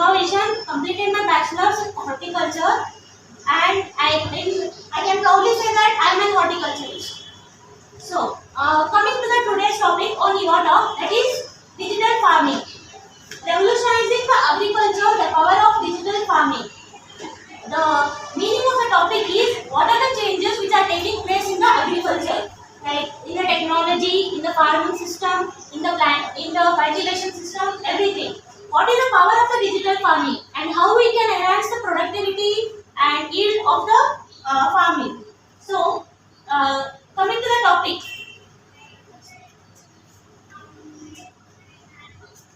Innovation, completed my bachelor's in horticulture, and I can proudly say that I am an horticulturist. So, coming to the today's topic on your talk, that is digital farming. Revolutionizing the agriculture, the power of digital farming. The meaning of the topic is what are the changes which are taking place in the agriculture, like in the technology, in the farming system, in the plant, in the cultivation system, everything. What is the power of the digital farming and how we can enhance the productivity and yield of the farming. So, coming to the topic,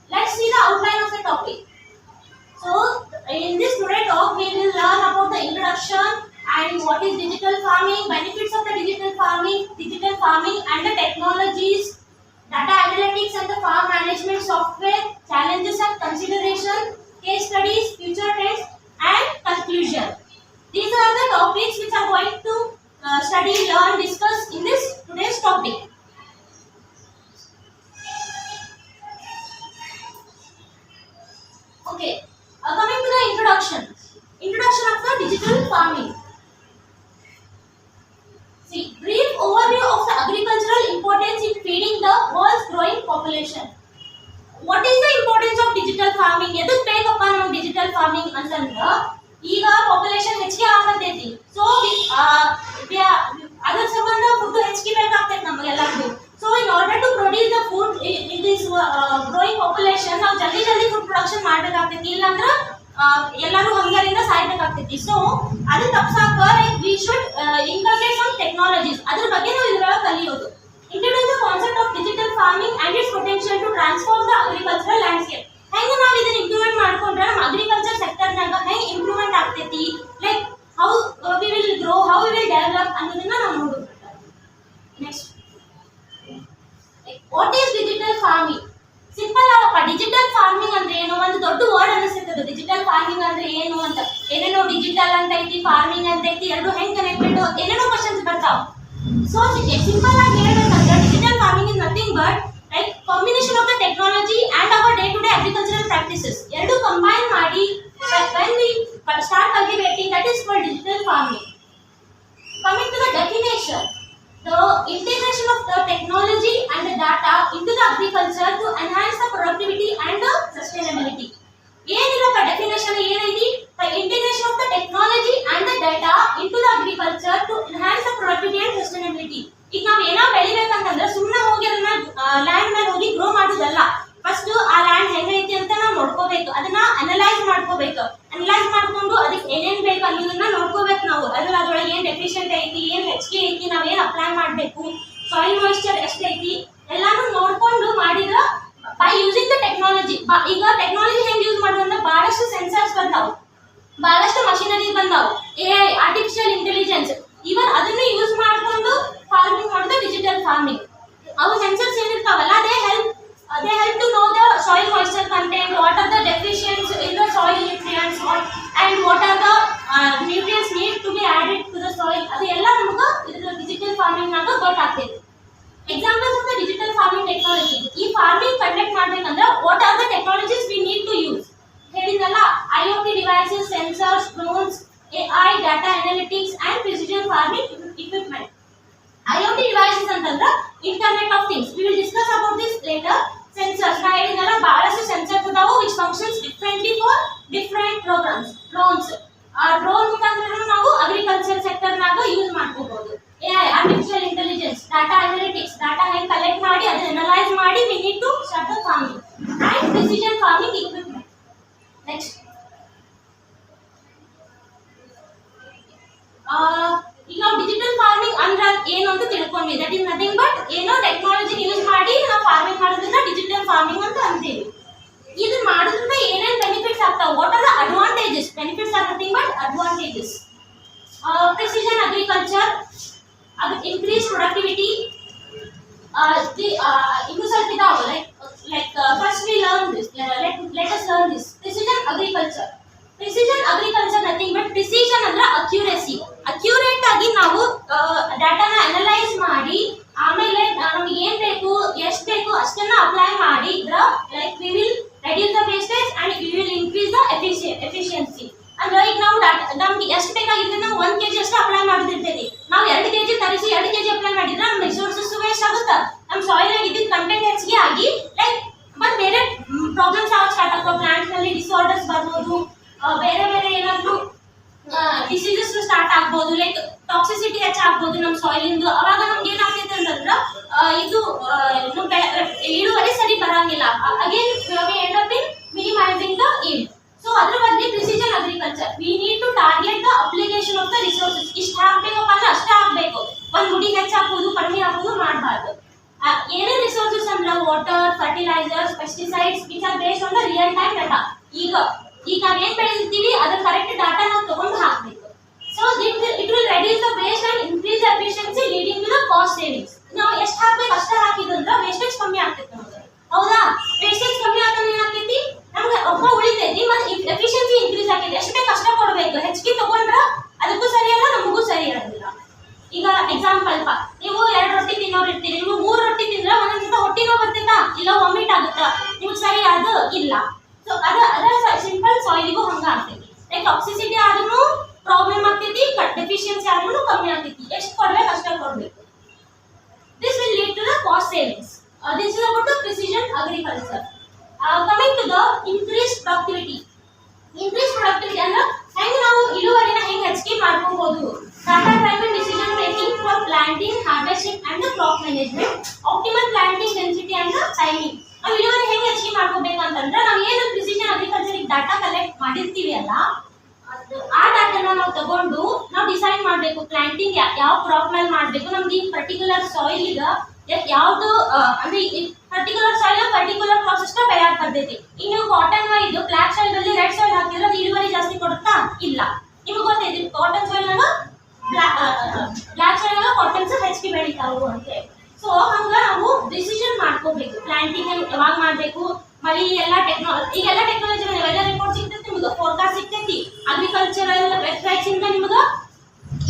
let's see the outline of the topic. So, in this today talk, we will learn about the introduction and what is digital farming, benefits of the digital farming and the technologies, data analytics and the farm management software, challenges and consideration, case studies, future trends, and conclusion. These are the topics which are going to study, learn, discuss in this today's topic. Okay. Coming to the introduction of the digital farming. See, brief overview of the agricultural importance in feeding the world's growing population. What is the importance of digital farming? ಎದಕ್ಕೆ ಬೇಕಪ್ಪ ನಮಗೆ digital farming ಅಂತಂದ್ರೆ ಈಗ population ಹೆಚ್ಚಿಗೆ ಆಗತೈತಿ. So ಅದರ ಸಂಬಂಧ food ಹೆಚ್ಚಿಗೆ ಬೇಕಾಗ್ತೈತಿ ನಮಗೆಲ್ಲರಿಗೂ. So in order to produce the food in this growing population, ನಾವು ಜಲ್ದಿ ಫುಡ್ ಪ್ರೊಡಕ್ಷನ್ ಮಾಡಬೇಕಾಗ್ತೈತಿ. ಇಲ್ಲಾಂದ್ರೆ ಎಲ್ಲರೂ ಹಂಗರಿಂದ ಸಾಯ್ಬೇಕಾಗ್ತೈತಿ. ಸೊ ಅದು ತಪ್ಪಿಸಾಕ we should inculcate some technologies. ಅದ್ರ ಬಗ್ಗೆ ನಾವು ಇದರೊಳಗೆ ಕಲಿಯೋದು. Introduce the concept of digital farming and its potential to transform the agricultural landscape. ಹೆಂಗ ನಾವು ಇದನ್ನ ಇಂಪ್ರೂವ್ಮೆಂಟ್ ಮಾಡ್ಕೊಂಡ್ರೆ ನಮ್ಮ ಅಗ್ರಿಕಲ್ಚರ್ ಸೆಕ್ಟರ್ನಾಗ ಹೆಂಗ್ ಇಂಪ್ರೂವ್ಮೆಂಟ್ ಆಗ್ತೈತಿ, like how we will grow, how we will develop ಅನ್ನೋದನ್ನ ನಾವು ನೋಡೋದು. Next, what is digital farming? Simple ಆಗಪ್ಪ, ಡಿಜಿಟಲ್ ಫಾರ್ಮಿಂಗ್ ಅಂದ್ರೆ ಏನು? ಒಂದು ದೊಡ್ಡ ವರ್ಡ್ ಅನಿಸ್ತದೆ. ಡಿಜಿಟಲ್ ಫಾರ್ಮಿಂಗ್ ಅಂದ್ರೆ ಏನು ಅಂತ. ಏನೇನೋ ಡಿಜಿಟಲ್ ಅಂತ ಐತಿ, ಫಾರ್ಮಿಂಗ್ ಅಂತ ಐತಿ, ಎರಡು ಹೆಂಗ್ ಕನೆಕ್ಟೆಡ್, ಏನೇನೋ ಕ್ವಶನ್ಸ್ ಬರ್ತಾವ. ಸೊ ಸಿಂಪಲ್ ಆಗಿ ಹೇಳ್ಬೇಕಂದ್ರೆ digital farming is nothing but like combination of the technology and our day to day agricultural practices. ಎರಡು ಕಂಬೈನ್ ಮಾಡಿ when we start cultivating, that is called digital farming. Coming to the definition, the integration of the technology and the data into the agriculture to enhance the productivity and the sustainability. ಏನಿಲ್ಲಪ್ಪ definition ಏನೈತಿ? The integration of the technology and the data into the agriculture to enhance the productivity and sustainability. ಈಗ ನಾವು ಏನೋ ಬೆಳಿಬೇಕಂತಂದ್ರೆ ಸುಮ್ಮನೆ ಹೋಗಿ ಅದನ್ನ land ಮೇಲೆ ಹೋಗಿ ಗ್ರೋ ಮಾಡೋದಲ್ಲ. ಫಸ್ಟ್ ಆ ಲ್ಯಾಂಡ್ ಹೆಂಗೈತಿ ಅಂತ ನಾವು ನೋಡ್ಕೋಬೇಕು. ಅದನ್ನ ಅನಲೈಸ್ ಮಾಡ್ಕೋಬೇಕು. ಅನಲೈಸ್ ಮಾಡ್ಕೊಂಡು ಅದಕ್ಕೆ ಏನೇನ್ ಬೇಕು ಅನ್ನೋದನ್ನ ನೋಡ್ಕೋಬೇಕು ನಾವು. ಅದ್ರೊಳಗೆ ಏನ್ ಡೆಫಿಷಿಯಂಟ್ ಐತಿ, ಏನ್ ಹೆಚ್ಚಿಗೆ ಐತಿ, ನಾವ್ ಏನ್ ಅಪ್ಲೈ ಮಾಡ್ಬೇಕು, ಸಾಯಿಲ್ ಮಾಯಿಶ್ಚರ್ ಎಷ್ಟೈತಿ, ಎಲ್ಲಾನು ನೋಡ್ಕೊಂಡು ಮಾಡಿದ್ರ ಬೈ ಯೂಸಿಂಗ್ ದ ಟೆಕ್ನಾಲಜಿ. ಈಗ ಟೆಕ್ನಾಲಜಿ ಹೆಂಗ್ ಯೂಸ್ ಮಾಡೋದಂದ್ರೆ ಬಹಳಷ್ಟು ಸೆನ್ಸರ್ಸ್ ಬಂದಾವು, ಬಹಳಷ್ಟು ಮಷಿನರಿ ಬಂದಾವು, AI, ಆರ್ಟಿಫಿಷಿಯಲ್ ಇಂಟೆಲಿಜೆನ್ಸ್, ಇವನ್ ಅದನ್ನು ಯೂಸ್ ಮಾಡ್ಕೊಂಡು ಫಾರ್ಮಿಂಗ್ ಮಾಡೋದು ಡಿಜಿಟಲ್ ಫಾರ್ಮಿಂಗ್. ಅವು sensors ಏನಿರ್ತಾವಲ್ಲ, they help to know the soil moisture content, what are the deficiencies in the soil nutrients, and what are the nutrients need to be added to the soil. ಅದು ಎಲ್ಲ ನಮಗೆ ಇದರ digital farming ನಾಗ ಗೊತ್ತಾಗ್ತದೆ. Examples of the digital farming technology. ಈ farming conduct ಮಾಡ್ಬೇಕಂದ್ರೆ what are the technologies we need to use? ಹೇಳಿದ್ನಲ್ಲ, IoT devices, sensors, drones, AI, data analytics and precision farming equipment. IoT devices ಅಂತಂದ್ರೆ internet of things. We will discuss about this later. Sensors, ನಾ ಹೇಳಿದ್ನಲ್ಲ ಬಹಳಷ್ಟು sensors ಅದಾವು which functions differently for different programs. Drones, drone ಮುಖಾಂತರ ನಾವು agriculture ಸೆಕ್ಟರ್ನಾಗ use ಮಾಡ್ಕೋಬಹುದು. AI, artificial intelligence, data analytics, data ಹೆಂಗ್ collect ಮಾಡಿ ಅದನ್ನ ಅನಲೈಸ್ ಮಾಡಿ we need to start the farming, and precision farming equipment. Next, ಈಗ ನಾವು ಡಿಜಿಟಲ್ ಫಾರ್ಮಿಂಗ್ ಅಂದ್ರೆ ಏನು ಅಂತ ತಿಳ್ಕೊಂಡ್ವಿ. ದಟ್ ಇಸ್ ನಥಿಂಗ್ ಬಟ್ ಏನೋ ಟೆಕ್ನಾಲಜಿ ಯೂಸ್ ಮಾಡಿ ನಾವು ಫಾರ್ಮಿಂಗ್ ಮಾಡೋದ್ರಿಂದ ಡಿಜಿಟಲ್ ಫಾರ್ಮಿಂಗ್ ಅಂತ ಅಂತೀವಿ. ಇದನ್ನ ಮಾಡೋದ್ರಿಂದ ಏನೇನು ಬೆನಿಫಿಟ್ಸ್ ಆಗ್ತಾವೆ? What are the advantages? Benefits R nothing but advantages. Precision agriculture, ಅದು ಇನ್ಕ್ರೀಸ್ ಪ್ರೊಡಕ್ಟಿವಿಟಿ. ಇನ್ನೂ ಸ್ವಲ್ಪ ಇದಾವೆ, like first we learn this, let us learn this. Precision agriculture. Precision agriculture nothing but precision ಅಂದ್ರೆ ಅಕ್ಯುರೇಸಿ. ಅಕ್ಯುರೇಟ್ ಆಗಿ ನಾವು ಡಾಟಾನ analyse ಮಾಡಿ ಆಮೇಲೆ ನಮಗೆ ಏನ್ ಬೇಕು, ಎಷ್ಟು ಬೇಕು ಅಷ್ಟನ್ನ ಅಪ್ಲೈ ಮಾಡಿ like we will reduce the wastage and you will increase the efficiency. ಅಂದ್ರೆ ಈಗ ನಾವು ನಮ್ಗೆ ಎಷ್ಟು ಬೇಕಾಗಿದ್ರೆ ನಾವು 1 kg ಅಷ್ಟು ಅಪ್ಲೈ ಮಾಡಿರ್ತೀವಿ. ನಾವು 2 kg ತರಿಸಿ 2 kg ಅಪ್ಲೈ ಮಾಡಿದ್ರೆ ನಮ್ಮ ರಿಸೋರ್ಸಸ್ ವೇಸ್ಟ್ ಆಗುತ್ತೆ. ನಮ್ಮ ಸಾಯಿಲ್ ಆಗಿ ಇದ್ದಿದ್ದ ಕಂಟೆಂಟ್ ಹೆಚ್ಚಿಗೆ ಆಗಿ ಲೈಕ್ ಮತ್ತೆ ಬೇರೆ ಪ್ರಾಬ್ಲಮ್ಸ್ ಆಗ ಸ್ಟಾರ್ಟ್ ಆಗ್ತವೆ. ಪ್ಲಾಂಟ್ಸ್ ನಲ್ಲಿ ಡಿಸಾರ್ಡರ್ಸ್ ಬರ್ಬೋದು, ಬೇರೆ ಬೇರೆ ಏನಾದ್ರು ಡಿಸೀಸಸ್ ಸ್ಟಾರ್ಟ್ ಆಗ್ಬೋದು, ಲೈಕ್ ಟಾಕ್ಸಿಸಿಟಿ ಹೆಚ್ಚಾಗ್ಬೋದು ನಮ್ಮ ಸಾಯಿಲ್ ಇಂದು. ಅವಾಗ ನಮ್ಗೆ ಏನಾಗ್ತೈತೆ ಅಂತಂದ್ರೆ ಇದು ಇಳುವರಿ ಸರಿ ಬರಂಗಿಲ್ಲ. Again we end up in minimizing the yield. So ಅದ್ರ ಬಗ್ಗೆ precision agriculture we need to target the application of the resources. ಇಷ್ಟು ಹಾಕ್ಬೇಕಪ್ಪ ಅಂದ್ರೆ ಅಷ್ಟೇ ಹಾಕ್ಬೇಕು. ಒಂದ್ ಮುಡಿ ಹೆಚ್ಚು ಹಾಕೋದು ಕಡಿಮೆ ಹಾಕೋದು ಮಾಡಬಾರ್ದು. ಏನೇನ್ ರಿಸೋರ್ಸಸ್ ಅಂದ್ರೆ water, fertilisers, pesticides which are based on the real time data. ಈಗ ನಾವ್ ಏನ್ ಬೆಳೆದಿರ್ತೀವಿ ಅದ್ರ ಕರೆಕ್ಟ್ ಡಾಟಾ ನಾವು ತಗೊಂಡು ಹಾಕ್ಬೇಕು. So it will reduce the waste and increase efficiency leading to the cost savings. ನಾವು ಎಷ್ಟು ಹಾಕ್ಬೇಕು ಅಷ್ಟೇ ಹಾಕಿದ್ರೆ ವೇಸ್ಟೇಜ್ ಕಮ್ಮಿ ಆಗ್ತೈತೆ ನಮ್ಗೆ. ಹೌದಾ? ವೇಸ್ಟೇಜ್ ಕಮ್ಮಿ ಆದ್ರೆ ಏನಾಗ್ತೈತಿ ನಮ್ಗೆ ಒಬ್ಬ ಉಳಿತೈತಿ ಮತ್ತೆ ಎಫಿಷಿಯನ್ಸಿ ಇನ್ಕ್ರೀಸ್ ಆಗ್ತೈತಿ. ಎಷ್ಟು ಬೇಕು ಅಷ್ಟೇ ಕೊಡ್ಬೇಕು. ಹೆಚ್ಚಿಗೆ ತಗೊಂಡ್ರ ಅದಕ್ಕೂ ಸರಿ ಅಲ್ಲ, ನಮಗೂ ಸರಿ ಇರೋದಿಲ್ಲ. ಈಗ ಎಕ್ಸಾಂಪಲ್ ನೀವು 2 ರೊಟ್ಟಿ ತಿನ್ನೋರು ಇರ್ತೀರಿ, ನೀವು 3 ರೊಟ್ಟಿ ತಿಂದ್ರೆ ಒಂದೊಂದ್ಸತ ಹೊಟ್ಟೆ ನೋವು ಬರ್ತೈತಾ ಇಲ್ಲ ವಾಮಿಟ್ ಆಗುತ್ತಾ, ನಿಮ್ಗೆ ಸರಿ ಅದು ಇಲ್ಲ. ಸೊ ಅದ ಸಿಂಪಲ್ ಸಾಯಿಲಿಗೂ ಹಂಗ ಆಗ್ತೈತಿ. ಲೈಕ್ ಟಾಕ್ಸಿಸಿಟಿ ಆದ್ರೂ ಪ್ರಾಬ್ಲಮ್ ಆಗ್ತೈತಿ, ಡೆಫಿಷಿಯನ್ಸಿ ಆದ್ರೂ ಕಮ್ಮಿ ಆಗ್ತೈತಿ. ಎಷ್ಟು ಕೊಡ್ಬೇಕು ಅಷ್ಟೇ ಕೊಡ್ಬೇಕು. This will lead to the cost savings. This is about the precision agriculture. Coming to the increase productivity. Increase productivity ಅಂದ್ರೆ ಹೆಂಗೆ ನಾವು ಇಳುವರಿನ ಹೆಂಗೆ ಹೆಚ್ಚಿಗೆ ಮಾಡ್ಕೋಬಹುದು. Data driven decision making for planting, harvesting and the crop management, optimal planting density and the timing. ನಾವು ಇಳುವರಿ ಹೆಂಗೆ ಹೆಚ್ಚಿಗೆ ಮಾಡ್ಕೋಬೇಕು ಅಂತಂದ್ರೆ ನಾವು ಏನು ಪ್ರಿಸಿಷನ್ ಅಗ್ರಿಕಲ್ಚರ್ ಡಾಟಾ ಕಲೆಕ್ಟ್ ಮಾಡಿರ್ತೀವಿ ಅಲ್ಲ, ಆ ಡಾಟಾನ ನಾವು ತಗೊಂಡು ನಾವು ಡಿಸೈಡ್ ಮಾಡಬೇಕು ಪ್ಲಾಂಟಿಂಗ್ ಯಾವ ಕ್ರಾಪ್ ಮೇಲೆ ಮಾಡಬೇಕು. ನಮ್ಗೆ ಈ ಪರ್ಟಿಕ್ಯುಲರ್ ಸಾಯಿಲ್ ಈಗ ಯಾವ್ದು ಅಂದ್ರೆ ಪರ್ಟಿಕ್ಯುಲರ್ ಸಾಯಿಲ್ ಪರ್ಟಿಕ್ಯುಲರ್ ಕ್ರಾಪ್ಸ್ ಅಷ್ಟೇ ಬೆಳೆಯಕ್ಕೆ ಬರ್ತೈತಿ. ಇನ್ನು ಕಾಟನ್ ಇದು ಬ್ಲಾಕ್ ಸಾಯಿಲ್ ಅಲ್ಲಿ ರೆಡ್ ಸಾಯಿಲ್ ಹಾಕಿದ್ರೆ ಅದು ಇಳುವರಿ ಜಾಸ್ತಿ ಕೊಡುತ್ತಾ ಇಲ್ಲ. ನಿಮ್ಗೆ ಗೊತ್ತೈತಿ cotton soil black soil cottons ಹೆಚ್ಚಿಗೆ ಬೆಳಿತಾವು ಅಂತ. ಸೊ ಹಂಗ ನಾವು ಡಿಸಿಷನ್ ಮಾಡ್ಕೋಬೇಕು ಪ್ಲಾಂಟಿಂಗ್ ಯಾವಾಗ ಮಾಡಬೇಕು. ಮಳಿ ಎಲ್ಲ ಈಗೆಲ್ಲ ಟೆಕ್ನಾಲಜಿ ವೆದರ್ ರಿಪೋರ್ಟ್ ಸಿಗ್ತೈತಿ, ನಿಮ್ಗೆ ಫೋರ್ಕಾಸ್ಟ್ ಸಿಗ್ತೈತಿ. ಅಗ್ರಿಕಲ್ಚರಲ್ ವೆಬ್ಸೈಟ್ಸ್ ಇಂದ ನಿಮ್ಗೆ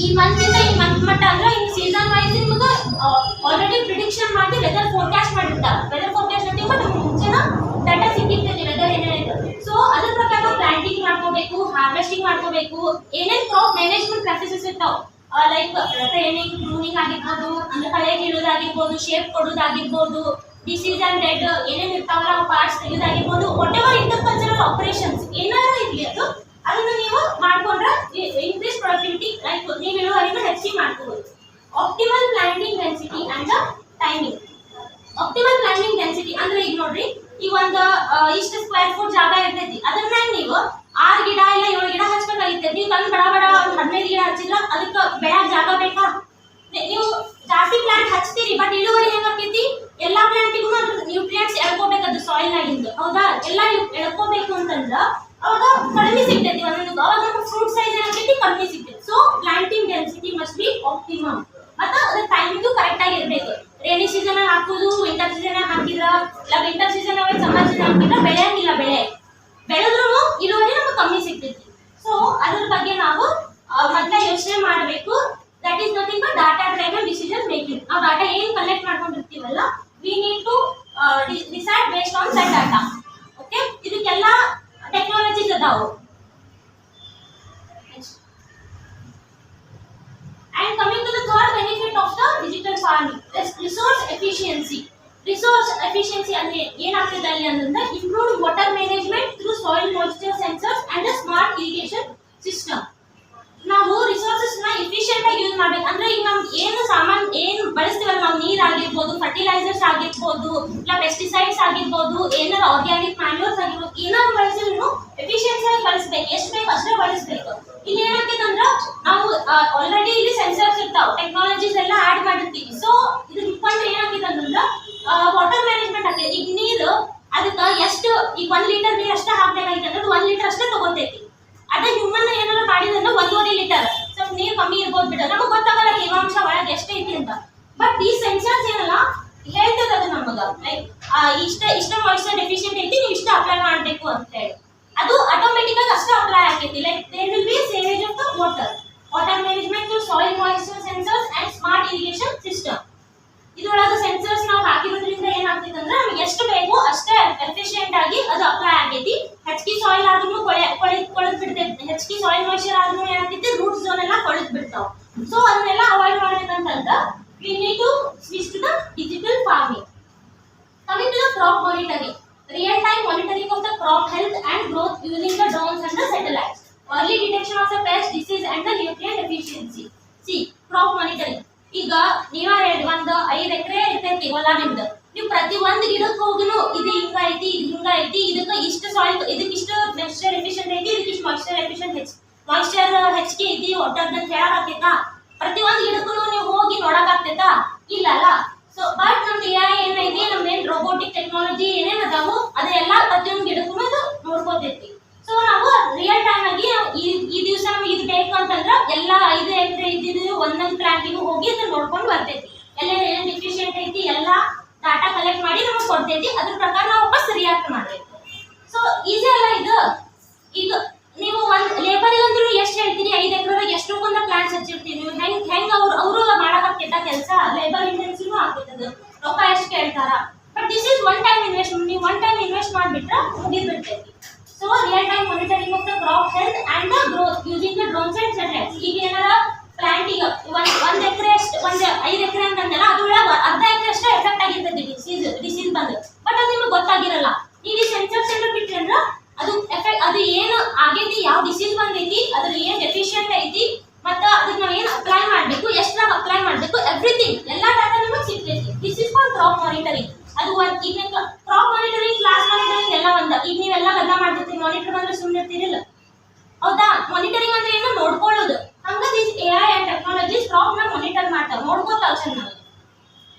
ಈ ಮಂತ್ ಇಂದ ಈ ಮಂತ್ ಮಟ್ಟ ಅಂದ್ರೆ ಈ ಸೀಸನ್ ವೈಸ್ ನಿಮ್ಗೆ ಆಲ್ರೆಡಿ ಪ್ರಿಡಿಕ್ಷನ್ ಮಾಡಿ ವೆದರ್ ಫೋರ್ಕಾಸ್ಟ್ ಮಾಡಿರ್ತಾರೆ. ವೆದರ್ ಫೋರ್ಕಾಸ್ಟ್ ಅಂತೀವಿ ಬಟ್ ಮುಂಚೆನ ಡಾಟಾ ಸಿಕ್ಕಿರ್ತೈತಿ ವೆದರ್ ಏನೇನಿದೆ. ಸೊ ಅದ್ರ ಪ್ರಕಾರ ಪ್ಲಾಂಟಿಂಗ್ ಮಾಡ್ಕೋಬೇಕು, ಹಾರ್ವೆಸ್ಟಿಂಗ್ ಮಾಡ್ಕೋಬೇಕು. ಏನೇನ್ ಕ್ರಾಪ್ ಮ್ಯಾನೇಜ್ಮೆಂಟ್ ಪ್ರಾಕ್ಟೀಸಸ್ ಇರ್ತಾವೆ ಲೈಕ್ ಟ್ರೈನಿಂಗ್, ಪ್ರೂನಿಂಗ್ ಆಗಿರ್ಬೋದು, ಅಂದ್ರೆ ಕಳೆ ಕೀಳೋದಾಗಿರ್ಬೋದು, ಶೇಪ್ ಕೊಡೋದಾಗಿರ್ಬೋದು, ಡಿಸೀಸ್ ಅಂಡ್ ಡೆಡ್ ಏನೇನು ಇರ್ತಾವಲ್ಲ parts ತೆಗೆಯೋದಾಗಿರ್ಬೋದು, what ever intercultural operations ಏನಾದ್ರು ಇರಲಿ ಅದನ್ನು ನೀವು ಮಾಡ್ಕೊಂಡ್ರೆ ಇನ್ಕ್ರೀಸ್ ಪ್ರೊಡಕ್ಟಿವಿಟಿ ಲೈಕ್ ನೀವು ಇಳುವರಿನ ಹೆಚ್ಚಿಗೆ ಮಾಡ್ಕೋಬಹುದು. Optimal planting density and timing. Optimal planting density ಅಂದ್ರೆ ಈಗ ನೋಡ್ರಿ, ಈಗ ಒಂದು ಇಷ್ಟು ಸ್ಕ್ವೇರ್ ಫುಟ್ ಜಾಗ ಇರ್ತೈತಿ, ಅದ್ರ ಮೇಲೆ ನೀವು 6 ಗಿಡ ಇಲ್ಲ 7 ಗಿಡ ಹಚ್ಬೇಕಾಗಿರ್ತೈತಿ. ನೀವು ತಂದು ಬಡ ಬಡ ಒಂದು 15 ಗಿಡ ಹಚ್ಚಿದ್ರೆ ಅದಕ್ಕೆ ಬೆಳೆಯಕ್ಕೆ ಜಾಗ ಬೇಕಾ? ನೀವು ಜಾಸ್ತಿ ಪ್ಲಾಂಟ್ ಹಚ್ತೀರಿ ಬಟ್ ಇಳುವರಿ ಹೆಂಗಾಕೈತಿ? ಎಲ್ಲಾ ಪ್ಲಾಂಟಿಗೂ ನ್ಯೂಟ್ರಿಯೆಂಟ್ಸ್ ಎಳ್ಕೋಬೇಕು ಅದು ಸಾಯಿಲ್ ಆಗಿಂದು. ಹೌದಾ? ಎಲ್ಲ ಎಳ್ಕೋಬೇಕು ಅಂತಂದ್ರೆ ಅವಾಗ ಕಡಿಮೆ ಸಿಗ್ತೈತಿ ಒಂದೊಂದು. ಅವಾಗ ನಮ್ಮ ಫ್ರೂಟ್ ಸೈಜ್ ಏನಾಗ್ತೈತಿ ಕಡಿಮೆ ಸಿಗ್ತೈತಿ. So planting density must be optimum. ಮತ್ತೆ ಅದ್ರ ಟೈಮಿಂಗು ಕರೆಕ್ಟ್ ಆಗಿರ್ಬೇಕು. ರೇನಿ ಸೀಸನ್ ಹಾಕುದು, ವಿಂಟರ್ ಸೀಸನ್ ಹಾಕಿದ್ರ ಇಲ್ಲ ವಿಂಟರ್ ಸೀಸನ್ ಸಮ್ಮರ್ ಸೀಸನ್ ಹಾಕಿದ್ರೆ ಬೆಳೆಯಂಗಿಲ್ಲ. ಬೆಳೆದ್ರೂ ಇಳುವರಿ ನಮ್ಗೆ ಕಮ್ಮಿ ಸಿಗ್ತೈತಿ. ಸೊ ಅದ್ರ ಬಗ್ಗೆ ನಾವು ಮೊದಲೇ ಯೋಚನೆ ಮಾಡಬೇಕು. That is nothing but data driven decision making. ನಾವು ಡಾಟಾ ಏನು ಕಲೆಕ್ಟ್ ಮಾಡ್ಕೊಂಡಿರ್ತೀವಲ್ಲ we need to decide based on that data. Okay, ಇದಕ್ಕೆಲ್ಲ ಟೆಕ್ನಾಲಜೀಸ್ ಅದಾವು. And coming to the third benefit of the digital farming is resource efficiency. Resource efficiency ಅಂದ್ರೆ ಏನಾಗ್ತದೆ ಅಲ್ಲಿ ಅಂತಂದ್ರೆ improved water management through soil moisture sensors and a smart irrigation system. ನಾವು resources ನ efficient ಆಗಿ use ಮಾಡ್ಬೇಕು. ಅಂದ್ರೆ ಈಗ ನಮ್ಗೆ ಏನು ಸಾಮಾನ್ ಏನು ಬಳಸ್ತೀವಲ್ಲ ನಾವು, ನೀರ್ ಆಗಿರ್ಬೋದು, ಫರ್ಟಿಲೈಸರ್ಸ್ ಆಗಿರ್ಬೋದು, ಇಲ್ಲ ಪೆಸ್ಟಿಸೈಡ್ಸ್ ಆಗಿರ್ಬೋದು, ಏನಾರ ಆರ್ಗ್ಯಾನಿಕ್ ಮ್ಯಾನ್ಯೂರ್ಸ್ ಆಗಿರ್ಬೋದು, ಏನಾದ್ರು ಬಳಸಿದ್ರು ಎಫಿಷಿಯನ್ಸಿ ಆಗಿ ಬಳಸ್ಬೇಕು. ಎಷ್ಟು ಬೇಕು ಅಷ್ಟೇ ಬಳಸ್ಬೇಕು. ಇಲ್ಲಿ ಏನಾಗ್ತೈತೆ ಅಂದ್ರೆ ನಾವು ಆಲ್ರೆಡಿ ಇಲ್ಲಿ ಸೆನ್ಸರ್ಸ್ ಇರ್ತಾವೆ, ಟೆಕ್ನಾಲಜೀಸ್ ಎಲ್ಲ ಆಡ್ ಮಾಡಿರ್ತೀವಿ. ಸೊ ಇದು ಮುಖಾಂತರ ಏನಾಗ್ತೈತೆ ಅಂತಂದ್ರೆ ವಾಟರ್ ಮ್ಯಾನೇಜ್ಮೆಂಟ್ ಆಗ್ತೈತಿ. ಈಗ ನೀರು ಅದಕ್ಕೆ ಎಷ್ಟು ಈಗ 1 ಲೀಟರ್ ನೀರು ಅಷ್ಟೇ ಹಾಕ್ಬೇಕಾಗಿತ್ತು ಅಂದ್ರೆ 1 ಲೀಟರ್ ಅಷ್ಟೇ ತಗೋತೈತಿ. ಅದೇ ಹ್ಯೂಮನ್ ಏನಾರ ಮಾಡಿದ್ರೆ 1.5 ಲೀಟರ್ ಸ್ವಲ್ಪ ನೀರು ಕಮ್ಮಿ ಇರ್ಬೋದು ಬಿಡ, ನಮಗೆ ಗೊತ್ತಾಗಲ್ಲ ತೇವಾಂಶ ಒಳಗೆ ಎಷ್ಟೈತಿ ಅಂತ. ಬಟ್ ಈ ಸೆನ್ಸರ್ಸ್ ಏನಲ್ಲ ಹೇಳ್ತದ ಅದು ನಮಗ ಲೈಕ್ ಇಷ್ಟ ಮಾಯಿಶ್ಚರ್ ಡೆಫಿಷಿಯಂಟ್ ಐತಿ, ನೀವು ಇಷ್ಟ ಅಪ್ಲೈ ಮಾಡಬೇಕು ಅಂತ ಹೇಳಿ. ಅದು ಆಟೋಮೆಟಿಕ್ ಆಗಿ ಅಷ್ಟೇ ಅಪ್ಲೈ ಆಗ್ತೈತಿ. Like there will be savage of the water management through soil moisture sensors and smart irrigation system. ಇದರೊಳಗೆ ಸೆನ್ಸರ್ಸ್ ನಾವು ಹಾಕಿರೋದ್ರಿಂದ ಏನಾಗ್ತೈತೆ ಅಂದ್ರೆ ನಮ್ಗೆ ಎಷ್ಟು ಬೇಕು ಅಷ್ಟೇ ಎಫಿಷಿಯೆಂಟ್ ಆಗಿ ಅದು ಅಪ್ಲೈ ಆಗೈತಿ. ಹೆಚ್ಚಿಗೆ ಸಾಯಿಲ್ ಆದ್ರೂ ಕೊಳೆದ್ ಬಿಡ್ತೈತಿ. ಹೆಚ್ಚಿಗೆ ಸಾಯಿಲ್ ಮಾಯಿಶ್ಚರ್ ಆದ್ರೂ ಏನಾಗ್ತೈತಿ ರೂಟ್ ಝೋನ್ ಎಲ್ಲ ಕೊಳೆದ್ ಬಿಡ್ತಾವ. ಸೊ ಅದನ್ನೆಲ್ಲ avoid ಮಾಡ್ಬೇಕಂತಂದ್ರೆ we need to switch to the digital farming. Coming to the crop monitoring, real time monitoring of the crop health and growth using the drones and the satellites, early detection of the pest disease and the nutrient efficiency. See, crop monitoring, ಈಗ ನೀವ ಹೇಳಿ ಒಂದು 5 ಎಕರೆ ಇರ್ತೈತಿ ಹೊಲ ನಿಮ್ದು. ನೀವು ಪ್ರತಿ ಒಂದು ಗಿಡಕ್ಕೆ ಹೋಗಿನು ಇದು ಹಿಂಗ ಐತಿ ಇದು ಹಿಂಗ ಐತಿ, ಇದಕ್ಕೆ ಇಷ್ಟು ಸಾಯಿಲ್, ಇದಕ್ಕೆ ಇಷ್ಟು ಮಾಯಿಶ್ಚರ್ ಎಫಿಷಿಯಂಟ್ ಐತಿ, ಇದಕ್ಕೆ ಇಷ್ಟು ಮಾಯಿಶ್ಚರ್ ಎಫಿಷಿಯಂಟ್ ಮಾಯಿಶ್ಚರ್ ಹೆಚ್ಚಿಗೆ ಐತಿ ಒಟ್ಟದ ಅಂತ ಹೇಳಕ್ಕಾಗ್ತೈತಾ? ಪ್ರತಿ ಒಂದು ಗಿಡಕ್ಕೂ ನೀವು ಹೋಗಿ ನೋಡಕ್ಕಾಗ್ತೈತಾ? ಇಲ್ಲ ಅಲ್ಲ. ಸೊ ಬಟ್ ನಮ್ದು AI ಏನೈತಿ, ನಮ್ದೇನ್ ರೋಬೋಟಿಕ್ ಟೆಕ್ನಾಲಜಿ ಏನೇನ್ ಅದಾವು ಅದೆಲ್ಲ ಪ್ರತಿಯೊಂದು ಗಿಡಕ್ಕೂ ಅದು ನೋಡ್ಕೋತೈತಿ. ಸೊ ನಾವು ರಿಯಲ್ ಟೈಮ್ ಆಗಿ ಈ ದಿವಸ ನಮ್ಗೆ ಇದು ಬೇಕು ಅಂತಂದ್ರೆ ಎಲ್ಲ 5 ಎಕರೆ ಇದ್ದಿದ್ದು ಒಂದೊಂದು ಪ್ಲಾಂಟಿಗೂ ಹೋಗಿ ಅದನ್ನ ನೋಡ್ಕೊಂಡು ಬರ್ತೈತಿ. ಎಲ್ಲ ಏನೇನು ಎಫಿಷಿಯಂಟ್ ಐತಿ ಎಲ್ಲ ಡಾಟಾ ಕಲೆಕ್ಟ್ ಮಾಡಿ ನಮಗೆ ಕೊಡ್ತೈತಿ. ಅದ್ರ ಪ್ರಕಾರ ನಾವು ವಾಪಸ್ ರಿಯಾಕ್ಟ್ ಮಾಡ್ಬೇಕು. ಸೊ ಈಸಿ ಅಲ್ಲ ಇದು. ಈಗ ನೀವು ಒಂದು ಲೇಬರಿಗೆ ಅಂದ್ರೂ ಎಷ್ಟು ಹೇಳ್ತೀರಿ, 5 ಎಕರೆದಾಗ ಎಷ್ಟೊಂದು ಪ್ಲಾಂಟ್ಸ್ ಹಚ್ಚಿರ್ತೀವಿ ನೀವು. ಹೆಂಗ್ ಅವರು ಮಾಡಕ್ಕಾಗ್ತೈತ ಕೆಲಸ? ಲೇಬರ್ ಇಂಟೆನ್ಸಿವ್ ಆಗ್ತೈತದ, ರೊಕ್ಕ ಎಷ್ಟು ಕೇಳ್ತಾರ. But this is one time investment. ನೀವು ಒನ್ ಟೈಮ್ ಇನ್ವೆಸ್ಟ್ ಮಾಡಿಬಿಟ್ರೆ ಮುಗಿದ್ಬಿಡ್ತೈತಿ. So real time monitoring of the crop health and the growth using the drones and satellites. ಈಗ ಏನಾರ ಪ್ಲಾಂಟ್ ಈಗ ಒಂದ್ ಎಕರೆ ಅಷ್ಟು, 5 ಎಕರೆ ಅಂತಂದಲ್ಲ, ಅದ್ರೊಳಗೆ ಅರ್ಧ ಎಕರೆ ಅಷ್ಟೇ ಎಫೆಕ್ಟ್ ಆಗಿರ್ತೈತಿ ಡಿಸೀಸ್ ಬಂದು. ಬಟ್ ಅದು ನಿಮ್ಗೆ ಗೊತ್ತಾಗಿರಲ್ಲ. ಈಗ ಸೆನ್ಸರ್ಸ್ ಎಲ್ಲ ಬಿಟ್ರಿ ಅಂದ್ರೆ ಅದು ಎಫೆಕ್ಟ್, ಅದು ಏನು ಆಗೈತಿ, ಯಾವ ಡಿಸೀಸ್ ಬಂದೈತಿ, ಅದ್ರ ಏನ್ ಡೆಫಿಷಿಯಂಟ್ ಐತಿ, ಮತ್ತ ಅದನ್ನ ನಾವ್ ಏನ್ ಅಪ್ಲೈ ಮಾಡ್ಬೇಕು, ಎಷ್ಟ್ರಾಗ ಅಪ್ಲೈ ಮಾಡ್ಬೇಕು, ಎವ್ರಿಥಿಂಗ್ ಎಲ್ಲಾ ಡಾಟಾ ನಿಮಗೆ ಸಿಗ್ತೈತಿ. This is for crop monitoring. ಅದು ಈಗ ಕ್ರಾಪ್ ಮಾನಿಟರಿಂಗ್, ಕ್ಲಾಸ್ ಮಾನಿಟರಿಂಗ್ ಎಲ್ಲ ಒಂದ. ಈಗ ನೀವೆಲ್ಲ ಗದ್ದ ಮಾಡ್ತಿರ್ತೀರಿ, ಮಾನಿಟರ್ ಅಂದ್ರೆ ಸುಮ್ಮನೆ ಇರ್ತೀರಿಲ್ಲ, ಹೌದಾ? ಮಾನಿಟರಿಂಗ್ ಅಂದ್ರೆ ಏನು? ನೋಡ್ಕೊಳ್ಳೋದು. ಹಂಗ this AI and technologies crop ನ ಮಾನಿಟರ್ ಮಾಡ್ತಾವ, ನೋಡ್ಕೋತಾವ ಚೆನ್ನಾಗಿ.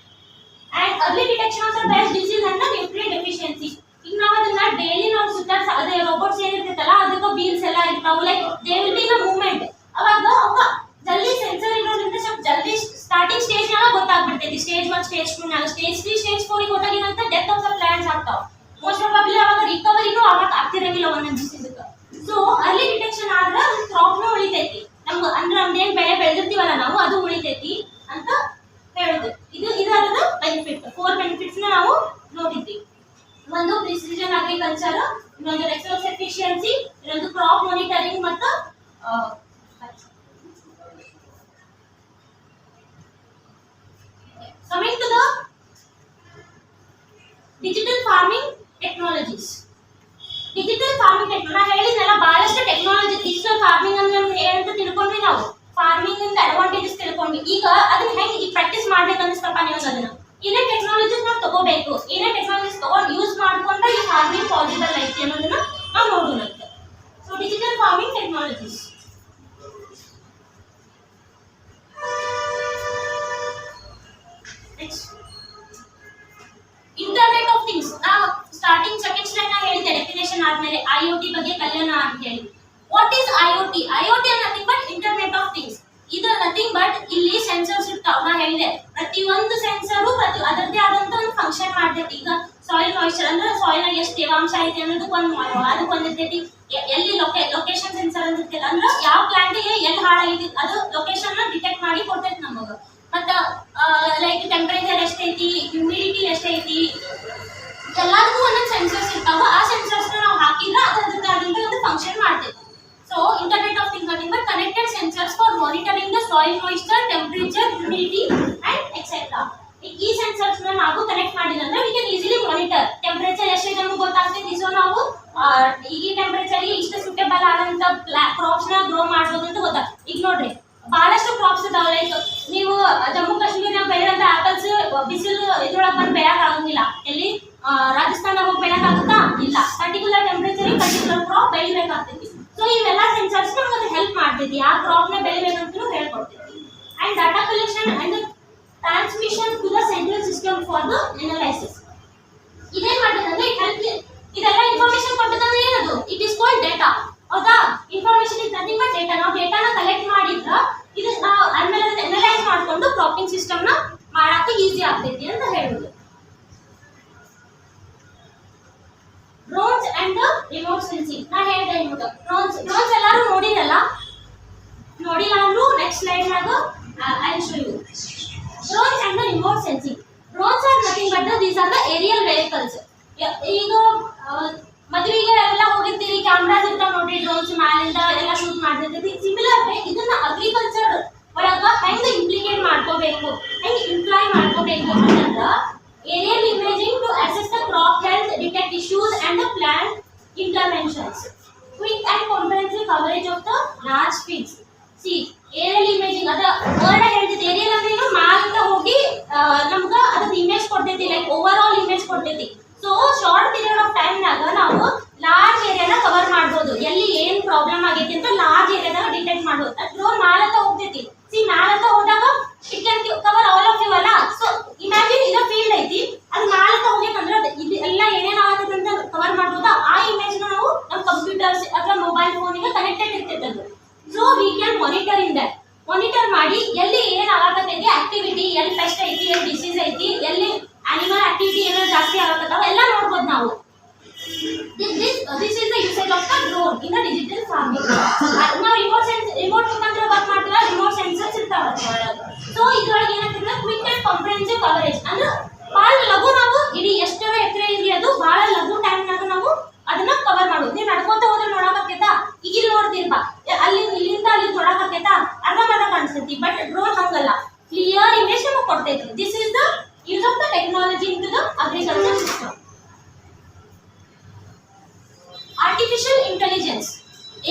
And early detection of the pest disease and nutrient efficiency. ಈಗ ನಾವು ಅದನ್ನ ಡೈಲಿ ನಾವು ಸುತ್ತ ಅದೇ ರೋಬೋಟ್ಸ್ ಏನಿರ್ತೈತಲ್ಲ ಅದಕ್ಕೆ ವೀಲ್ಸ್ ಎಲ್ಲ ಇರ್ತಾವ, like they will be in a movement. ಅವಾಗ ಅವಾಗ ಜಲ್ದಿ ಸೆನ್ಸರ್ ಇರೋದ್ರಿಂದ ಸ್ವಲ್ಪ ಜಲ್ದಿ ಸ್ಟಾರ್ಟಿಂಗ್ ಸ್ಟೇಜ್ ನಾಗ ಗೊತ್ತಾಗ್ಬಿಡ್ತೈತಿ. ಸ್ಟೇಜ್ 1, ಸ್ಟೇಜ್ 2 ನಾಗ, ಸ್ಟೇಜ್ 3, ಸ್ಟೇಜ್ 4 ಗೆ ಗೊತ್ತಾಗಿದಂತ ಡೆತ್ ಆಫ್ ದ ಪ್ಲಾಂಟ್ಸ್ ಆಗ್ತಾವ. ಮೋಸ್ಟ್ ಪ್ರಾಬಬ್ಲಿ ಅವಾಗ ರಿಕವರಿನೂ ಆಗಕ್ ಆಗ್ತಿರಂಗಿಲ್ಲ ಒಂದೊಂದು ಡಿಸೀಸ್ಗೆ. ಸೊ ಅರ್ಲಿ ಡಿಟೆಕ್ಷನ್ ಆದ್ರೆ ಕ್ರಾಪ್ ನ ಉಳಿತೈತಿ ನಮ್ಗೆ. ಅಂದ್ರೆ ನಮ್ದೇನ್ ಬೆಳೆ ಬೆಳೆದಿರ್ತೀವಲ್ಲ ನಾವು, ಅದು ಉಳಿತೈತಿ ಅಂತ ಹೇಳುದು. ಇದರದ ಬೆನಿಫಿಟ್. 4 ಬೆನಿಫಿಟ್ಸ್ ನ ನಾವು ನೋಡಿದ್ವಿ. ಒಂದು ಪ್ರಿಸಿಷನ್ ಅಗ್ರಿಕಲ್ಚರ್, ಇನ್ನೊಂದು ರಿಸೋರ್ಸ್ ಎಫಿಷಿಯನ್ಸಿ, ಇನ್ನೊಂದು ಕ್ರಾಪ್ ಮಾನಿಟರಿಂಗ್ ಮತ್ತು coming to the digital farming technologies. Digital farming technology ಹೇಳಿದ್ನಲ್ಲ, ಬಹಳಷ್ಟು ಟೆಕ್ನಾಲಜಿ. ಡಿಜಿಟಲ್ ಫಾರ್ಮಿಂಗ್ ಅಂದ್ರೆ ಏನಂತ ತಿಳ್ಕೊಂಡ್ವಿ ನಾವು, ಫಾರ್ಮಿಂಗ್ ಇಂದ ಅಡ್ವಾಂಟೇಜಸ್ ತಿಳ್ಕೊಂಡ್ವಿ. ಈಗ ಅದನ್ನ ಹೆಂಗೆ ಈಗ ಪ್ರಾಕ್ಟೀಸ್ ಮಾಡ್ಬೇಕು ಅನಿಸ್ತಪ್ಪ ನೀವು ಅದನ್ನ. ಏನೇ ಟೆಕ್ನಾಲಜೀಸ್ ನಾವು ತಗೋಬೇಕು, ಏನೇ ಟೆಕ್ನಾಲಜೀಸ್ ತಗೊಂಡು ಯೂಸ್ ಮಾಡ್ಕೊಂಡ್ರೆ ಈ ಫಾರ್ಮಿಂಗ್ ಪಾಸಿಬಲ್ ಐತಿ ಅನ್ನೋದನ್ನ ನಾವು ನೋಡೋಣ. So digital farming technologies. Internet of things. ನಾವು ಸ್ಟಾರ್ಟಿಂಗ್ ಸೆಕೆಂಡ್ ಸ್ಲೈಡ್ ನಾ ಹೇಳಿದೆ ಡೆಫಿನೇಷನ್ ಆದ್ಮೇಲೆ IoT ಬಗ್ಗೆ ಕಲಿಯೋಣ ಅಂತ ಹೇಳಿ. What is IoT? IoT is nothing but internet of things. ಇದು ನಥಿಂಗ್ ಬಟ್ ಇಲ್ಲಿ ಸೆನ್ಸರ್ಸ್ ಇರ್ತಾವ. ನಾ ಹೇಳಿದೆ ಪ್ರತಿ ಒಂದು ಸೆನ್ಸರು ಅದರದ್ದೇ ಆದಂತ ಒಂದು ಫಂಕ್ಷನ್ ಮಾಡ್ತೈತಿ. ಈಗ ಸಾಯಿಲ್ ಮಾಯಿಶ್ಚರ್ ಅಂದ್ರೆ ಸಾಯಿಲ್ ನಾಗ ಎಷ್ಟು ತೇವಾಂಶ ಐತಿ ಅನ್ನೋದಕ್ಕೆ ಅದಕ್ಕೆ ಇರ್ತೈತಿ. ಎಲ್ಲಿ ಲೊಕೇಶನ್ ಸೆನ್ಸರ್ ಅಂತ ಇರ್ತೈತಿ, ಅಂದ್ರೆ ಯಾವ ಪ್ಲಾಂಟಿಗೆ ಎಲ್ಲಿ ಹಾಳಾಗೈತಿ ಅದು ಲೊಕೇಶನ್ ನ ಡಿಟೆಕ್ಟ್ ಮಾಡಿ ಕೊಡ್ತೈತಿ ನಮಗ. ಮತ್ತ ಲೈಕ್ ಟೆಂಪರೇಚರ್ ಎಷ್ಟೈತಿ, ಹ್ಯೂಮಿಡಿಟಿ ಎಷ್ಟೈತಿ, ಎಲ್ಲದಕ್ಕೂ ಒಂದೊಂದು ಸೆನ್ಸರ್ಸ್ ಇರ್ತಾವ. ಆ ಸೆನ್ಸರ್ಸ್ ನಾವು ಹಾಕಿದ್ರೆ ಅದರಿಂದ ಒಂದು ಫಂಕ್ಷನ್ ಮಾಡ್ತೈತಿ. So Internet of Things nothing but connected sensors for monitoring the soil moisture, temperature, humidity and etc. ಈ ಸೆನ್ಸರ್ಸ್ ನ ನಾವು ಕನೆಕ್ಟ್ ಮಾಡಿದ್ರೆ we can easily monitor temperature ಎಷ್ಟಿದೆ ನಮಗೆ ಗೊತ್ತಾಗ್ತೈತಿ. ಸೊ ನಾವು ಈ ಟೆಂಪರೇಚರ್ ಗೆ ಇಷ್ಟು ಸೂಟೇಬಲ್ ಆದಂತ ಕ್ರಾಪ್ಸ್ ನ ಗ್ರೋ ಮಾಡಬಹುದು ಅಂತ ಗೊತ್ತಾಗ್ತದೆ. ಈಗ ನೋಡ್ರಿ ಬಹಳಷ್ಟು ಕ್ರಾಪ್ಸ್ ಇದಾವೆ. ಲೈಕ್ ನೀವು ಜಮ್ಮು ಕಾಶ್ಮೀರ ಬೆಳೆದಂತ ಆಪಲ್ಸ್ ಬಿಸಿಲು ಇದ್ರೊಳಗೆ ಬಂದು ಬೆಳೆಯಕ್ ಆಗಂಗಿಲ್ಲ. ಎಲ್ಲಿ ರಾಜಸ್ಥಾನ ಹೋಗಿ ಬೆಳೆಯಕ್ ಆಗುತ್ತಾ? ಇಲ್ಲ. ಪರ್ಟಿಕ್ಯುಲರ್ ಟೆಂಪರೇಚರ್ ಪರ್ಟಿಕ್ಯುಲರ್ ಕ್ರಾಪ್ ಬೆಳಿಬೇಕಾಗ್ತೈತಿ. ಸೊ ಇವೆಲ್ಲ ಸೆನ್ಸರ್ಸ್ ನಮಗೆ ಹೆಲ್ಪ್ ಮಾಡ್ತೈತಿ, ಆ ಕ್ರಾಪ್ ನ ಬೆಳಿಬೇಕಂತಲೂ ಹೇಳ್ಕೊಡ್ತೈತಿ. And data collection and transmission to the central system for the analysis. ಇದೇನ್ ಮಾಡ್ತದಂದ್ರೆ ಇದೆಲ್ಲ ಇನ್ಫಾರ್ಮೇಶನ್ ಕೊಟ್ಟದಂದ್ರೆ ಏನದು? It is called data. ಹೌದಾ? Information is nothing but data. ನಾವು ಡೇಟಾನ ಕಲೆಕ್ಟ್ ಮಾಡಿದ್ರ ಇದು ನಾವು ಆಮೇಲೆ ಅನಲೈಸ್ ಮಾಡ್ಕೊಂಡು ಕ್ರಾಪಿಂಗ್ ಸಿಸ್ಟಮ್ ನ ಮಾಡಕ್ಕೆ ಈಸಿ ಆಗ್ತೈತಿ ಅಂತ ಹೇಳುದು. Drones and remote sensing. ನಾ ಹೇಳ್ದೆ ನಿಮ್ಗೆ ಡ್ರೋನ್ಸ್ ಎಲ್ಲರೂ ನೋಡಿರಲ್ಲ, ನೋಡಿಲ್ಲ ಅಂದ್ರೂ ನೆಕ್ಸ್ಟ್ ಸ್ಲೈಡ್ ನಾಗ I will show you drones and remote sensing. Drones are nothing but these are the aerial vehicles. ಈಗ ಮದುವೆಗೆ ಎಲ್ಲ ಹೋಗಿರ್ತೀರಿ, ಕ್ಯಾಮ್ರಾಸ್ ಇರ್ತಾವ ನೋಡ್ರಿ, ಡ್ರೋನ್ಸ್ ಮ್ಯಾಲಿಂದ ಎಲ್ಲ ಶೂಟ್ ಮಾಡ್ತಿರ್ತೀವಿ. ಸಿಮಿಲರ್ ವೇ ಇದನ್ನ ಅಗ್ರಿಕಲ್ಚರ್ ಒಳಗ ಹೆಂಗ್ ಇಂಪ್ಲಿಕೇಟ್ ಮಾಡ್ಕೋಬೇಕು, ಹೆಂಗ್ ಇಂಪ್ಲಾಯ್ ಮಾಡ್ಕೋಬೇಕು ಅಂತಂದ್ರ aerial imaging to assess the crop health, detect issues and the plan interventions, quick and comprehensive coverage of the large fields. See aerial imaging ಅದ ವರ್ಡ್ ಹೇಳ್ತೈತಿ. ಏರಿಯಲ್ ಅಂದ್ರೆ ಏನು, ಮ್ಯಾಲಿಂದ ಹೋಗಿ ನಮ್ಗ ಅದ್ರ ಇಮೇಜ್ ಕೊಡ್ತೈತಿ, ಲೈಕ್ ಓವರ್ ಆಲ್ ಇಮೇಜ್ ಕೊಡ್ತೈತಿ. So short period of time ನಾಗ ನಾವು ಲಾರ್ಜ್ ಏರಿಯಾನ ಕವರ್ ಮಾಡ್ಬೋದು, ಎಲ್ಲಿ ಏನ್ ಪ್ರಾಬ್ಲಮ್ ಆಗೈತಿ ಅಂತ ಲಾರ್ಜ್ ಏರಿಯಾದಾಗ ಡಿಟೆಕ್ಟ್ ಮಾಡ್ಬೋದು. ಡ್ರೋನ್ ಮ್ಯಾಲಂತ ಹೋಗ್ತೈತಿ. ಸಿ ಮ್ಯಾಲಂತ ಹೋದಾಗ it can cover all of you ಅಲ್ಲ. ಸೊ ಇಮ್ಯಾಜಿನ್ ಇದ ಫೀಲ್ಡ್ ಐತಿ, ಅದು ಮ್ಯಾಲಂತ ಹೋಗ್ಬೇಕಂದ್ರೆ ಇದು ಎಲ್ಲ ಏನೇನ್ ಆಗತ್ತೆ ಅಂತ ಕವರ್ ಮಾಡ್ಬೋದಾ. ಆ ಇಮೇಜ್ ನಾವು ನಮ್ಮ ಕಂಪ್ಯೂಟರ್ಸ್ ಅಥವಾ ಮೊಬೈಲ್ ಫೋನಿಗೆ ಕನೆಕ್ಟೆಡ್ ಇರ್ತೈತೆ ಅದು. So we can monitor in that. Monitor ಮಾಡಿ ಎಲ್ಲಿ ಏನ್ ಆಗತೈತಿ ಆಕ್ಟಿವಿಟಿ, ಎಲ್ಲಿ ಪೆಸ್ಟ್ ಐತಿ, ಎಲ್ಲಿ ಡಿಸೀಸ್ ಐತಿ, ಎಲ್ಲಿ ಅನಿಮಲ್ ಆಕ್ಟಿವಿಟಿ ಏನಾದ್ರು ಜಾಸ್ತಿ ಆಗತ್ತವ ಎಲ್ಲ ನೋಡ್ಬೋದು ನಾವು. This is the usage of the drone in the digital farming. ನಾವು ರಿಮೋಟ್ ಮುಖಾಂತರ ವರ್ಕ್ ಮಾಡ್ತೀವಿ, ರಿಮೋಟ್ ಸೆನ್ಸರ್ಸ್ ಇರ್ತಾವ ಒಳಗೆ. ಸೊ ಇದ್ರೊಳಗೆ ಏನಾಗ್ತದೆ, ಕ್ವಿಕ್ ಅಂಡ್ ಕಾಂಪ್ರಿಹೆನ್ಸಿವ್ ಕವರೇಜ್ ಅಂದ್ರೆ ಭಾಳ ಲಘು ನಾವು ಇಡೀ ಎಷ್ಟೋ ಎಕರೆ ಇರಲಿ ಅದು ಭಾಳ ಲಘು ಟೈಮ್ನಾಗ ನಾವು ಅದನ್ನ ಕವರ್ ಮಾಡೋದು. ನೀವು ನಡ್ಕೋತ ಹೋದ್ರೆ ನೋಡಕತ್ತೈತಾ, ಈಗ ಇಲ್ಲಿ ನೋಡ್ತಿರ್ಬಾ ಅಲ್ಲಿ ಇಲ್ಲಿಂದ ಅಲ್ಲಿ ನೋಡಕತ್ತೈತಾ ಅರ್ಧ ಕಾಣಿಸ್ತೈತಿ. ಬಟ್ ಡ್ರೋನ್ ಹಂಗಲ್ಲ, ಕ್ಲಿಯರ್ ಇಮೇಜ್ ನಮಗೆ ಕೊಡ್ತೈತಿ. This is the use of the technology in to the agriculture system. Artificial intelligence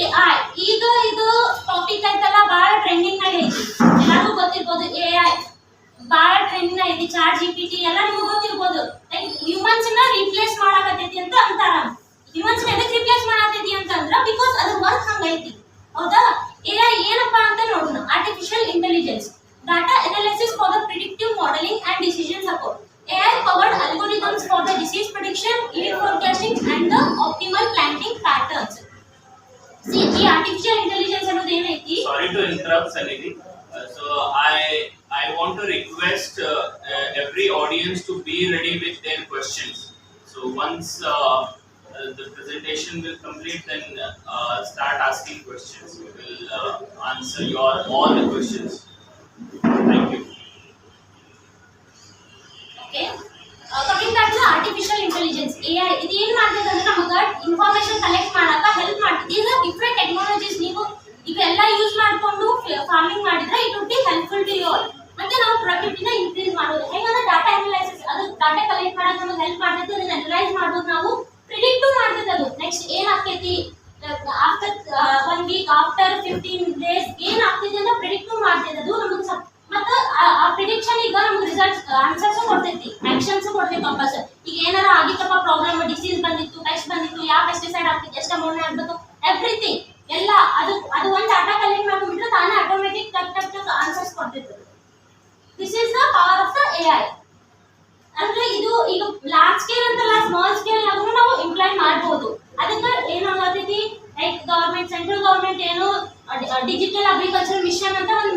AI ಈಗ ಇದು ಟಾಪಿಕ್ ಅಂತಲ್ಲ ಭಾಳ ಟ್ರೆಂಡಿಂಗ್ ನಾಗ ಐತಿ, ಎಲ್ಲರಿಗೂ ಗೊತ್ತಿರ್ಬೋದು. AI ಭಾಳ ಟ್ರೆಂಡಿಂಗ್ ಐತಿ. ChatGPT ಎಲ್ಲ ನಿಮ್ಗೆ ಗೊತ್ತಿರ್ಬೋದು. ಲೈಕ್ ಹ್ಯೂಮನ್ಸ್ ನ ರಿಪ್ಲೇಸ್ ಮಾಡಾಕತ್ತೈತಿ ಅಂತ ಅಂತಾರ. ಹ್ಯೂಮನ್ಸ್ ನ ಎದಕ್ಕೆ ರಿಪ್ಲೇಸ್ ಮಾಡಾಕತ್ತೈತಿ ಅಂತಂದ್ರ ಬಿಕಾಸ್ ಅದ್ರ ವರ್ಕ್ ಹಂಗೈತಿ, ಹೌದಾ. AI ಏನಪ್ಪಾ ಅಂತ ನೋಡೋಣ. Artificial intelligence data analysis for the predictive modeling and decision support. AI powered algorithms for the disease prediction, yield forecasting and the optimal planting patterns. See, the artificial intelligence ಅನ್ನೋದು ಏನೈತಿ. Sorry to interrupt, Sanidhi. So I want to request every audience to be ready with their questions. So once the presentation will complete, then start asking questions. We will answer all the questions. Thank you. Okay. Coming back to artificial intelligence, AI ಇದು ಏನು ಮಾಡ್ತದೆ ಅಂದ್ರೆ ನಮಗೆ information collect ಮಾಡಕ help ಮಾಡ್ತದೆ. ಈಗ different technologies ನೀವು ಇವೆಲ್ಲ ಯೂಸ್ ಮಾಡಿಕೊಂಡು ಫಾರ್ಮಿಂಗ್ ಮಾಡಿದ್ರೆ it would be helpful to you all. ಮತ್ತೆ ನಾವು ಪ್ರೊಡಕ್ಟಿವಿಟಿನ ಇನ್ಕ್ರೀಸ್ ಮಾಡೋದು ಹೆಂಗಂದ್ರೆ ಡಾಟಾ ಅನಲೈಸಿಸ್, ಅದು ಡಾಟಾ ಕಲೆಕ್ಟ್ ಮಾಡಕ್ಕೆ ನಮಗೆ ಹೆಲ್ಪ್ ಮಾಡ್ತೈತೆ. ಅದನ್ನ ಅನಲೈಸ್ ಮಾಡ್ಬೋದು, ನಾವು ಪ್ರಿಡಿಕ್ಟ್ ಮಾಡ್ತೈತೆ ಅದು ನೆಕ್ಸ್ಟ್ ಏನ್ ಆಗ್ತೈತಿ ಆಫ್ಟರ್ 1 ವೀಕ್, ಆಫ್ಟರ್ 15 ಡೇಸ್ ಏನ್ ಆಗ್ತೈತಿ ಅಂತ ಪ್ರಿಡಿಕ್ಟ್ ಮಾಡ್ತೈತೆ ಅದು ನಮಗೆ. ಮತ್ತೆ ಆ ಪ್ರಿಡಿಕ್ಷನ್ ಈಗ ನಮ್ಗೆ ರಿಸಲ್ಟ್ಸ್ ಆನ್ಸರ್ಸ್ ಕೊಡ್ತೈತಿ, ಆಕ್ಷನ್ಸ್ ಕೊಡ್ತೈತಿ ವಾಪಸ್. ಈಗ ಏನಾರ ಆಗಿತ್ತಪ್ಪ ಪ್ರಾಬ್ಲಮ್, ಡಿಸೀಸ್ ಬಂದಿತ್ತು, ಪೆಸ್ಟ್ ಬಂದಿತ್ತು, ಯಾವ ಪೆಸ್ಟಿಸೈಡ್ ಆಗ್ತೈತಿ, ಎಷ್ಟು ಅಮೌಂಟ್ ಆಗ್ಬೇಕು, ಎವ್ರಿಥಿಂಗ್ ಎಲ್ಲ ಅದು ಒಂದು ಡಾಟಾ ಕಲೆಕ್ಟ್ ಮಾಡ್ಕೊಂಡ್ಬಿಟ್ರೆ ತಾನೇ ಆಟೋಮೆಟಿಕ್ ಟಕ್ ಆನ್ಸರ್ಸ್ ಕೊಡ್ತೈತಿ. This is the power of the AI. ಅಂದ್ರೆ ಇದು ಈಗ ಲಾರ್ಜ್ ಸ್ಕೇಲ್ ಅಂತಲ್ಲ, ಸ್ಮಾಲ್ ಸ್ಕೇಲ್ ನಾಗೂ ನಾವು ಇಂಪ್ಲಾಯ್ ಮಾಡ್ಬೋದು. ಅದಕ್ಕೆ ಏನಾಗತೈತಿ, ಲೈಕ್ ಗವರ್ಮೆಂಟ್, ಸೆಂಟ್ರಲ್ ಗವರ್ಮೆಂಟ್ ಏನು ಡಿಜಿಟಲ್ ಅಗ್ರಿಕಲ್ಚರ್ ಮಿಷನ್ ಅಂತ ಒಂದು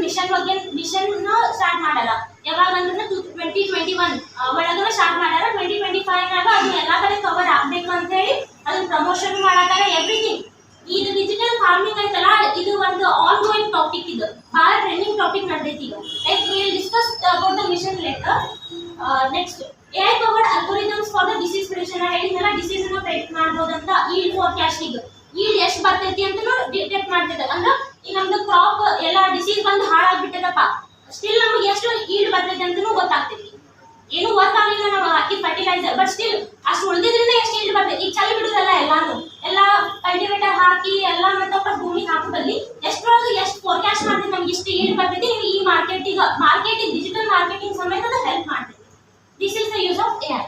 ಮಿಷನ್ ಸ್ಟಾರ್ಟ್ ಮಾಡ್ಯಾರ. ಯಾವಾಗ ಅಂದ್ರೆ 2021 ಒಳಗಡೆ ಸ್ಟಾರ್ಟ್ ಮಾಡ್ಯಾರ. 2025 ನಾಗ ಅದು ಎಲ್ಲಾ ಕಡೆ ಕವರ್ ಆಗ್ಬೇಕು ಅಂತ ಹೇಳಿ ಅದನ್ನ ಪ್ರಮೋಷನ್ ಮಾಡಾತಾರ. ಎವ್ರಿಥಿಂಗ್ ಇದು ಡಿಜಿಟಲ್ ಫಾರ್ಮಿಂಗ್ ಐತಲ್ಲ, ಇದು ಒಂದು ಆನ್ ಗೋಯಿಂಗ್ ಟಾಪಿಕ್, ಇದು ಭಾಳ ಟ್ರೆಂಡಿಂಗ್ ಟಾಪಿಕ್ ನಡೆದೈತಿ ಈಗ. Like we will discuss about the mission later. Next AI powered algorithms for the disease prediction. ಹೇಳಿದ್ನಲ್ಲ, ಡಿಸೀಸ್ ಅನ್ನು ಪ್ರೆಡಿಕ್ಟ್ ಮಾಡ್ಬೋದಂತ. yield forecasting, yield ಎಷ್ಟು ಬರ್ತೈತಿ ಅಂತನೂ ಡಿಟೆಕ್ಟ್ ಮಾಡ್ತೈತೆ. ಅಂದ್ರೆ ಈಗ ನಮ್ದು ಕ್ರಾಪ್ ಎಲ್ಲ ಡಿಸೀಸ್ ಬಂದು ಹಾಳಾಗ್ಬಿಟ್ಟದಪ್ಪ, ಸ್ಟಿಲ್ ನಮ್ಗೆ ಎಷ್ಟು yield ಬರ್ತೈತಿ ಅಂತನೂ ಗೊತ್ತಾಗ್ತೈತಿ. ಏನು ವರ್ಕ್ ಆಗಲಿಲ್ಲ ನಾವು ಹಾಕಿ ಫರ್ಟಿಲೈಸರ್, ಬಟ್ ಸ್ಟಿಲ್ ಅಷ್ಟು ಉಳಿದಿದ್ರಿಂದ ಎಷ್ಟು yield ಬರ್ತೈತಿ. ಈಗ ಚಳಿ ಬಿಡುದಲ್ಲ, ಎಲ್ಲಾನು ಎಲ್ಲ ಕಲ್ಟಿವೇಟರ್ ಹಾಕಿ ಎಲ್ಲ ಮತ್ತೆ ಭೂಮಿಗೆ ಹಾಕೋದಲ್ಲಿ ಎಷ್ಟರೊಳಗೆ ಎಷ್ಟು ಫೋರ್ಕಾಸ್ಟ್ ಮಾಡ್ತೈತಿ, ನಮ್ಗೆ ಇಷ್ಟು yield ಬರ್ತೈತಿ. ಈ ಮಾರ್ಕೆಟಿಂಗ್ ಡಿಜಿಟಲ್ ಮಾರ್ಕೆಟಿಂಗ್ ಸಮೇತ ಅದು ಹೆಲ್ಪ್ ಮಾಡ್ತೈತಿ. This is the use of AI.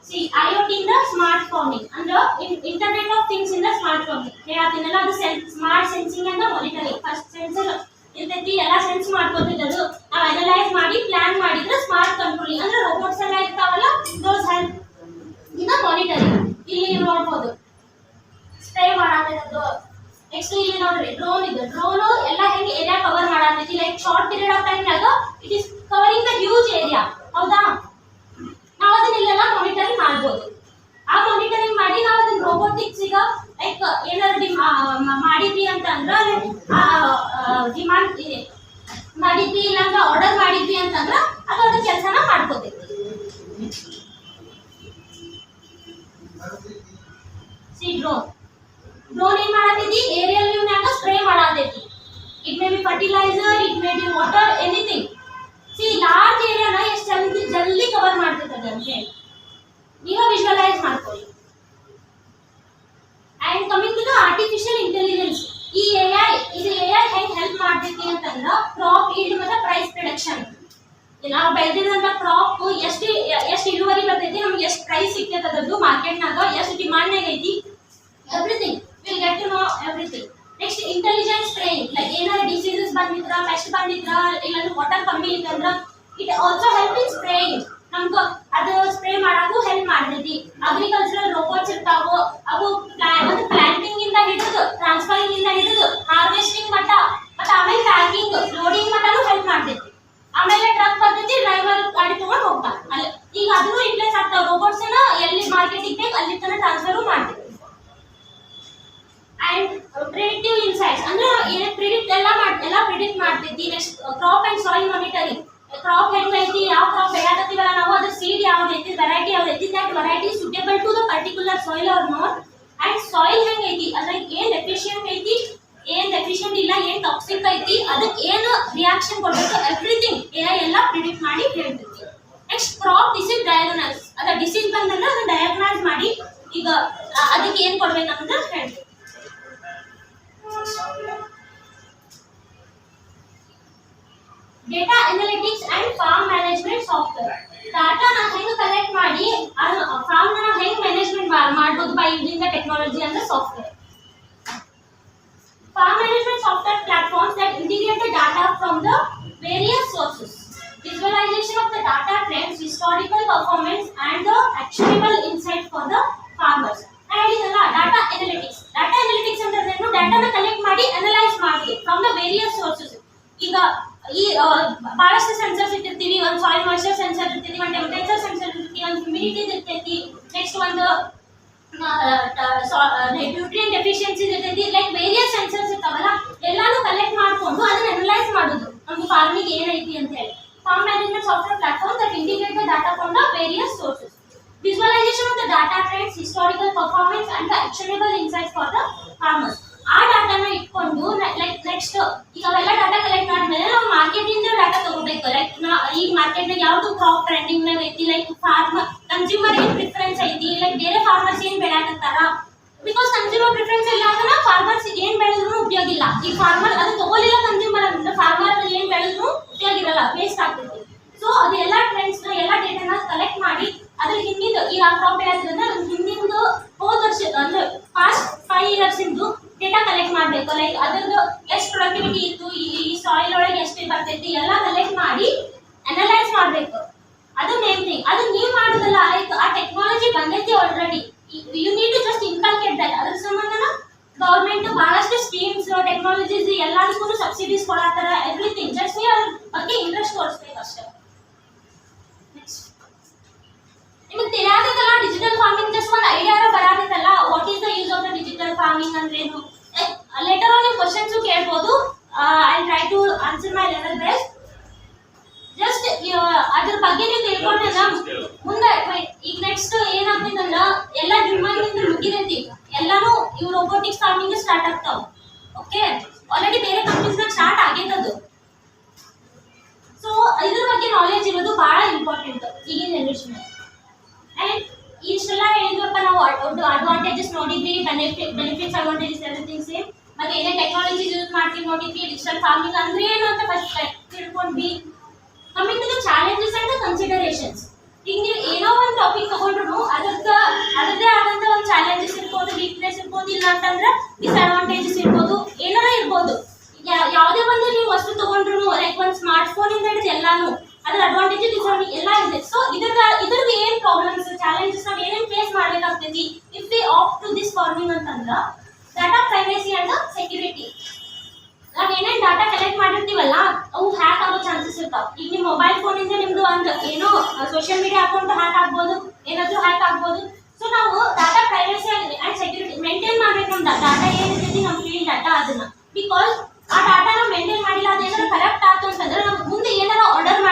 See, IoT in the smart farming and the Internet of Things in the smart farming. ಹೇಳತ್ತಿನಲ್ಲ, ಅದು smart sensing and the monitoring. First sensor ಇರ್ತೈತಿ, ಎಲ್ಲ sense ಮಾಡ್ಕೊತಿದ್ದು ನಾವು analyse ಮಾಡಿ plan ಮಾಡಿದ್ರೆ smart controlling ಅಂದ್ರೆ robots ಎಲ್ಲ ಇರ್ತಾವಲ್ಲ, ದೋಸ್ help in the monitoring. ಇಲ್ಲಿ ನೀವು ನೋಡ್ಬೋದು ಸ್ಪ್ರೇ ಮಾಡಾಕತ್ತದು. ನೆಕ್ಸ್ಟ್ ಇಲ್ಲಿ ನೋಡ್ರಿ ಡ್ರೋನ್ ಇದೆ. ಡ್ರೋನ್ ಎಲ್ಲ ಹೆಂಗೆ ಏರಿಯಾ ಕವರ್ ಮಾಡಾಕೈತಿ, like short period of time ನಾಗ it is covering the huge area, ಹೌದಾ. ನಾವು ಅದನ್ನ ಇಲ್ಲೆಲ್ಲ ಮಾನಿಟರಿಂಗ್ ಮಾಡ್ಬೋದು. ಆ ಮಾನಿಟರಿಂಗ್ ಮಾಡಿ ನಾವು ಅದನ್ನ ರೋಬೋಟಿಕ್ಸ್ ಈಗ ಲೈಕ್ ಏನಾದ್ರು ಮಾಡಿದ್ವಿ ಅಂತ ಅಂದ್ರೆ ಡಿಮಾಂಡ್ ಮಾಡಿದ್ವಿ ಇಲ್ಲಾಂದ್ರೆ ಆರ್ಡರ್ ಮಾಡಿದ್ವಿ ಅಂತಂದ್ರ ಅದು ಅದ್ರ ಕೆಲಸನ ಮಾಡ್ಕೋತೈತಿ. ಸಿ ಡ್ರೋನ್ ಏನ್ ಮಾಡತೈತಿ, ಏರಿಯಲ್ ವ್ಯೂನಾಗ ಸ್ಪ್ರೇ ಮಾಡತೈತಿ. It may be fertiliser, it may be water, anything. See large ಏರಿಯಾನ ಎಷ್ಟು ಜಲ್ದಿ ಕವರ್ ಮಾಡ್ತೈತೆ ಅದು ಅಂತ ಹೇಳಿ ನೀವು ವಿಜುವಲೈಸ್ ಮಾಡ್ಕೊಳ್ಳಿ. And coming to the artificial intelligence, ಈ ಇದು ಎಐ ಹೆಂಗ್ ಹೆಲ್ಪ್ ಮಾಡ್ತೈತಿ ಅಂತಂದ್ರ ಕ್ರಾಪ್ ಈಲ್ಡ್ ಮತ್ತೆ ಪ್ರೈಸ್ ಪ್ರಿಡಿಕ್ಷನ್. ನಾವು ಬೆಳೆದಿರುವಂತ ಕ್ರಾಪ್ ಎಷ್ಟು ಇಳುವರಿ ಬರ್ತೈತಿ, ನಮ್ಗೆ ಎಷ್ಟು ಪ್ರೈಸ್ ಸಿಗ್ತೈತೆ, ಅದರದ್ದು ಮಾರ್ಕೆಟ್ನಾಗ ಎಷ್ಟು ಡಿಮಾಂಡ್ನಾಗ ಐತಿ, everything will get to know everything. Next intelligent spraying, like ಏನಾರ ಡಿಸೀಸಸ್ ಬಂದಿದ್ರ, ಪೆಸ್ಟ್ ಬಂದಿದ್ರ, ಇಲ್ಲಾಂದ್ರೆ ವಾಟರ್ ಕಮ್ಮಿ ಇತ್ತಂದ್ರ it also help in spraying. ನಮ್ಗೆ ಅದು ಸ್ಪ್ರೇ ಮಾಡಕ್ಕೂ ಹೆಲ್ಪ್ ಮಾಡ್ತೈತಿ. ಅಗ್ರಿಕಲ್ಚರಲ್ ರೋಬೋಟ್ಸ್ ಇರ್ತಾವು, ಅವು ಒಂದು ಪ್ಲಾಂಟಿಂಗ್ ಇಂದ ಹಿಡಿದು ಟ್ರಾನ್ಸ್ಫರಿಂಗ್ ಇಂದ ಹಿಡಿದು ಹಾರ್ವೆಸ್ಟಿಂಗ್ ಮಟ್ಟ ಮತ್ತೆ ಆಮೇಲೆ ಪ್ಯಾಕಿಂಗ್ ಲೋಡಿಂಗ್ ಮಟ್ಟನೂ ಹೆಲ್ಪ್ ಮಾಡ್ತೈತಿ. ಆಮೇಲೆ ಟ್ರಕ್ ಬರ್ತೈತಿ, ಡ್ರೈವರ್ ಗಾಡಿ ತಗೊಂಡು ಹೋಗ್ತಾನೆ ಅಲ್ಲಿ. ಈಗ ಅದನ್ನು ರಿಪ್ಲೇಸ್ ಆಗ್ತಾವ, ರೋಬೋಟ್ಸ್ ಎಲ್ಲಿ ಮಾರ್ಕೆಟಿಗೆ ಬೇಕು ಅಲ್ಲಿ ತನಕ ಟ್ರಾನ್ಸ್ಫರು ಮಾಡ್ತೈತಿ. ಅಂಡ್ ಪ್ರಿಡಿಕ್ಟಿವ್ ಇನ್ಸೈಟ್ಸ್ ಅಂದ್ರೆ ಏನೇ ಪ್ರಿಡಿಕ್ಟ್ ಎಲ್ಲ ಪ್ರಿಡಿಕ್ಟ್ ಮಾಡ್ತೈತಿ. Next crop and soil monitoring, crop ಹೆಂಗೈತಿ, ಯಾವ ಕ್ರಾಪ್ ಬೆಳೆಯಕತ್ತೀವಲ್ಲ ನಾವು, ಅದ್ರ ಸೀಡ್ ಯಾವ್ದೈತಿ, ವೆರೈಟಿ ಯಾವ್ದೈತಿ, that variety suitable to the particular soil or not. And soil ಹೆಂಗೈತಿ, ಅದ್ರ ಏನ್ ಡೆಫಿಷಿಯಂಟ್ ಐತಿ, ಏನ್ ಡೆಫಿಷಿಯಂಟ್ ಇಲ್ಲ, ಏನ್ ಟಾಕ್ಸಿಕ್ ಐತಿ, ಅದಕ್ಕೆ ಏನು ರಿಯಾಕ್ಷನ್ ಕೊಡಬೇಕು, ಎವ್ರಿಥಿಂಗ್ ಎಐ ಎಲ್ಲ ಪ್ರಿಡಿಕ್ಟ್ ಮಾಡಿ ಹೇಳ್ತೈತಿ. ನೆಕ್ಸ್ಟ್ ಕ್ರಾಪ್ ಡಿಸೀಸ್ ಡಯಾಗ್ನೋಸ್, ಅದ ಡಿಸೀಸ್ ಬಂದ್ರೆ ಅದನ್ನ ಡಯಾಗ್ನೈಸ್ ಮಾಡಿ ಈಗ ಅದಕ್ಕೆ ಏನ್ ಕೊಡ್ಬೇಕಂತ ಹೇಳ್ತೀವಿ. Data analytics and farm management software, ಡಾಟಾನ ಹೆಂಗ್ ಕಲೆಕ್ಟ್ ಮಾಡಿ ಫಾರ್ಮ್ ನ ಹೆಂಗ್ ಮ್ಯಾನೇಜ್ಮೆಂಟ್ ಮಾಡಬಹುದು ಬೈ ಯೂಸಿಂಗ್ ದ ಟೆಕ್ನಾಲಜಿ ಅಂದ್ರೆ software. Farm management software platforms that integrate the data from the various sources, visualization of the data trends, historical performance, and the actionable insight for the farmers. And data analytics. Data analytics ಅಂದ್ರೆ ಡಾಟಾನ collect ಮಾಡಿ analyse ಮಾಡಿ from the various sources. ಈಗ ಈ ಬಹಳಷ್ಟು sensors ಇಟ್ಟಿರ್ತೀವಿ, ಒಂದು soil moisture sensor ಇರ್ತೀವಿ, ಒಂದು ಟೆಂಪರೇಚರ್ ಸೆನ್ಸರ್ ಇರ್ತೀವಿ, ಒಂದು ಹ್ಯೂಮಿಡಿಟಿ ಇರ್ತೈತಿ, ನೆಕ್ಸ್ಟ್ ಒಂದು ನ್ಯೂಟ್ರಿಯೆಂಟ್ ಡೆಫಿಷಿಯನ್ಸೀಸ್ ಇರ್ತೈತಿ, ಲೈಕ್ ವೇರಿಯಸ್ ಸೆನ್ಸರ್ಸ್ ಇರ್ತಾವಲ್ಲ, ಎಲ್ಲಾನು ಕಲೆಕ್ಟ್ ಮಾಡ್ಕೊಂಡು ಅದನ್ನ ಅನಲೈಸ್ ಮಾಡೋದು ನಮ್ಗೆ ಫಾರ್ಮಿಗೆ ಏನೈತಿ ಅಂತ ಹೇಳಿ. Form management software platform that integrate the data from the various sources, visualization of the data trends, historical performance, and the actionable insights for the farmers. ಆ ಡಾಟಾನ ಇಟ್ಕೊಂಡು ಲೈಕ್ ನೆಕ್ಸ್ಟ್ ಈಗ ಅವೆಲ್ಲ ಡಾಟಾ ಕಲೆಕ್ಟ್ ಮಾಡಿದ್ಮೇಲೆ ನಾವು ಮಾರ್ಕೆಟ್ ಇಂದ data ತಗೋಬೇಕು. Like ಈಗ market ನಾಗ ಯಾವ್ದು ಕ್ರಾಪ್ ಟ್ರೆಂಡಿಂಗ್ ನಾಗ ಐತಿ, ಲೈಕ್ ಕನ್ಸ್ಯೂಮರ್ ಏನ್ ಪ್ರಿಫರೆನ್ಸ್ ಐತಿ, ಲೈಕ್ ಬೇರೆ ಫಾರ್ಮರ್ಸ್ ಏನ್ ಬೆಳೆಯಕತ್ತಾರ. ಬಿಕಾಸ್ ಕನ್ಸ್ಯೂಮರ್ ಪ್ರಿಫರೆನ್ಸ್ ಇಲ್ಲ ಅಂದ್ರೆ ಫಾರ್ಮರ್ಸ್ ಏನ್ ಬೆಳೆದ್ರು ಉಪಯೋಗ ಇಲ್ಲ. ಈಗ ಫಾರ್ಮರ್ ಅದು ತಗೋಲಿಲ್ಲ ಕನ್ಸ್ಯೂಮರ್ ಅಂದ್ರೆ ಫಾರ್ಮರ್ ಏನ್ ಬೆಳೆದ್ರು ಉಪಯೋಗ ಇರಲ್ಲ, ವೇಸ್ಟ್ ಆಗ್ತೈತಿ. ಸೊ ಅದೆಲ್ಲ ಟ್ರೆಂಡ್ಸ್ ಎಲ್ಲ ಡೇಟಾನ ಕಲೆಕ್ಟ್ ಮಾಡಿ ಅದ್ರ ಹಿಂದಿದ್ದು ಈಗ ಕ್ರಾಪ್ ಬೆಳೆಯೋದ್ರಿಂದ ಹಿಂದಿಂದು ಹೋದ ವರ್ಷ ಅಂದ್ರೆ ಪಾಸ್ಟ್ 5 years ಇಂದು ಡೇಟಾ ಕಲೆಕ್ಟ್ ಮಾಡಬೇಕು. ಲೈಕ್ ಅದ್ರದ್ದು ಎಷ್ಟು ಪ್ರೊಡಕ್ಟಿವಿಟಿ ಇತ್ತು, ಈ ಸಾಯಿಲ್ ಒಳಗೆ ಎಷ್ಟು ಬರ್ತೈತಿ ಎಲ್ಲ ಕಲೆಕ್ಟ್ ಮಾಡಿ ಅನಲೈಸ್ ಮಾಡಬೇಕು. ಅದು ಮೇನ್ ಥಿಂಗ್. ಅದು ನೀವು ಮಾಡೋದಲ್ಲ, ಲೈಕ್ ಆ ಟೆಕ್ನಾಲಜಿ ಬಂದೈತಿ already, you need to just inculcate that. ಅದ್ರ ಸಂಬಂಧನ ಗೌರ್ಮೆಂಟ್ ಬಹಳಷ್ಟು ಸ್ಕೀಮ್ಸ್ ಟೆಕ್ನಾಲಜೀಸ್ ಎಲ್ಲದಕ್ಕೂ ಸಬ್ಸಿಡೀಸ್ ಕೊಡತ್ತಾರ, ಎವ್ರಿಥಿಂಗ್. ಜಸ್ಟ್ ನೀವು ಅದ್ರ ಬಗ್ಗೆ ಇಂಟ್ರೆಸ್ಟ್ ತೋರಿಸ್ಬೇಕು ಅಷ್ಟೇ. ನಿಮಗೆ ತಿಳಿಯಾದಲ್ಲ ಡಿಜಿಟಲ್ ಫಾರ್ಮಿಂಗ್, ಜಸ್ಟ್ ಒಂದು ಐಡಿಯಾ ಬರಾದೈತಲ್ಲ, what is the use of the digital farming ಅಂದ್ರೇನು. ಲೇಟರ್ ಆನ್ ನೀವು ಕ್ವಶನ್ಸ್ ಕೇಳ್ಬೋದು, I try to answer my level best. Just ಅದ್ರ ಬಗ್ಗೆ ನೀವು ತಿಳ್ಕೊಂಡ್ರೆ ಮುಂದೆ ಈಗ ನೆಕ್ಸ್ಟ್ ಏನಾಗ್ತೈತಂದ್ರ ಎಲ್ಲ ಡಿಮಾಂಡ್ ಮುಗಿದೈತಿ, ಎಲ್ಲಾನು ಇವ್ ರೋಬೋಟಿಕ್ಸ್ ಫಾರ್ಮಿಂಗ್ ಸ್ಟಾರ್ಟ್ ಆಗ್ತಾವ. ಓಕೆ, ಆಲ್ರೆಡಿ ಬೇರೆ ಕಂಪ್ನೀಸ್ನಾಗ ಸ್ಟಾರ್ಟ್ ಆಗೈತದು. ಸೊ ಇದ್ರ ಬಗ್ಗೆ ನಾಲೆಜ್ ಇರೋದು ಬಹಳ ಇಂಪಾರ್ಟೆಂಟ್ ಈಗಿನ ಜನರೇಷನ್. ಅಂಡ್ ಇಷ್ಟೆಲ್ಲ ಹೇಳಿದ್ವಪ್ಪ ನಾವು, ಅಡ್ವಾಂಟೇಜಸ್ ನೋಡಿದ್ವಿ, ಬೆನಿಫಿಟ್ಸ್ ಅಡ್ವಾಂಟೇಜಸ್ ಎವ್ರಿಥಿಂಗ್ ಸೇಮ್. ಮತ್ತೆ ಏನೇ ಟೆಕ್ನಾಲಜಿ ಯೂಸ್ ಮಾಡ್ತೀವಿ ನೋಡಿದ್ವಿ, ಡಿಜಿಟಲ್ ಫಾರ್ಮಿಂಗ್ ಅಂದ್ರೆ ಏನು ಅಂತ ಫಸ್ಟ್ ತಿಳ್ಕೊಂಡ್ವಿ. Coming to the challenges and the considerations. ಈಗ ನೀವು ಏನೋ ಒಂದು ಟಾಪಿಕ್ ತಗೊಂಡ್ರು ಅದರದ್ದೇ ಆದಂತ ಒಂದು ಚಾಲೆಂಜಸ್ ಇರ್ಬೋದು, ವೀಕ್ನೆಸ್ ಇರ್ಬೋದು, ಇಲ್ಲ ಅಂತಂದ್ರೆ ಡಿಸ್ಅಡ್ವಾಂಟೇಜಸ್ ಇರ್ಬೋದು, ಏನಾರ ಇರ್ಬೋದು. ಯಾವುದೇ ಒಂದು ನೀವು ವಸ್ತು ತಗೊಂಡ್ರು, ಲೈಕ್ ಒಂದು ಸ್ಮಾರ್ಟ್ ಫೋನ್ ಇಂದ ಹಿಡಿದು ಎಲ್ಲಾನು ಅದ್ರ ಅಡ್ವಾಂಟೇಜ್ ಡಿಸ್ಅಡ್ವಾಂಟೇಜ್ ಎಲ್ಲ ಇದೆ. ಸೊ ಇದ್ರದ್ದು ಏನ್ ಪ್ರಾಬ್ಲಮ್ಸ್ ಚಾಲೆಂಜಸ್ ನಾವು ಏನೇನು ಫೇಸ್ ಮಾಡ್ಬೇಕಾಗ್ತೈತಿ if we opt to this farming ಅಂತಂದ್ರ ಡಾಟಾ ಪ್ರೈವಸಿ ಅಂಡ್ ಸೆಕ್ಯೂರಿಟಿ. ನಾವ್ ಏನೇನ್ ಡಾಟಾ ಕಲೆಕ್ಟ್ ಮಾಡಿರ್ತೀವಲ್ಲ ಅವು ಹ್ಯಾಕ್ ಆಗೋ ಚಾನ್ಸಸ್ ಇರ್ತಾವ. ಈಗ ನಿಮ್ಮ ಮೊಬೈಲ್ ಫೋನ್ ಇಂದ ನಿಮ್ದು ಒಂದು ಏನೋ ಸೋಷಿಯಲ್ ಮೀಡಿಯಾ ಅಕೌಂಟ್ ಹ್ಯಾಕ್ ಆಗ್ಬೋದು, ಏನಾದ್ರೂ ಹ್ಯಾಕ್ ಆಗ್ಬೋದು. ಸೊ ನಾವು data privacy and security maintain ಮಾಡ್ಬೇಕು. ನಮ್ಮ ಡಾಟಾ ಏನಿರ್ತೈತಿ ನಮ್ಮ ಫೀಲ್ಡ್ ಡಾಟಾ ಅದನ್ನ, ಬಿಕಾಸ್ ಆ ಡಾಟಾ ನಾವು ಮೇಂಟೈನ್ ಮಾಡಿಲ್ಲ, ಅದೇನಾದ್ರು ಕರೆಕ್ಟ್ ಆಯ್ತು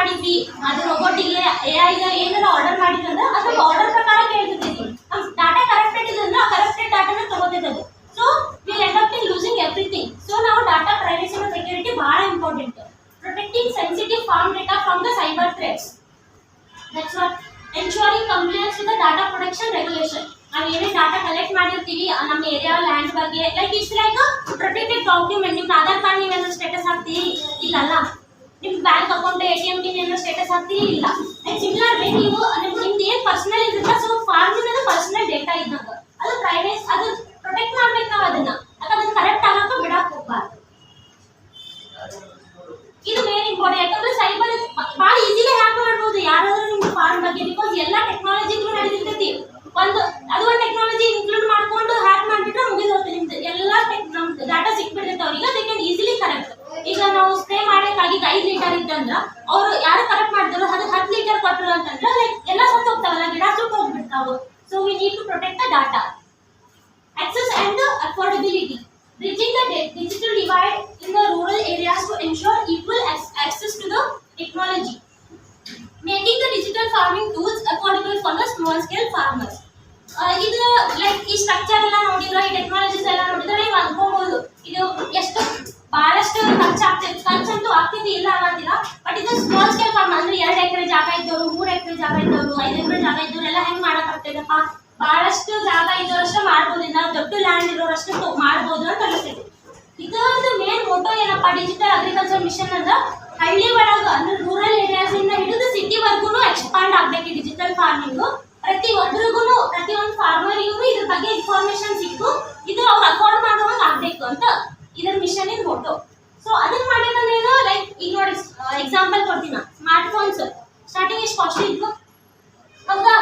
ಮಾಡಿದ್ವಿ, ಅದು ರೋಬೋಟಿಗೆ AI ಏನಾರ ಆರ್ಡರ್ ಮಾಡಿದ್ವಿ ಅಂದ್ರೆ ಅದ್ರ ಆರ್ಡರ್ ಪ್ರಕಾರ ಕೇಳ್ತಿದ್ದೀವಿ. ನಮ್ಮ ಡಾಟಾ ಕರೆಕ್ಟೆಡ್ ಇದೆ ಅಂದ್ರೆ ಆ ಕರೆಕ್ಟೆಡ್ ಡಾಟಾನ ತಗೋತಿದ್ದದು. So will end up in losing everything. So ನಾವು ಡಾಟಾ ಪ್ರೈವಸಿ ಮತ್ತು ಸೆಕ್ಯೂರಿಟಿ ಬಹಳ important. Protecting sensitive farm data from the cyber threats. That's what ensuring compliance with the data protection regulation. ನಾವು ಏನೇ ಡಾಟಾ ಕಲೆಕ್ಟ್ ಮಾಡಿರ್ತೀವಿ ನಮ್ಮ area land ಬಗ್ಗೆ, like it's like protected document. ನಿಮ್ಮ Aadhaar card ನೀವೇನೋ status ಹಾಕ್ತೀರಿ ಇಲ್ಲಲ್ಲ, ನಿಮ್ಮ ಬ್ಯಾಂಕ್ ಅಕೌಂಟ್ ATM ಪಿನ್ ಏನೋ ಸ್ಟೇಟಸ್ ಹಾಕ್ತೀರಿ ಇಲ್ಲ. ಲೈಕ್ ಸಿಮಿಲರ್ ವೇ ನೀವು ನಿಮ್ದು ಏನು ಪರ್ಸನಲ್ ಇರುತ್ತೆ, ಸೊ ಫಾರ್ಮಿಂಗ್ ಅದು ಪರ್ಸನಲ್ ಡೇಟಾ ಇದ್ದಂಗ, ಅದು ಪ್ರೈವೇಸಿ, ಅದು ಪ್ರೊಟೆಕ್ಟ್ ಮಾಡ್ಬೇಕು ನಾವು ಅದನ್ನ. ಅದನ್ನ ಕರೆಕ್ಟ್ ಆಗಕ್ಕೆ ಬಿಡಕ್ಕೆ ಹೋಗ್ಬಾರ್ದು. ಇದು ಮೇನ್ ಇಂಪಾರ್ಟೆಂಟ್. ಯಾಕಂದ್ರೆ ಸೈಬರ್ ಭಾಳ ಈಸಿಲಿ ಹ್ಯಾಕ್ ಮಾಡ್ಬೋದು ಯಾರಾದ್ರೂ ನಿಮ್ಮ ಫಾರ್ಮ್ ಬಗ್ಗೆ, ಬಿಕಾಸ್ ಎಲ್ಲ ಟೆಕ್ನಾಲಜಿ ಥ್ರೂ ನಡೆದಿರ್ತೈತಿ. ಒಂದು ಟೆಕ್ನಾಲಜಿ ಇನ್ಕ್ಲೂಡ್ ಮಾಡ್ಕೊಂಡು ಹ್ಯಾಕ್ ಮಾಡಿಬಿಟ್ರೆ ಮುಗಿದೋಗ್ತದೆ ನಿಮ್ದು ಎಲ್ಲ ನಮ್ದು ಡಾಟಾ ಸಿಕ್ಬಿಡ್ತೈತೆ ಅವ್ರಿಗೆ. They can easily correct. ಈಗ ನಾವು ಸ್ಪ್ರೇ ಮಾಡೋಕ್ಕಾಗಿ 5 ಲೀಟರ್ ಇತ್ತಂದ್ರೆ ಅವರು ಯಾರು ಕರೆಕ್ಟ್ ಮಾಡಿದ್ರು ಅದು 10 ಲೀಟರ್ ಕೊಟ್ಟರು ಅಂತಂದ್ರೆ ಲೈಕ್ ಎಲ್ಲ ಸತ್ತು ಹೋಗ್ತಾವಲ್ಲ, ಗಿಡ ಸುಟ್ಟು ಹೋಗ್ಬಿಡ್ತಾವು. So we need to protect the data. Access and the affordability. Bridging the digital divide in the rural areas to ensure equal access to the technology. Making the digital farming tools affordable for the small scale farmers. ಇದು like ಈ structure ಎಲ್ಲ ನೋಡಿದ್ರೆ, ಈ technologies ಎಲ್ಲ ನೋಡಿದ್ರೆ ನೀವು ಅನ್ಕೋಬಹುದು ಇದು ಎಷ್ಟು ಬಹಳಷ್ಟು ಖರ್ಚಂತೂ ಆಗ್ತಿದ್ದು ಇಲ್ಲ ಅನ್ನೋದಿಲ್ಲ. ಬಟ್ ಇದು ಸ್ಮಾಲ್ ಸ್ಕೇಲ್ ಫಾರ್ಮ್ ಅಂದ್ರೆ 2 ಎಕರೆ ಜಾಗ ಇದ್ದವರು, 3 ಎಕರೆ ಜಾಗ ಇದ್ದವರು, 5 ಎಕರೆ ಜಾಗ ಇದ್ದವರು ಎಲ್ಲ ಹೆಂಗ್ ಮಾಡಕ್ಕಾಗ್ತದಪ್ಪ, ಬಹಳಷ್ಟು ಜಾಗ ಇದ್ದವರಷ್ಟೇ ಮಾಡ್ಬೋದು, ನಾವು ದೊಡ್ಡ ಲ್ಯಾಂಡ್ ಇರೋರಷ್ಟು ಮಾಡ್ಬೋದು ಅಂತ ಅನಿಸ್ತೈತಿ. ಇದೊಂದು ಮೇನ್ ಮೋಟೋ ಏನಪ್ಪ ಡಿಜಿಟಲ್ ಅಗ್ರಿಕಲ್ಚರ್ ಮಿಷನ್ ಅಂದ್ರೆ ಹಳ್ಳಿ ಒಳಗೆ ಅಂದ್ರೆ ರೂರಲ್ ಏರಿಯಾಸ್ ಇಂದ ಹಿಡಿದು ಸಿಟಿವರೆಗೂ ಎಕ್ಸ್ಪಾಂಡ್ ಆಗ್ಬೇಕು ಈ ಡಿಜಿಟಲ್ ಫಾರ್ಮಿಂಗ್. ಪ್ರತಿಯೊಂದು ಫಾರ್ಮರಿಗೂ ಇದ್ರ ಬಗ್ಗೆ ಇನ್ಫಾರ್ಮೇಶನ್ ಸಿಕ್ಕು ಇದು ಅವ್ರು ಅಫೋರ್ಡ್ ಮಾಡೋಂಗ್ ಆಗ್ಬೇಕು ಅಂತ ಇದರ ಮಿಷನ್ ಇನ್ ಮೋಟೋ. ಸೊ ಅದನ್ನ ಮಾಡಿದ್ರೆ ಲೈಕ್ ಈಗ ನೋಡಿ ಎಕ್ಸಾಂಪಲ್ ಕೊಡ್ತೀನಿ. ಸ್ಮಾರ್ಟ್ ಫೋನ್ಸ್ ಸ್ಟಾರ್ಟಿಂಗ್ ಎಷ್ಟು ಕಾಸ್ಟ್ಲಿ ಇದ್ವು ಹೌದಾ?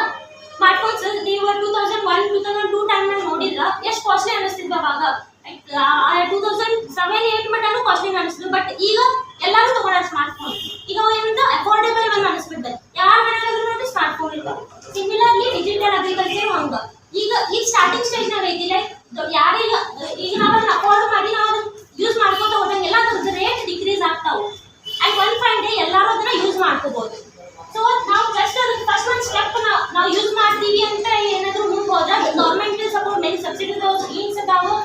ಸ್ಮಾರ್ಟ್ ಫೋನ್ಸ್ ನೀವು 2001-2002 ಟೈಮ್ ನೋಡಿದ್ರ ಎಷ್ಟು ಕಾಸ್ಟ್ಲಿ ಅನಿಸ್ತಿದ್ವು ಅವಾಗ. 2007-8 ಮಟನೂ ಕಾಸ್ಟ್ಲಿ ಅನಿಸ್ತು. ಬಟ್ ಈಗ ಎಲ್ಲರೂ ತಗೊಳ್ಳೋರು ಸ್ಮಾರ್ಟ್ ಫೋನ್. ಈಗ ಏನಂತ ಅಫೋರ್ಡೆಬಲ್ ಒಂದು ಅನಿಸ್ಬಿಡ್ತದೆ. ಯಾರ ಮನೆಯಾದ್ರೂ ನೋಡಿ ಸ್ಮಾರ್ಟ್ ಫೋನ್ ಇತ್ತು. ಸಿಮಿಲರ್ಲಿ ಡಿಜಿಟಲ್ ಅಗ್ರಿಕಲ್ಚರ್ ಹಂಗ ಈಗ ಸ್ಟಾರ್ಟಿಂಗ್ ಸ್ಟೇಜ್ ನಾಗ ಐತಿ. ಲೈಕ್ ಯಾರೀಗ ಈಗ ನಾವು ಅದನ್ನ ಅಫೋರ್ಡ್ ಮಾಡಿ ನಾವು ಅದನ್ನ ಯೂಸ್ ಮಾಡ್ಕೋತ ಹೋದಂಗೆಲ್ಲ ಅದ್ರ ರೇಟ್ ಡಿಕ್ರೀಸ್ ಆಗ್ತಾವು. ಅಂಡ್ ಒನ್ ಫೈನ್ ಡೇ ಎಲ್ಲರೂ ಅದನ್ನ ಯೂಸ್ ಮಾಡ್ಕೋಬಹುದು. ಸೊ ನಾವು ಜಸ್ಟ್ ಅದಕ್ಕೆ ಫಸ್ಟ್ ಒಂದು ಸ್ಟೆಪ್ ನಾವು ಯೂಸ್ ಮಾಡ್ತೀವಿ ಅಂತ ಏನಾದರೂ ಮುಂದೆ ಹೋದ್ರೆ ಗೌರ್ಮೆಂಟ್ ಸಪೋರ್ಟ್ ಮೇಲೆ ಸಬ್ಸಿಡಿ ಸ್ಕೀಮ್ಸ್ ಅದಾವು.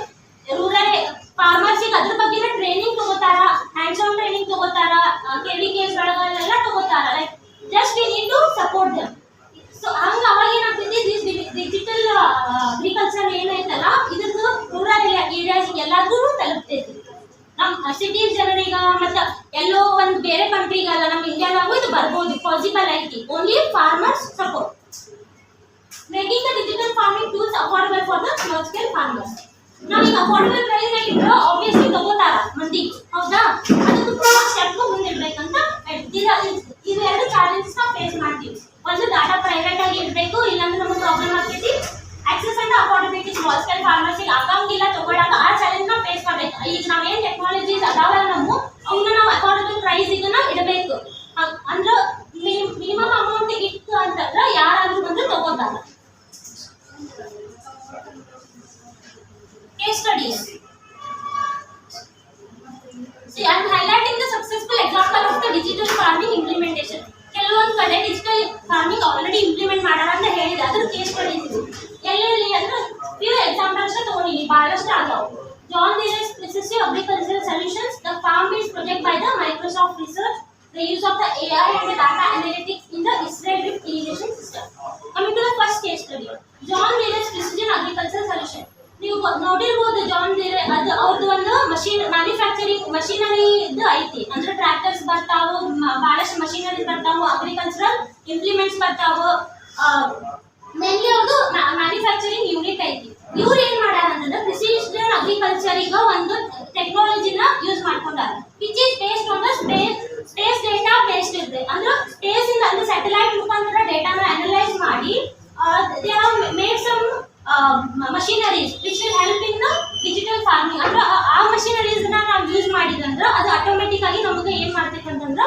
ರೂರಲ್ ಫಾರ್ಮರ್ಸಿಗೆ ಅದ್ರ ಬಗ್ಗೆ ಟ್ರೈನಿಂಗ್ ತಗೋತಾರ, ಹ್ಯಾಂಡ್ಸ್ ಆನ್ ಟ್ರೈನಿಂಗ್ ತಗೋತಾರ, KVKs ಒಳಗೆಲ್ಲ ತಗೋತಾರ. Like just we need to support them. So ಹಂಗ ಅವಾಗ ಏನಾಗ್ತೈತಿ ಡಿಜಿಟಲ್ ಅಗ್ರಿಕಲ್ಚರ್ ಏನೈತಲ್ಲ ಇದ್ರದ್ದು ರೂರಲ್ ಏರಿಯಾಸ್ ಎಲ್ಲರಿಗೂ ತಲುಪ್ತೈತಿ. ನಮ್ಮ ಸಿಟೀಸ್ ಜನರಿಗ ಮತ್ತೆ ಎಲ್ಲೋ ಒಂದು ಬೇರೆ ಕಂಟ್ರಿಗಲ್ಲ ನಮ್ಮ ಇಂಡಿಯಾದಾಗೂ ಇದು ಬರ್ಬೋದು, ಪಾಸಿಬಲ್ ಐತಿ. Only farmers support. Making the digital farming tools affordable for the small scale farmers. ನಾವೀಗ ಅಫೋರ್ಡಬಲ್ ಪ್ರೈಸ್ ಆಗಿದ್ರೆ ಆಬ್ವಿಯಸ್ಲಿ ತಗೋತಾರ ಮಂದಿ ಹೌದಾ? ಅದಕ್ಕೆ ಸ್ಟೆಪ್ ಮುಂದಿಡ್ಬೇಕಂತ ಇದು 2 ಚಾಲೆಂಜಸ್ ನಾವು ಫೇಸ್ ಮಾಡ್ತೀವಿ. ಒಂದು ಡಾಟಾ ಪ್ರೈವೇಟ್ ಆಗಿ ಇರಬೇಕು, ಇಲ್ಲಾಂದ್ರೆ ನಮಗೆ ಪ್ರಾಬ್ಲಮ್ ಆಗ್ತೈತಿ. Access and affordability small scale ಫಾರ್ಮರ್ಸಿಗೆ ಆಗಂಗಿಲ್ಲ ತಗೊಳ್ಳಾಕ. ಆ ಚಾಲೆಂಜ್ ನಾವು ಫೇಸ್ ಮಾಡಬೇಕು. ಈಗ ನಾವೇನು ಟೆಕ್ನಾಲಜೀಸ್ ಅದಾವಲ್ಲ ಅವನ್ನ ನಾವು ಅಫೋರ್ಡಬಲ್ ಪ್ರೈಸಿಗೆ ಇಡಬೇಕು. ಅಂದ್ರೆ ಮಿನಿಮಮ್ ಅಮೌಂಟ್ ಇತ್ತು ಅಂತಂದ್ರೆ ಯಾರಾದ್ರೂ ಬಂದು ತಗೋತಾರ. Case studies. See, I am highlighting the successful example of the digital farming implementation. ಕೆಲವೊಂದು ಕಡೆ ಡಿಜಿಟಲ್ ಫಾರ್ಮಿಂಗ್ ಆಲ್ರೆಡಿ ಇಂಪ್ಲಿಮೆಂಟ್ ಮಾಡಾರ ಅಂತ ಹೇಳಿದೆ. ಅದ್ರ ಕೇಸ್ ಸ್ಟಡೀಸ್ ಎಲ್ಲೆಲ್ಲಿ ಅಂದ್ರೆ ಫ್ಯೂ ಎಕ್ಸಾಂಪಲ್ಸ್ ತಗೊಂಡಿನಿ, ಬಹಳಷ್ಟು ಆಗಾವು. John Deere's Precision Agricultural Solutions, the farm-based project by the Microsoft Research, the use of the AI and the data analytics in the Israel drip irrigation system. Coming to the first case study, John Deere's Precision Agricultural Solution. ನೀವು ನೋಡಿರ್ಬೋದು John Deere ಅದು ಅವ್ರದ್ದು ಒಂದು manufacturing machinery ಇದು ಐತಿ. ಅಂದ್ರೆ tractors ಬರ್ತಾವು, ಬಹಳಷ್ಟು ಮಷೀನರೀಸ್ ಬರ್ತಾವು, ಅಗ್ರಿಕಲ್ಚರಲ್ ಇಂಪ್ಲಿಮೆಂಟ್ಸ್ ಬರ್ತಾವು. ಮೇನ್ಲಿ ಅವ್ರದ್ದು ಮ್ಯಾನುಫ್ಯಾಕ್ಚರಿಂಗ್ ಯೂನಿಟ್ ಐತಿ. ಇವ್ರು ಏನ್ ಮಾಡ್ಯಾರ ಅಂತಂದ್ರೆ ಪ್ರಿಸಿಷನ್ ಅಗ್ರಿಕಲ್ಚರಿಗ ಒಂದು ಟೆಕ್ನಾಲಜಿನ ಯೂಸ್ ಮಾಡ್ಕೊಂಡಾರ, which is based on the space data based ಇರ್ತದೆ. ಅಂದ್ರೆ ಸ್ಪೇಸ್ ಇಂದ ಅಂದ್ರೆ ಸ್ಯಾಟಲೈಟ್ ಮುಖಾಂತರ ಡೇಟಾನ ಅನಲೈಸ್ ಮಾಡಿ they have made some machineries which will help in the digital farming. ಅಂದ್ರೆ ಆ ಮಷಿನರೀಸ್ ನಾವು ಯೂಸ್ ಮಾಡಿದಂದ್ರೆ ಅದು ಆಟೋಮೆಟಿಕ್ ಆಗಿ ನಮಗೆ ಏನ್ ಮಾಡ್ತೈತಿ ಅಂತಂದ್ರೆ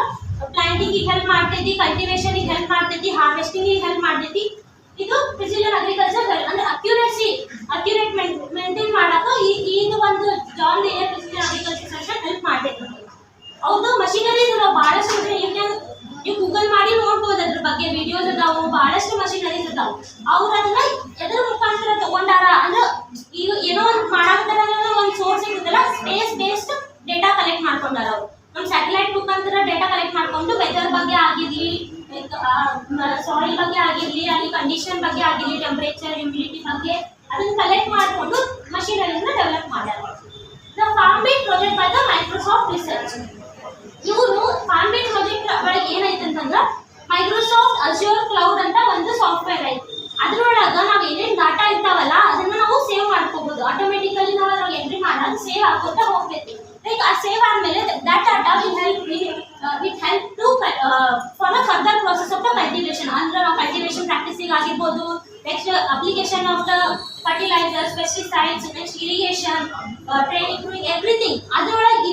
ಪ್ಲಾಂಟಿಂಗ್ ಹೆಲ್ಪ್ ಮಾಡ್ತೈತಿ, ಕಲ್ಟಿವೇಶನ್ ಹೆಲ್ಪ್ ಮಾಡ್ತೈತಿ, ಹಾರ್ವೆಸ್ಟಿಂಗ್ ಹೆಲ್ಪ್ ಮಾಡ್ತೈತಿ. ಇದು ಪ್ರಿಸಿಷನ್ ಅಗ್ರಿಕಲ್ಚರ್ ಅಂದ್ರೆ ಅಕ್ಯುರೇಟ್ ಮೇಂಟೈನ್ ಮಾಡಕ ಇದು ಒಂದು John Deere precision agriculture section help ಮಾಡ್ತೈತಿ. ಅವ್ರದ್ದು ಮಷಿನರೀಸ್ ನಾವು ಬಹಳಷ್ಟು ಬಗ್ಗೆ ವಿಡಿಯೋಸ್ ಅದಾವು, ಬಹಳಷ್ಟು ಮಷಿನರೀಸ್ ಅದಾವು. ಅವ್ರು ಅದನ್ನ ಎದ್ರ ಮುಖಾಂತರ ತಗೊಂಡಾರ ಅಂದ್ರೆ ಈಗ ಏನೋ ಒಂದು ಮಾಡಾಕತ್ತಾರ ಒಂದು ಸೋರ್ಸ್ ಇರುತ್ತಲ್ಲ, ಸ್ಪೇಸ್ ಬೇಸ್ಡ್ ಡೇಟಾ ಕಲೆಕ್ಟ್ ಮಾಡ್ಕೊಂಡಾರ. ಅವ್ರು ಒಂದು ಸ್ಯಾಟಲೈಟ್ ಮುಖಾಂತರ ಡೇಟಾ ಕಲೆಕ್ಟ್ ಮಾಡ್ಕೊಂಡು ವೆದರ್ ಬಗ್ಗೆ ಆಗಿರ್ಲಿ, ಸಾಯಿಲ್ ಬಗ್ಗೆ ಆಗಿರ್ಲಿ, ಅಲ್ಲಿ ಕಂಡೀಷನ್ ಬಗ್ಗೆ ಆಗಿರ್ಲಿ, ಟೆಂಪರೇಚರ್, ಹ್ಯೂಮಿಡಿಟಿ ಬಗ್ಗೆ ಅದನ್ನ ಕಲೆಕ್ಟ್ ಮಾಡಿಕೊಂಡು ಮಷಿನರಿನ ಡೆವಲಪ್ ಮಾಡ್ಯಾರ. The FarmBeat project by the Microsoft research. ಇವರು ಫಾರ್ಮ್ಬೀಟ್ ಪ್ರಾಜೆಕ್ಟ್ ಒಳಗೆ ಏನೈತೆ ಅಂತಂದ್ರೆ ಮೈಕ್ರೋಸಾಫ್ಟ್ ಅಜ್ಯೂರ್ ಕ್ಲೌಡ್ ಅಂತ ಒಂದು ಸಾಫ್ಟ್ವೇರ್ ಐತಿ. ಅದ್ರೊಳಗ ನಾವು ಏನೇನು ಡಾಟಾ ಇರ್ತಾವಲ್ಲ ಅದನ್ನ ನಾವು ಸೇವ್ ಮಾಡ್ಕೋಬಹುದು. ಆಟೋಮೆಟಿಕಲಿ ನಾವು ಅದ್ರಾಗ ಎಂಟ್ರಿ ಮಾಡೋದು ಸೇವ್ ಆಗೋತಾ ಹೋಗ್ತೈತಿ. ಲೈಕ್ ಆ ಸೇವ್ ಆದ್ಮೇಲೆ that data will help to for the further process of the cultivation. ಅಂದ್ರೆ ನಾವು ಕಲ್ಟಿವೇಶನ್ ಪ್ರಾಕ್ಟೀಸಿಗೆ ಆಗಿರ್ಬೋದು, next application of the fertilisers, pesticides, next irrigation, training, everything. ಅದ್ರೊಳಗೆ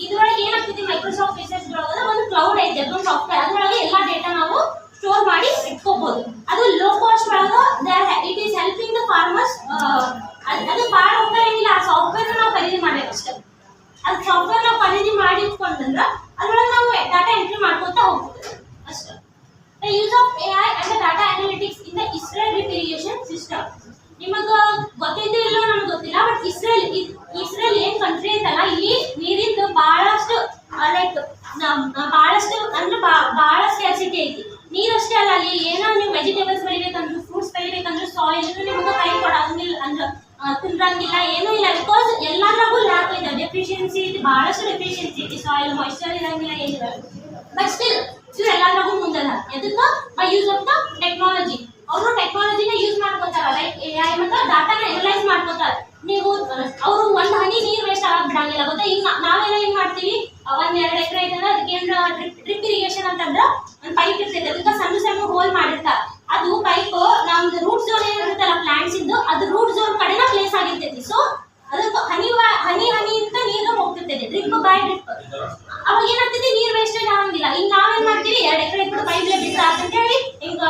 ಇದ್ರೊಳಗೆ ಏನಾಗ್ತೈತಿ, ಮೈಕ್ರೋಸಾಫ್ಟ್ ರಿಸರ್ಚ್ ಒಳಗೆ ಒಂದು ಕ್ಲೌಡ್ ಐತೆ, ಅದೊಂದು ಸಾಫ್ಟ್ವೇರ್. ಅದ್ರೊಳಗೆ ಎಲ್ಲ ಡೇಟಾ ನಾವು ಸ್ಟೋರ್ ಮಾಡಿ ಇಟ್ಕೋಬಹುದು. ಅದು ಲೋ ಕಾಸ್ಟ್ ಒಳಗೆ it is helping the farmers. ಅದು ಭಾಳ ಹೋಗ್ತಾರಂಗಿಲ್ಲ, ಆ ಸಾಫ್ಟ್ವೇರ್ ನಾವು ಖರೀದಿ ಮಾಡ್ಬೇಕಷ್ಟೇ. ಅದು ಸಾಫ್ಟ್ವೇರ್ ನಾವು ಖರೀದಿ ಮಾಡಿ ಇಟ್ಕೊಂಡ್ರೆ ಅದ್ರೊಳಗೆ ನಾವು ಡಾಟಾ ಎಂಟ್ರಿ ಮಾಡ್ಕೊತಾ ಹೋಗ್ಬೋದು ಅಷ್ಟೇ. The use of AI and the data analytics in the Israel drip irrigation system. ನಿಮಗೆ ಗೊತ್ತೈತೆ ಇಲ್ಲೋ ನನಗೆ ಗೊತ್ತಿಲ್ಲ, ಬಟ್ ಇಸ್ರೇಲ್ ಏನ್ ಕಂಟ್ರಿ ಐತಲ್ಲ, ಇಲ್ಲಿ ನೀರಿಂದು ಬಹಳಷ್ಟು ಲೈಕ್ ಬಹಳಷ್ಟು ಅಂದ್ರೆ ಬಹಳ ಸ್ಕ್ಯಾರ್ಸಿಟಿ ಐತಿ. ನೀರಷ್ಟೇ ಅಲ್ಲ, ಅಲ್ಲಿ ಏನೋ ನೀವು ವೆಜಿಟೇಬಲ್ಸ್ ಬೆಳಿಬೇಕಂದ್ರೆ, ಫ್ರೂಟ್ಸ್ ಬೆಳಿಬೇಕಂದ್ರೆ ಸಾಯಿಲ್ ನಿಮಗೆ ಕೈ ಕೊಡಂಗಿಲ್ಲ ಅಂದ್ರೆ ಕುಂದ್ರಂಗಿಲ್ಲ, ಏನೂ ಇಲ್ಲ. ಬಿಕಾಸ್ ಎಲ್ಲಾದ್ರಾಗೂ ಲ್ಯಾಕ್ ಇದೆ, ಡೆಫಿಷಿಯನ್ಸಿ ಐತಿ, ಬಹಳಷ್ಟು ಡೆಫಿಷಿಯನ್ಸಿ ಐತಿ. ಸಾಯಿಲ್ ಮಾಯಿಶ್ಚರ್ ಇರಂಗಿಲ್ಲ, ಏನಿಲ್ಲ. ಬಟ್ ಸ್ಟಿಲ್ ಇವ್ರು ಎಲ್ಲಾದ್ರಾಗೂ ಮುಂದದ. ಎದಕ್ಕೆ? By use of the technology. ಅವರು ಟೆಕ್ನಾಲಜಿನ ಯೂಸ್ ಮಾಡ್ಕೋತಾರ, ಲೈಕ್ AI ಮತ್ತು ಡಾಟಾನ ಅನಲೈಸ್ ಮಾಡ್ಕೋತಾರೆ. ನೀವು ಅವರು ಒಂದು ಹನಿ ನೀರು ವೇಸ್ಟ್ ಆಗಿ ಬಿಡಂಗಿಲ್ಲ, ಗೊತ್ತಾ? ಈಗ ನಾವೆಲ್ಲ ಏನ್ ಮಾಡ್ತೀವಿ, 1-2 ಎಕರೆ ಐತಂದ್ರೆ ಅದಕ್ಕೆ ಏನಾರ ಡ್ರಿಪ್ ಇರಿಗೇಷನ್ ಅಂತಂದ್ರೆ ಒಂದು ಪೈಪ್ ಇರ್ತೈತೆ, ಅದಕ್ಕೆ ಸಣ್ಣ ಹೋಲ್ ಮಾಡಿರ್ತಾರೆ. ಅದು ಪೈಪ್ ನಮ್ದು ರೂಟ್ ಝೋನ್ ಏನಿರುತ್ತಲ್ಲ ಪ್ಲಾಂಟ್ಸ್ ಇಂದು, ಅದು ರೂಟ್ ಝೋನ್ ಕಡೆನ ಪ್ಲೇಸ್ ಆಗಿರ್ತೈತಿ. ಸೊ ಅದಕ್ಕೆ ಹನಿ ಅಂತ ನೀರು ಹೋಗ್ತಿರ್ತೈತೆ, ಡ್ರಿಪ್ ಬೈ ಡ್ರಿಪ್. ಅವಾಗ ಏನಾಗ್ತೈತಿ, ನೀರು ವೇಸ್ಟೇಜ್ ಆಗಂಗಿಲ್ಲ. ಈಗ ನಾವೇನ್ ಮಾಡ್ತೀವಿ, 2 ಎಕರೆ ಇಟ್ಟು ಪೈಪ್ಲೆ ಬಿಡ್ತಾ ಅಂತ ಹೇಳಿ ಈಗ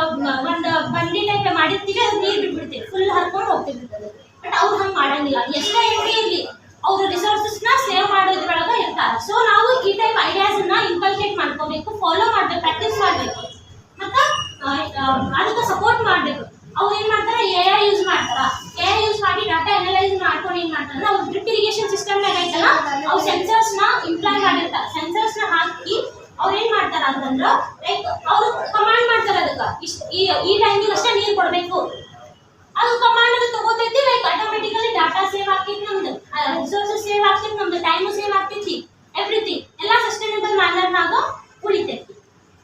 ಒಂದು ಬಂಡಿ ಟೈಪ್ ಮಾಡಿರ್ತೀವಿ, ಅದು ನೀರು ಬಿಟ್ಬಿಡ್ತೀವಿ, ಫುಲ್ ಹರ್ಕೊಂಡು ಹೋಗ್ತಿರ್ತದೆ. ಬಟ್ ಅವ್ರು ಹಂಗೆ ಮಾಡಂಗಿಲ್ಲ. ಎಷ್ಟೇ ಎಕರೆ ಇರಲಿ ಅವರು ರಿಸೋರ್ಸಸ್ನ ಸೇವ್ ಮಾಡೋದ್ರೊಳಗೆ ಇರ್ತಾರೆ. ಸೊ ನಾವು ಈ ಟೈಪ್ ಐಡಿಯಾಸನ್ನ ಇನ್ಕಲ್ಕೇಟ್ ಮಾಡ್ಕೋಬೇಕು, ಫಾಲೋ ಮಾಡ್ಬೇಕು, ಪ್ರಾಕ್ಟೀಸ್ ಮಾಡಬೇಕು, ಮತ್ತು ಅದಕ್ಕೆ ಸಪೋರ್ಟ್ ಮಾಡಬೇಕು. ಅವ್ರು ಏನು ಮಾಡ್ತಾರೆ, AI ಯೂಸ್ ಮಾಡ್ತಾರ. AI ಯೂಸ್ ಮಾಡಿ ಡಾಟಾ ಅನಲೈಸ್ ಮಾಡ್ಕೊಂಡು ಏನು ಮಾಡ್ತಾರೆ, ಅವ್ರು ಡ್ರಿಪ್ ಇರಿಗೇಷನ್ ಸಿಸ್ಟಮ್ನಾಗ ಐತಲ್ಲ, ಅವ್ರು ಸೆನ್ಸರ್ಸ್ನ ಇಂಪ್ಲಾಯ್ ಮಾಡಿರ್ತಾರೆ. ಸೆನ್ಸರ್ಸ್ನ ಹಾಕಿ ಅವ್ರು ಏನು ಮಾಡ್ತಾರೆ ಅಂತಂದ್ರೆ, ಲೈಕ್ ಅವರು ಕಮಾಂಡ್ ಮಾಡ್ತಾರೆ, ಅದಕ್ಕೆ ಈ ಟೈಮಿಗೆ ಅಷ್ಟೇ ನೀರು ಕೊಡಬೇಕು. ಅದು ಕಮಾಂಡ್ ಅದು ತಗೋತೈತಿ, ಲೈಕ್ ಆಟೋಮೆಟಿಕಲಿ ಡಾಟಾ ಸೇವ್ ಆಗ್ತೈತಿ, ನಮ್ದು ರಿಸೋರ್ಸಸ್ ಸೇವ್ ಆಗ್ತೈತಿ, ನಮ್ದು ಟೈಮು ಸೇವ್ ಆಗ್ತೈತಿ, ಎವ್ರಿಥಿಂಗ್ ಎಲ್ಲ ಸಸ್ಟೈನಬಲ್ ಮ್ಯಾನರ್ನಾಗ ಉಳಿತೈತಿ.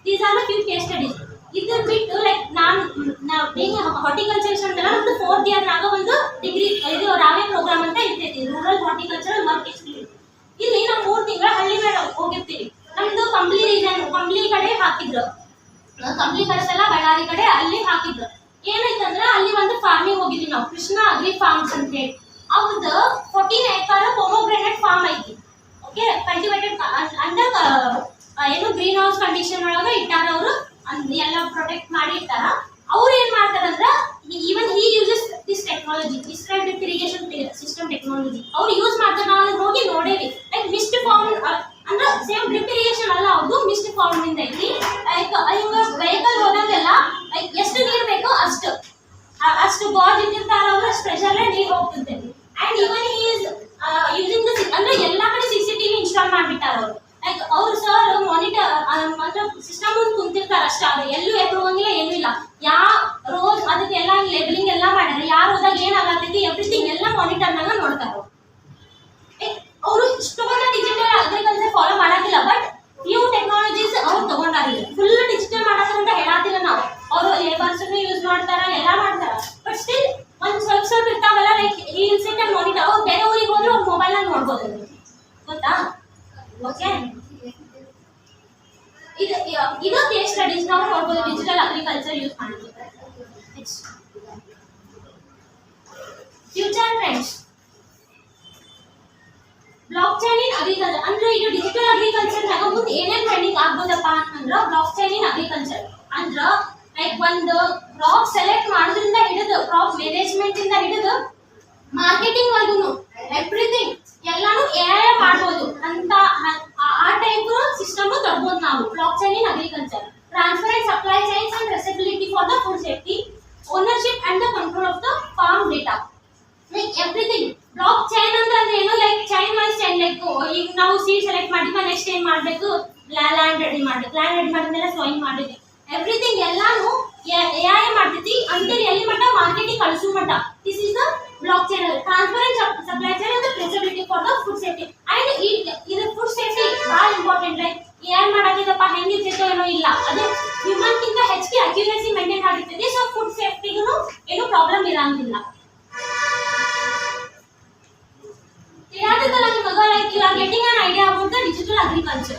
These are the few case studies. ಇದ್ರ ಬಿಟ್ಟು ಲೈಕ್ ನಾವು ಹಾರ್ಟಿಕಲ್ಚರ್ ಅಂತಲ್ಲ, ನಮ್ದು 4th ಇಯರ್ನಾಗ ಒಂದು ಡಿಗ್ರಿ ಇದು ರಾವೆ ಪ್ರೋಗ್ರಾಮ್ ಅಂತ ಇರ್ತೈತಿ, ರೂರಲ್ ಹಾರ್ಟಿಕಲ್ಚರಲ್ ವರ್ಕ್ ಎಕ್ಸ್ಪೀರಿಯನ್ಸ್. ಇಲ್ಲಿ ನಾವು 3 ತಿಂಗಳ ಹಳ್ಳಿ ಮೇಲೆ ಹೋಗಿರ್ತೀವಿ. ನಮ್ದು ಕಂಪ್ಲಿ ರೀಜನ್, ಕಂಪ್ಲಿ ಕಡೆ ಹಾಕಿದ್ರು, ಕಂಪ್ಲಿ ಕಡೆ ಬಳ್ಳಾರಿ ಕಡೆ ಅಲ್ಲಿ ಹಾಕಿದ್ರು. ಏನಾಯ್ತಂದ್ರೆ ಅಲ್ಲಿ ಒಂದು ಫಾರ್ಮಿಂಗ್ ಹೋಗಿದ್ವಿ ನಾವು, ಕೃಷ್ಣ ಅಗ್ರಿ ಫಾರ್ಮ್ಸ್ ಅಂತ ಹೇಳಿ. ಅವ್ರದ್ದು 14 ಎಕರ್ ಪೊಮೊಗ್ರೆನೇಟ್ ಫಾರ್ಮ್ ಐತಿ. ಓಕೆ, ಕಲ್ಟಿವೇಟೆಡ್ ಅಂಡರ್ ಏನು ಗ್ರೀನ್ ಹೌಸ್ ಕಂಡೀಷನ್ ಒಳಗೆ ಇಟ್ಟಾರ. ಅವರು ಎಲ್ಲ ಪ್ರೊಟೆಕ್ಟ್ ಮಾಡಿ ಇಟ್ಟಾರ. ಅವ್ರು ಏನ್ ಮಾಡ್ತಾರಂದ್ರೆ, even he uses this technology, Israel drip irrigation system technology ಅವ್ರು ಯೂಸ್ ಮಾಡ್ತಾರೆ. ನಾವು ಅಲ್ಲಿ ಹೋಗಿ ನೋಡೇವಿ. ಲೈಕ್ ಮಿಸ್ಟ್ ಫಾರ್ಮ್ ಅಂದ್ರೆ ಸೇಮ್ ಡ್ರಿಪ್ ಇರಿಗೇಷನ್ ಅಲ್ಲ, ಅವ್ರದ್ದು ಮಿಸ್ಟ್ ಫಾರ್ಮ್ ಇಂದ ಐತಿ. ಲೈಕ್ ಹಿಂಗ ವೆಹಿಕಲ್ ಹೋದಾಗೆಲ್ಲ ಲೈಕ್ ಎಷ್ಟು ನೀರು ಬೇಕೋ ಅಷ್ಟು ಗಾಜ್ ಇಟ್ಟಿರ್ತಾರ ಅವ್ರು, ಅಷ್ಟು ಪ್ರೆಷರ್ಲೇ ನೀರು ಹೋಗ್ತಿರ್ತೈತಿ. And even he is using the ಅಂದ್ರೆ ಎಲ್ಲ ಕಡೆ CCTV ಇನ್ಸ್ಟಾಲ್ ಮಾಡಿಬಿಟ್ಟಾರ ಅವರು. ಲೈಕ್ ಅವ್ರು ಸರ್ ಮಾನಿಟರ್ ಅಂದ್ರೆ ಸಿಸ್ಟಮ್ ಮುಂದೆ ಕುಂತಿರ್ತಾರೆ ಅಷ್ಟೇ, ಅದು ಎಲ್ಲೂ ಎದ್ದು ಹೋಗಿಲ್ಲ, ಏನೂ ಇಲ್ಲ. ರೋಜ್ ಅದಕ್ಕೆಲ್ಲ ಲೇಬಲಿಂಗ್ ಎಲ್ಲ ಮಾಡ್ಯಾರ, ಯಾರು ಹೋದಾಗ ಏನಾಗತ್ತೈತಿ ಎವ್ರಿಥಿಂಗ್ ಎಲ್ಲ ಮಾನಿಟರ್ನಾಗ ನೋಡ್ತಾರ. ಅವರು ಇಷ್ಟೊಂದು ಡಿಜಿಟಲ್ ಅಗ್ರಿಕಲ್ಚರ್ ಫಾಲೋ ಮಾಡಾಕಿಲ್ಲ, ಬಟ್ ಫ್ಯೂ ಟೆಕ್ನಾಲಜೀಸ್ ಅವ್ರು ತಗೊಂಡಾಗಿಲ್ಲ. ಫುಲ್ ಡಿಜಿಟಲ್ ಮಾಡಾಕಂತ ಹೇಳಾತಿಲ್ಲ ನಾವು. ಅವರು ಲೇಬರ್ಸ್ನು ಯೂಸ್ ಮಾಡ್ತಾರ, ಎಲ್ಲ ಮಾಡ್ತಾರ. ಬಟ್ ಸ್ಟಿಲ್ ಒಂದು ಸ್ವಲ್ಪ ಇರ್ತಾವಲ್ಲ, ಲೈಕ್ ಈ ಸಿಟ್ ಅಂಡ್ ಮಾನಿಟರ್. ಅವ್ರು ಬೇರೆ ಊರಿಗೆ ಹೋದ್ರೆ ಅವ್ರ ಮೊಬೈಲ್ ಅಲ್ಲಿ ನೋಡ್ಬೋದು, ಗೊತ್ತಾ? ಓಕೆ, ಇದು ಕೇಸ್ ಸ್ಟಡೀಸ್ ನಾವು ನೋಡ್ಬೋದು, ಡಿಜಿಟಲ್ ಅಗ್ರಿಕಲ್ಚರ್ ಯೂಸ್ ಮಾಡ್ತೀವಿ. Next future trends. Blockchain in agriculture ಅಂದ್ರೆ ಈಗ ಡಿಜಿಟಲ್ ಅಗ್ರಿಕಲ್ಚರ್ ನಾಗ ಮುಂದೆ ಏನೇನ್ ಟ್ರೆಂಡಿಂಗ್ ಆಗ್ಬೋದಪ್ಪ ಅಂತಂದ್ರ, ಬ್ಲಾಕ್ ಚೈನ್ ಇನ್ ಅಗ್ರಿಕಲ್ಚರ್ ಅಂದ್ರ ಲೈಕ್ ಒಂದು ಕ್ರಾಪ್ ಸೆಲೆಕ್ಟ್ ಮಾಡೋದ್ರಿಂದ ಹಿಡಿದು ಕ್ರಾಪ್ ಮ್ಯಾನೇಜ್ಮೆಂಟ್ ಇಂದ ಹಿಡಿದು ಮಾರ್ಕೆಟಿಂಗ್ ವರ್ಗು ಎವ್ರಿಥಿಂಗ್ ಎಲ್ಲಾನು AI ಮಾಡ್ಬೋದು ಅಂತ ಆ ಟೈಪ್ ಸಿಸ್ಟಮ್ ತರ್ಬೋದು ನಾವು blockchain in agriculture. transparent supply chains and traceability for the food safety, ownership and the control of the farm data. Like everything blockchain ಅಂದ್ರೆ ಏನು, like chain wise chain, like ಈಗ ನಾವು seed select ಮಾಡಿದ್ಮೇಲೆ next ಏನ್ ಮಾಡ್ಬೇಕು, land ready ಮಾಡ್ಬೇಕು, land ready ಮಾಡಿದ್ಮೇಲೆ sowing ಮಾಡ್ಬೇಕು, ಎವ್ರಿಥಿಂಗ್ ಎಲ್ಲಾನು AI ಮಾಡ್ತೈತಿ ಅಂತೇಳಿ ಎಲ್ಲಿ ಮಟ್ಟ ಮಾರ್ಕೆಟಿಂಗ್ ಕಳಿಸೋ ಮಟ್ಟ. This is the block chain. Transparent supply chain and traceability for the food safety. And ಇದು ಫುಡ್ ಸೇಫ್ಟಿ ಬಹಳ ಇಂಪಾರ್ಟೆಂಟ್. ಲೈಕ್ ಏನ್ ಮಾಡಾಕಿದಪ್ಪ ಹೆಂಗಿರ್ತೈತೋ ಏನೋ ಇಲ್ಲ, ಅದು ಹ್ಯೂಮನ್ ಕಿಂತ ಹೆಚ್ಚಿಗೆ ಅಕ್ಯುರೇಸಿ ಮೇಂಟೈನ್ ಆಗಿರ್ತೈತಿ. ಸೊ ಫುಡ್ ಸೇಫ್ಟಿಗೂ ಏನು ಪ್ರಾಬ್ಲಮ್ ಇರಂಗಿಲ್ಲ. Like you are getting an idea about the digital agriculture.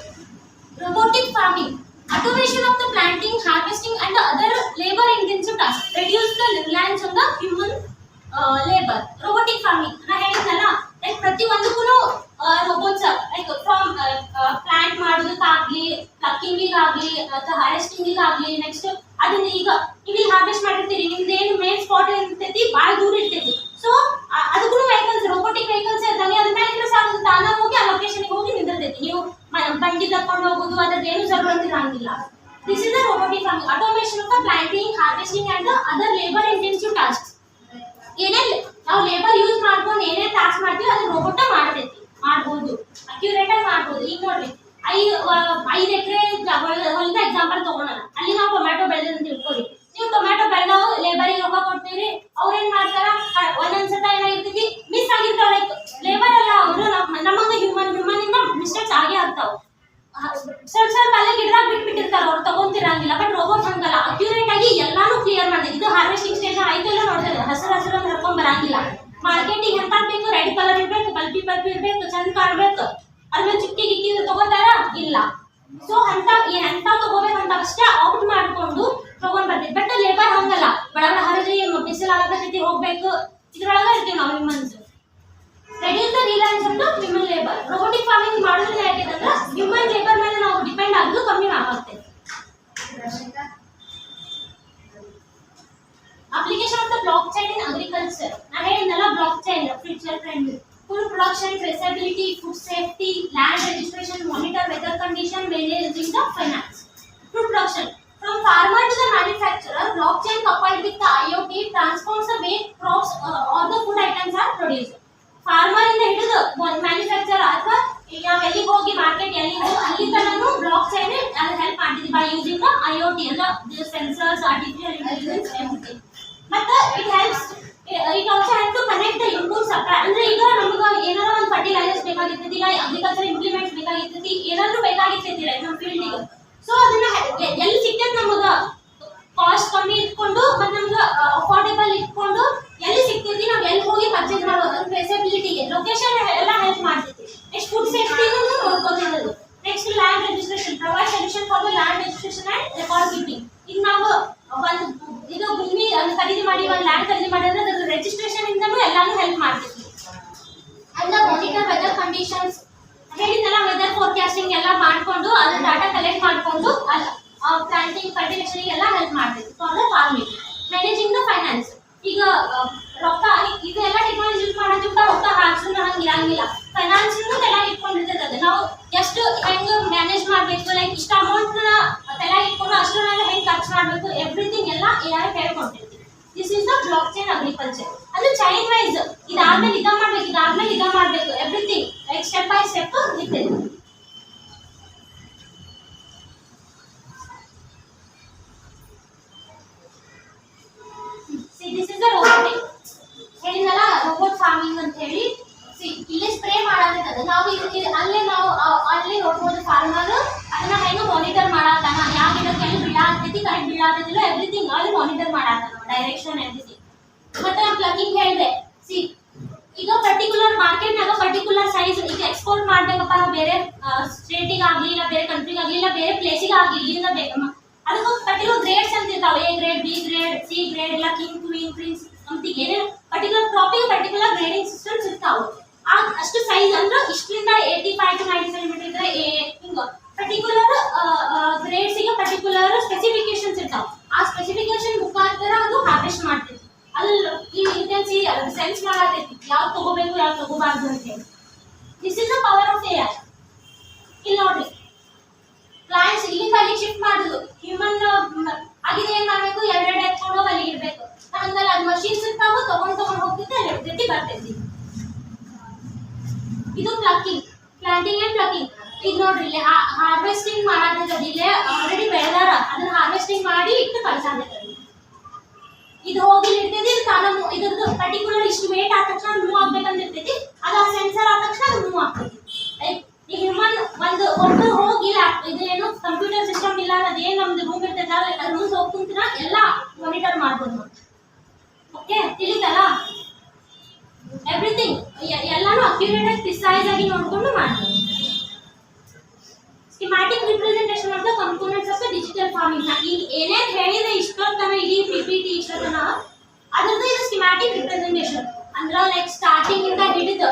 Robotic farming, automation of the planting, harvesting and the other labor intensive tasks, reduce the reliance on the human labor. Robotic farming na ಹೇಳಿದ್ನಲ್ಲ, like ಪ್ರತಿ ಒಂದಕ್ಕೂ robots, like from plant ಮಾಡೋದಕ್ಕಾಗ್ಲಿ, plucking ಆಗಲಿ ಅಥವಾ harvesting ಆಗಲಿ, next ಅದನ್ನ ಈಗ ನೀವು ಹಾರ್ವೆಸ್ಟ್ ಮಾಡಿರ್ತೀರಿ, ನಿಮ್ದು ಏನು ಮೇನ್ ಸ್ಪಾಟ್ ಇರ್ತೈತಿ ಭಾಳ ದೂರ ಇರ್ತೈತಿ. ಸೊ ಅದಕ್ಕೂ ವೆಹಿಕಲ್ಸ್, ರೋಬೋಟಿಕ್ ವೆಹಿಕಲ್ಸ್ ಇರ್ತಾವೆ, ಅದ್ರ ಮೇಲೆ ಇದ್ರೆ ಸಾಕು, ತಾನ ಹೋಗಿ ಆ ಲೊಕೇಶನ್ಗೆ ಹೋಗಿ ನಿಂತಿರ್ತೈತಿ. ನೀವು ಬಂಡಿ ತಕೊಂಡು ಹೋಗೋದು ಅದ್ರದ್ದು ಏನು ಜरूरत ಇರಂಗಿಲ್ಲ. This is the robotic farming, automation of the planting, harvesting and other labour intensive tasks. ಏನೇ ನಾವು ಲೇಬರ್ ಯೂಸ್ ಮಾಡ್ಕೊಂಡು ಏನೇ ಟಾಸ್ಕ್ ಮಾಡ್ತೀವಿ ಅದು ರೋಬೋಟ ಮಾಡ್ಬೋದು, ಅಕ್ಯುರೇಟ್ ಆಗಿ ಮಾಡ್ಬೋದು. ಈಗ ನೋಡ್ರಿ, 5 ಎಕರೆ ಹೊಲದ ಎಕ್ಸಾಂಪಲ್ ತಗೊಳ್ಳೋಣ. ಅಲ್ಲಿ ನಾವು ಟೊಮ್ಯಾಟೊ ಬೆಳೆದ ಅಂತ ತಿಳ್ಕೊರಿ. ನೀವು ಟೊಮ್ಯಾಟೊ ಬೆಳೆದವು ಲೇಬರಿಗೆ ರೊಕ್ಕ ಕೊಡ್ತೀವಿ, ಅವ್ರೇನ್ ಮಾಡ್ತಾರ, ಒಂದೊಂದ್ಸತ ಏನಾಗಿರ್ತೈತಿ ಮಿಸ್ ಆಗಿರ್ತಾವ. ಲೈಕ್ ಲೇಬರ್ ಅಲ್ಲ ಅವರು, ನಮ್ಮಂಗ ಹ್ಯೂಮನ್ ಇಂದ ಮಿಸ್ಟೇಕ್ಸ್ ಆಗೇ ಆಗ್ತಾವ. ಸ್ವಲ್ಪ ಅಲ್ಲೇ ಗಿಡದಾಗ ಬಿಟ್ಬಿಟ್ಟಿರ್ತಾರ, ಅವ್ರು ತಗೊಂತಿರಂಗಿಲ್ಲ. ಬಟ್ ರೋಬೋಟ್ ಹಂಗಲ್ಲ, ಅಕ್ಯುರೇಟ್ ಆಗಿ ಎಲ್ಲಾನು ಕ್ಲಿಯರ್ ಮಾಡಿದೆ. ಇದು ಹಾರ್ವೆಸ್ಟಿಂಗ್ ಸ್ಟೇಷನ್ ಆಯ್ತೆಲ್ಲ ನೋಡ್ತೇವೆ, ಹಸಿರು ಅಂತ ಹರ್ಕೊಂಡ್ ಬರಂಗಿಲ್ಲ. ಮಾರ್ಕೆಟಿಂಗ್ ಎಂತ ಬೇಕು, ರೆಡ್ ಕಲರ್ ಇರ್ಬೇಕು, ಬಲ್ಬಿ ಇರ್ಬೇಕು, ಚಂದ ಕಾಣ್ಬೇಕು. ಅದ್ರ ಚುಕ್ಕಿ ಗಿಕ್ಕಿ ತಗೋತಾರ ಇಲ್ಲ. ಸೊ ಎಂತ ತಗೋಬೇಕಂತ ಅಷ್ಟೇ ಔಟ್ ಮಾಡ್ಕೊಂಡು ತಗೊಂಡ್ ಬರ್ತೀವಿ. ಬಟ್ ಲೇಬರ್ ಹಂಗಲ್ಲ, ಬಡ ಹರಿದ್ರಿ ಬಿಸಿಲು ಆಗತೈತಿ ಹೋಗ್ಬೇಕು, ಇದ್ರೊಳಗ ಇರ್ತೀವಿ ನಾವು humans. Reduce the Reliance on the human labour. Robotic farming ಮಾಡೋದ್ರಿಂದ ಯಾಕಂದ್ರೆ ಹ್ಯೂಮನ್ ಲೇಬರ್ ಮೇಲೆ ನಾವು ಡಿಪೆಂಡ್ ಆಗೋದು ಕಮ್ಮಿ ಆಗುತ್ತೆ. Application of the block chain in agriculture. ನಾ ಹೇಳಿದ್ನಲ್ಲ, blockchain future friendly. Food production, traceability, food safety, land registration, monitor weather condition, managing the finance. Food production, from farmer to the manufacturer, blockchain coupled with the IoT transforms the way crops or the food items are produced. Farmer ಇಂದ ಹಿಡಿದು manufacture ಅಥವಾ ನಾವು ಎಲ್ಲಿಗೆ ಹೋಗಿ market ಎಲ್ಲಿಗೆ ಹೋಗಿ ಅಲ್ಲಿ ತನಕ ಬ್ಲಾಕ್ ಚೈನ್ ಅದು ಹೆಲ್ಪ್ ಮಾಡ್ತಿದ್ವಿ ಬೈ ಯೂಸಿಂಗ್ ದ IoT ಎಲ್ಲ ಸೆನ್ಸರ್ಸ್, ಆರ್ಟಿಫಿಷಿಯಲ್ ಇಂಟೆಲಿಜೆನ್ಸ್, ಎವ್ರಿಥಿಂಗ್. ಮತ್ತೆ it helps, it also help to connect the input supply. ಅಂದ್ರೆ ಈಗ ನಮ್ಗೆ ಏನಾರ ಒಂದು ಫರ್ಟಿಲೈಸರ್ಸ್ ಬೇಕಾಗಿರ್ತೈತಿ, ಇಲ್ಲ ಅಗ್ರಿಕಲ್ಚರ್ ಇಂಪ್ಲಿಮೆಂಟ್ಸ್ ಬೇಕಾಗಿರ್ತೈತಿ, ಏನಾದ್ರೂ ಬೇಕಾಗಿರ್ತೈತಿ ನಮ್ಮ ಫೀಲ್ಡಿಗೆ. ಸೊ ಅದನ್ನ ಎಲ್ಲಿ ಸಿಗ್ತೈತಿ ನಮಗ ಕಾಸ್ಟ್ ಕಮ್ಮಿ ಇಟ್ಕೊಂಡು ಮತ್ತೆ ನಮ್ಗೆ ಅಫೋರ್ಡೆಬಲ್ ಇಟ್ಕೊಂಡು ಎಲ್ಲಿ ಸಿಗ್ತೈತಿ ನಾವು ಎಲ್ಲಿ ಹೋಗಿ ಪರ್ಚೇಸ್ ಮಾಡೋದು, ಅದು ಟ್ರೇಸಬಿಲಿಟಿಗೆ ಲೊಕೇಶನ್ ಎಲ್ಲ ಹೆಲ್ಪ್ ಮಾಡ್ತೈತಿ. ನೆಕ್ಸ್ಟ್ ಫುಡ್ ಸೇಫ್ಟಿನೂ ನೋಡ್ಕೋತಿರೋದು. Next land registration, provide solution for the land registration and record keeping. ಈಗ ನಾವು ಒಂದು ಇದು ಭೂಮಿ ಖರೀದಿ ಮಾಡಿ ಒಂದು ಲ್ಯಾಂಡ್ ಖರೀದಿ ಮಾಡಿದ್ರೆ ಅದ್ರ ರಿಜಿಸ್ಟ್ರೇಷನ್ ಇಂದನೂ ಎಲ್ಲಾನು ಹೆಲ್ಪ್ ಮಾಡ್ತೈತಿ. ಅಂಡ್ ಮಾನಿಟರ್ ವೆದರ್ ಕಂಡೀಷನ್ಸ್, ಹೇಳಿದ್ನಲ್ಲ ವೆದರ್ ಫೋರ್ಕಾಸ್ಟಿಂಗ್ ಎಲ್ಲ ಮಾಡ್ಕೊಂಡು ಅದ್ರ ಡಾಟಾ ಕಲೆಕ್ಟ್ ಮಾಡ್ಕೊಂಡು ಪ್ಲಾಂಟಿಂಗ್, ಕಲ್ಟಿವೇಷನ್ ಎಲ್ಲ ಹೆಲ್ಪ್ ಮಾಡ್ತೈತಿ for the farming. Managing the finance, ಈಗ ರೊಕ್ಕ ಇದೆಲ್ಲ ಟೆಕ್ನಾಲಜಿ ಯೂಸ್ ಮಾಡೋದಕ್ಕೆ ರೊಕ್ಕ ಹಾಕ್ಸೋದು ಹಂಗೆ ಇರಂಗಿಲ್ಲ. ಫೈನಾನ್ಸ್ ಎಲ್ಲ ಇಟ್ಕೊಂಡಿರ್ತದೆ, ಅದು ನಾವು ಎಷ್ಟು ಹೆಂಗೆ ಮ್ಯಾನೇಜ್ ಮಾಡಬೇಕು, ಲೈಕ್ ಇಷ್ಟ ಅಮೌಂಟ್ನ ತಲೆ ಇಟ್ಕೊಂಡು ಅಷ್ಟನ್ನೆಲ್ಲ ಹೆಂಗೆ ಖರ್ಚು ಮಾಡಬೇಕು, ಎವ್ರಿಥಿಂಗ್ ಎಲ್ಲ AI ಹೇಳ್ಕೊಡ್ತೈತಿ. This is the block chain agriculture. ಅದು ಚೈನ್ ವೈಸ್, ಇದಾದ್ಮೇಲೆ ಇದ ಮಾಡ್ಬೇಕು, ಇದಾದ್ಮೇಲೆ ಇದ ಮಾಡ್ಬೇಕು, everything like step by step ಇರ್ತೈತಿ. This is the robotic. ಹೇಳಿದ್ನಲ್ಲ ರೋಬೋಟ್ ಫಾರ್ಮಿಂಗ್ ಅಂತ ಹೇಳಿ. ಇಲ್ಲಿ ಸ್ಪ್ರೇ ಮಾಡೋದು ನಾವು ಅಲ್ಲೇ ನೋಡ್ಬೋದು. ಫಾರ್ಮರ್ ಅದನ್ನ ಹೆಂಗೆ ಮಾನಿಟರ್ ಮಾಡತ್ತಾನ, ಯಾವ ಗಿಡಕ್ಕೆ ಎಲ್ಲಿ ಬೀಳಾಗ್ತೈತಿ, ಕರೆಕ್ಟ್ ಬೀಳಾಗ್ತೈತಿಲ್ಲ, ಎವ್ರಿಥಿಂಗ್ ಅಲ್ಲಿ ಮಾನಿಟರ್ ಮಾಡತ್ತಾನ, ಡೈರೆಕ್ಷನ್ ಎವ್ರಿಥಿಂಗ್. ಮತ್ತೆ ನಾನು ಪ್ಲಗಿಂಗ್ ಹೇಳಿದೆ, ಈಗ ಪರ್ಟಿಕ್ಯುಲರ್ ಮಾರ್ಕೆಟ್ನಾಗ ಪರ್ಟಿಕ್ಯುಲರ್ ಸೈಜ್ ಈಗ ಎಕ್ಸ್ಪೋರ್ಟ್ ಮಾಡ್ಬೇಕಪ್ಪ ನಾವು ಬೇರೆ ಸ್ಟೇಟಿಗೆ ಆಗಲಿ, ಇಲ್ಲ ಬೇರೆ ಕಂಟ್ರಿಗೆ ಆಗಲಿ, ಇಲ್ಲ ಬೇರೆ ಪ್ಲೇಸಿಗೆ ಆಗಲಿ, ಇಲ್ಲಿಂದ ಅದಕ್ಕೆ ಪರ್ಟಿಕ್ಯುಲರ್ ಗ್ರೇಡ್ಸ್ ಅಂತ ಇರ್ತಾವೆ. A grade, B grade, C grade, ಇಲ್ಲ ಕಿಂಗ್, ಕ್ವೀನ್, ಪ್ರಿನ್ಸ್ ಅಂತ ಏನೇನು ಪರ್ಟಿಕ್ಯುಲರ್ ಕ್ರಾಪಿಗೆ ಪರ್ಟಿಕ್ಯುಲರ್ ಗ್ರೇಡಿಂಗ್ ಸಿಸ್ಟಮ್ಸ್ ಇರ್ತಾವೆ. ಅಷ್ಟು ಸೈಜ್ ಅಂದ್ರೆ ಇಷ್ಟರಿಂದ 85 to 90 ಸೆಂಟಿಮೀಟರ್ ಇದ್ರೆ ಹಿಂಗ ಪರ್ಟಿಕ್ಯುಲರ್ ಗ್ರೇಡ್ಸಿಗೆ ಪರ್ಟಿಕ್ಯುಲರ್ ಸ್ಪೆಸಿಫಿಕೇಶನ್ಸ್ ಇರ್ತಾವೆ. ಆ ಸ್ಪೆಸಿಫಿಕೇಶನ್ ಮುಖಾಂತರ ಅದು ಹಾರ್ವೆಸ್ಟ್ ಮಾಡ್ತೈತಿ. ಅಲ್ಲಿ ಈ ಇಂಟೆನ್ಸಿ ಸೆನ್ಸ್ ಮಾಡತೈತಿ ಯಾವ್ದು ತಗೋಬೇಕು ಯಾವ್ದು ತಗೋಬಾರ್ದು ಅಂತ ಹೇಳಿ. This is the power of AI. ಇಲ್ಲಿ ನೋಡ್ರಿ, ಪ್ಲಾಂಟ್ಸ್ ಇಲ್ಲಿಂದ ಅಲ್ಲಿ ಶಿಫ್ಟ್ ಮಾಡುದು, human plucking, planting and plucking. ಈಗ ನೋಡ್ರಿ ಇಲ್ಲಿ ಹಾರ್ವೆಸ್ಟಿಂಗ್ ಮಾಡಾಕತ್ತದ, ಇಲ್ಲೇ ಆಲ್ರೆಡಿ ಬೆಳೆದಾರ, ಅದನ್ನ ಹಾರ್ವೆಸ್ಟಿಂಗ್ ಮಾಡಿ ಇಟ್ಟು ಕಳ್ಸಾಕತ್ತದ. ಇದು ಹೋಗಿ ಇರ್ತೈತಿ, ಇದು ತಾನ ಇದ್ರದ್ದು ಪರ್ಟಿಕ್ಯುಲರ್ ಇಷ್ಟು ವೇಟ್ ಆದ ತಕ್ಷಣ ಮೂವ್ ಆಗ್ಬೇಕಂತ ಇರ್ತೈತಿ, ಅದು ಆ ಸೆನ್ಸರ್ ಆದ ತಕ್ಷಣ ಅದು ಮೂವ್ ಆಗ್ತೈತಿ. ಲೈಕ್ ಈಗ ಹ್ಯೂಮನ್ ಒಬ್ಬರು ಹೋಗಿ ಇದೇನು ಕಂಪ್ಯೂಟರ್ ಸಿಸ್ಟಮ್ ಇಲ್ಲ, ಅದೇನು ನಮ್ದು ರೂಮ್ ಇರ್ತೈತೆ ಅದ್ರ ಮುಂದೆ ಹೋಗಿ ಕುಂತಿನ ಎಲ್ಲ ಮಾನಿಟರ್ ಮಾಡ್ಬೋದು. ಓಕೆ, ತಿಳಿತಲ್ಲ? ಎವ್ರಿಥಿಂಗ್ ಎಲ್ಲಾನು ಅಕ್ಯುರೇಟ್ ಆಗಿ ಪ್ರಿಸೈಸ್ ಆಗಿ ನೋಡ್ಕೊಂಡು ಮಾಡ್ಬೋದು. Schematic representation of the components of the digital farming. ಈಗ ಏನೇನು ಹೇಳಿದೆ ಇಷ್ಟೊತ್ತನ ಇಡೀ PPT ಇಷ್ಟೊತ್ತನ ಅದ್ರದ್ದು ಇದು ಸ್ಕಿಮ್ಯಾಟಿಕ್ ರಿಪ್ರೆಸೆಂಟೇಷನ್. ಅಂದ್ರೆ ಲೈಕ್ ಸ್ಟಾರ್ಟಿಂಗ್ ಇಂದ ಹಿಡಿದು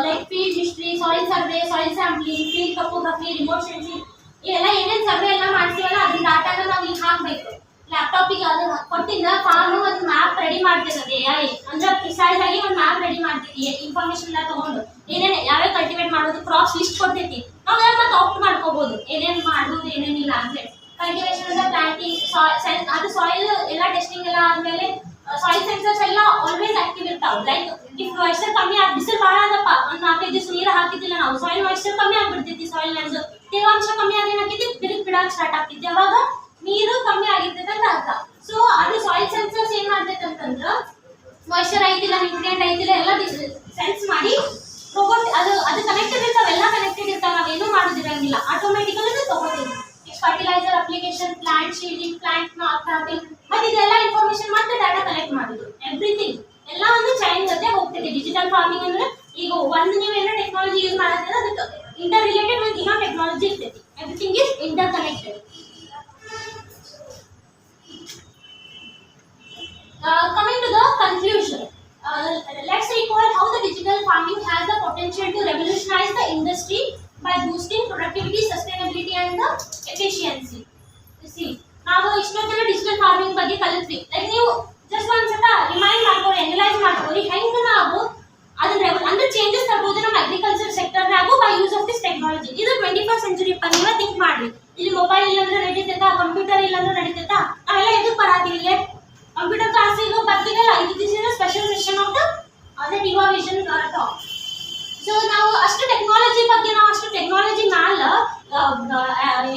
like field history, soil survey, soil sampling, field topography, remote sensing, ಇವೆಲ್ಲ ಏನೇನು ಸರ್ವೆ ಎಲ್ಲ ಮಾಡ್ತೀವಲ್ಲ ಅದ್ರ ಡಾಟಾನ ನಾವು ಈಗ ಹಾಕ್ಬೇಕು. ಲ್ಯಾಪ್ಟಾಪಿಗೆ ಅದು ಕೊಟ್ಟಿದ್ದ ಫಾರ್ಮ್ ಒಂದು ಮ್ಯಾಪ್ ರೆಡಿ ಮಾಡ್ತಿರ್ತದೆ AI, ಅಂದ್ರೆ ಪ್ರಿಸೈಸ್ ಆಗಿ ಒಂದು ಮ್ಯಾಪ್ ರೆಡಿ ಮಾಡ್ತೈತಿ ಇನ್ಫಾರ್ಮೇಶನ್ ಎಲ್ಲ ತಗೊಂಡು ಏನೇನು ಯಾವ್ಯಾವ ಕಲ್ಟಿವೇಟ್ ಮಾಡೋದು ಕ್ರಾಪ್ಸ್ ಲಿಸ್ಟ್ ಕೊಡ್ತೈತಿ. ನಾವು ಮತ್ತೆ ಆಪ್ಟ್ ಮಾಡ್ಕೋಬಹುದು ಏನೇನು ಮಾಡೋದು ಏನೇನಿಲ್ಲ ಅಂತ ಹೇಳಿ. ಕಲ್ಟಿವೇಶನ್ ಅಂದ್ರೆ ಪ್ಲಾಂಟಿಂಗ್, ಅದು ಸಾಯಿಲ್ ಎಲ್ಲ ಟೆಸ್ಟಿಂಗ್ ಎಲ್ಲ ಆದ್ಮೇಲೆ ಸಾಯಿಲ್ ಸೆನ್ಸರ್ಸ್ ಎಲ್ಲ ಆಲ್ವೇಸ್ ಆಕ್ಟಿವ್ ಇರ್ತಾವೆ. ಲೈಕ್ ಇಫ್ ಮಾಯಿಶ್ಚರ್ ಕಮ್ಮಿ ಆಗಿ ಬಿಸಿಲು ಭಾಳ ಆದಪ್ಪ, ಒಂದು 4-5 ದಿವಸ ನೀರು ಹಾಕಿದ್ದಿಲ್ಲ ನಾವು, ಸಾಯಿಲ್ ಮಾಯಿಶ್ಚರ್ ಕಮ್ಮಿ ಆಗ್ಬಿಡ್ತೈತಿ, ಸಾಯಿಲ್ ನಂದು ತೇವಾಂಶ ಕಮ್ಮಿ ಆಗಿ ಏನಾಗ್ತೈತಿ, ಬಿಡಕ್ಕೆ ಸ್ಟಾರ್ಟ್ ಆಗ್ತೈತಿ. ಅವಾಗ ನೀರು ಕಮ್ಮಿ ಆಗಿರ್ತೈತೆ ಅಂತ ಅರ್ಥ. ಸೊ ಅದು ಸಾಯಿಲ್ ಸೆನ್ಸರ್ಸ್ ಏನ್ ಮಾಡ್ತೈತೆ ಅಂತಂದ್ರೆ ಮಾಯಿಶ್ಚರ್ ಐತಿಲ್ಲ, ನ್ಯೂಟ್ರಿಯೆಂಟ್ ಐತಿಲ್ಲ ಎಲ್ಲ ಸೆನ್ಸ್ ಮಾಡಿ ರೋಬೋಟ್ ಅದು ಕನೆಕ್ಟೆಡ್ ಇರ್ತಾವೆ, ಎಲ್ಲ ಕನೆಕ್ಟೆಡ್ ಇರ್ತಾವೆ, ನಾವೇನು ಮಾಡೋದಿರಂಗಿಲ್ಲ, ಆಟೋಮೆಟಿಕಲಿ ಅದು ತಗೋತೀವಿ. Fertiliser application, plant shielding, plant trapping, ಮತ್ತೆ ಇದೆಲ್ಲ ಇನ್ಫಾರ್ಮೇಶನ್ ಮತ್ತೆ ಡಾಟಾ ಕಲೆಕ್ಟ್ ಮಾಡೋದು, ಎವ್ರಿಥಿಂಗ್ ಎಲ್ಲ ಒಂದು ಚೈನ್ ಜೊತೆ ಹೋಗ್ತೈತಿ. ಡಿಜಿಟಲ್ ಫಾರ್ಮಿಂಗ್ ಅಂದ್ರೆ ಈಗ ಒಂದು ನೀವು ಏನೋ ಟೆಕ್ನಾಲಜಿ ಯೂಸ್ ಮಾಡಿದ್ರೆ ಅದಕ್ಕೆ ಇಂಟರ್ ರಿಲೇಟೆಡ್ ವಿತ್ ಇನ್ನೊಂದು ಟೆಕ್ನಾಲಜಿ ಇರ್ತೈತಿ. Everything is inter connected. Coming to the conclusion, let's recall how the digital farming has the potential to revolutionize the industry by boosting productivity, sustainability and the efficiency. You see, ನಾವು ಇಷ್ಟೊತ್ತನ digital farming ಬಗ್ಗೆ ಕಲಿತ್ವಿ. Like ನೀವು just ಒಂದ್ಸತ remind ಮಾಡ್ಕೊಳ್ಳಿ, analyse ಮಾಡ್ಕೊಳ್ಳಿ, ಹೆಂಗೆ ನಾವು ಅದನ್ನ ಅಂದ್ರೆ ಚೇಂಜಸ್ ತರ್ಬೋದು ನಮ್ಮ ಅಗ್ರಿಕಲ್ಚರ್ ಸೆಕ್ಟರ್ನಾಗೂ by use of this technology. ಇದು 21st ಸೆಂಚುರಿ ನೀವೇ ಥಿಂಕ್ ಮಾಡ್ರಿ. ಇಲ್ಲಿ ಮೊಬೈಲ್ ಇಲ್ಲಾಂದ್ರೆ ನಡೀತೈತಾ, ಕಂಪ್ಯೂಟರ್ ಇಲ್ಲಾಂದ್ರೆ ನಡೀತೈತಾ, ನಾವೆಲ್ಲ ಎದಕ್ಕೆ ಬರಾತೀವಿ? ಕಂಪ್ಯೂಟರ್ ಕ್ಲಾಸಿಗೆ ಬರ್ತಿರಲ್ಲ, this is a special session of the ಟಿವಾ ವಿಷನ್ ಟಾಕ್. ಸೊ ನಾವು ಅಷ್ಟು ಟೆಕ್ನಾಲಜಿ ಬಗ್ಗೆ ನಾವು ಅಷ್ಟು ಟೆಕ್ನಾಲಜಿ ಮ್ಯಾಲ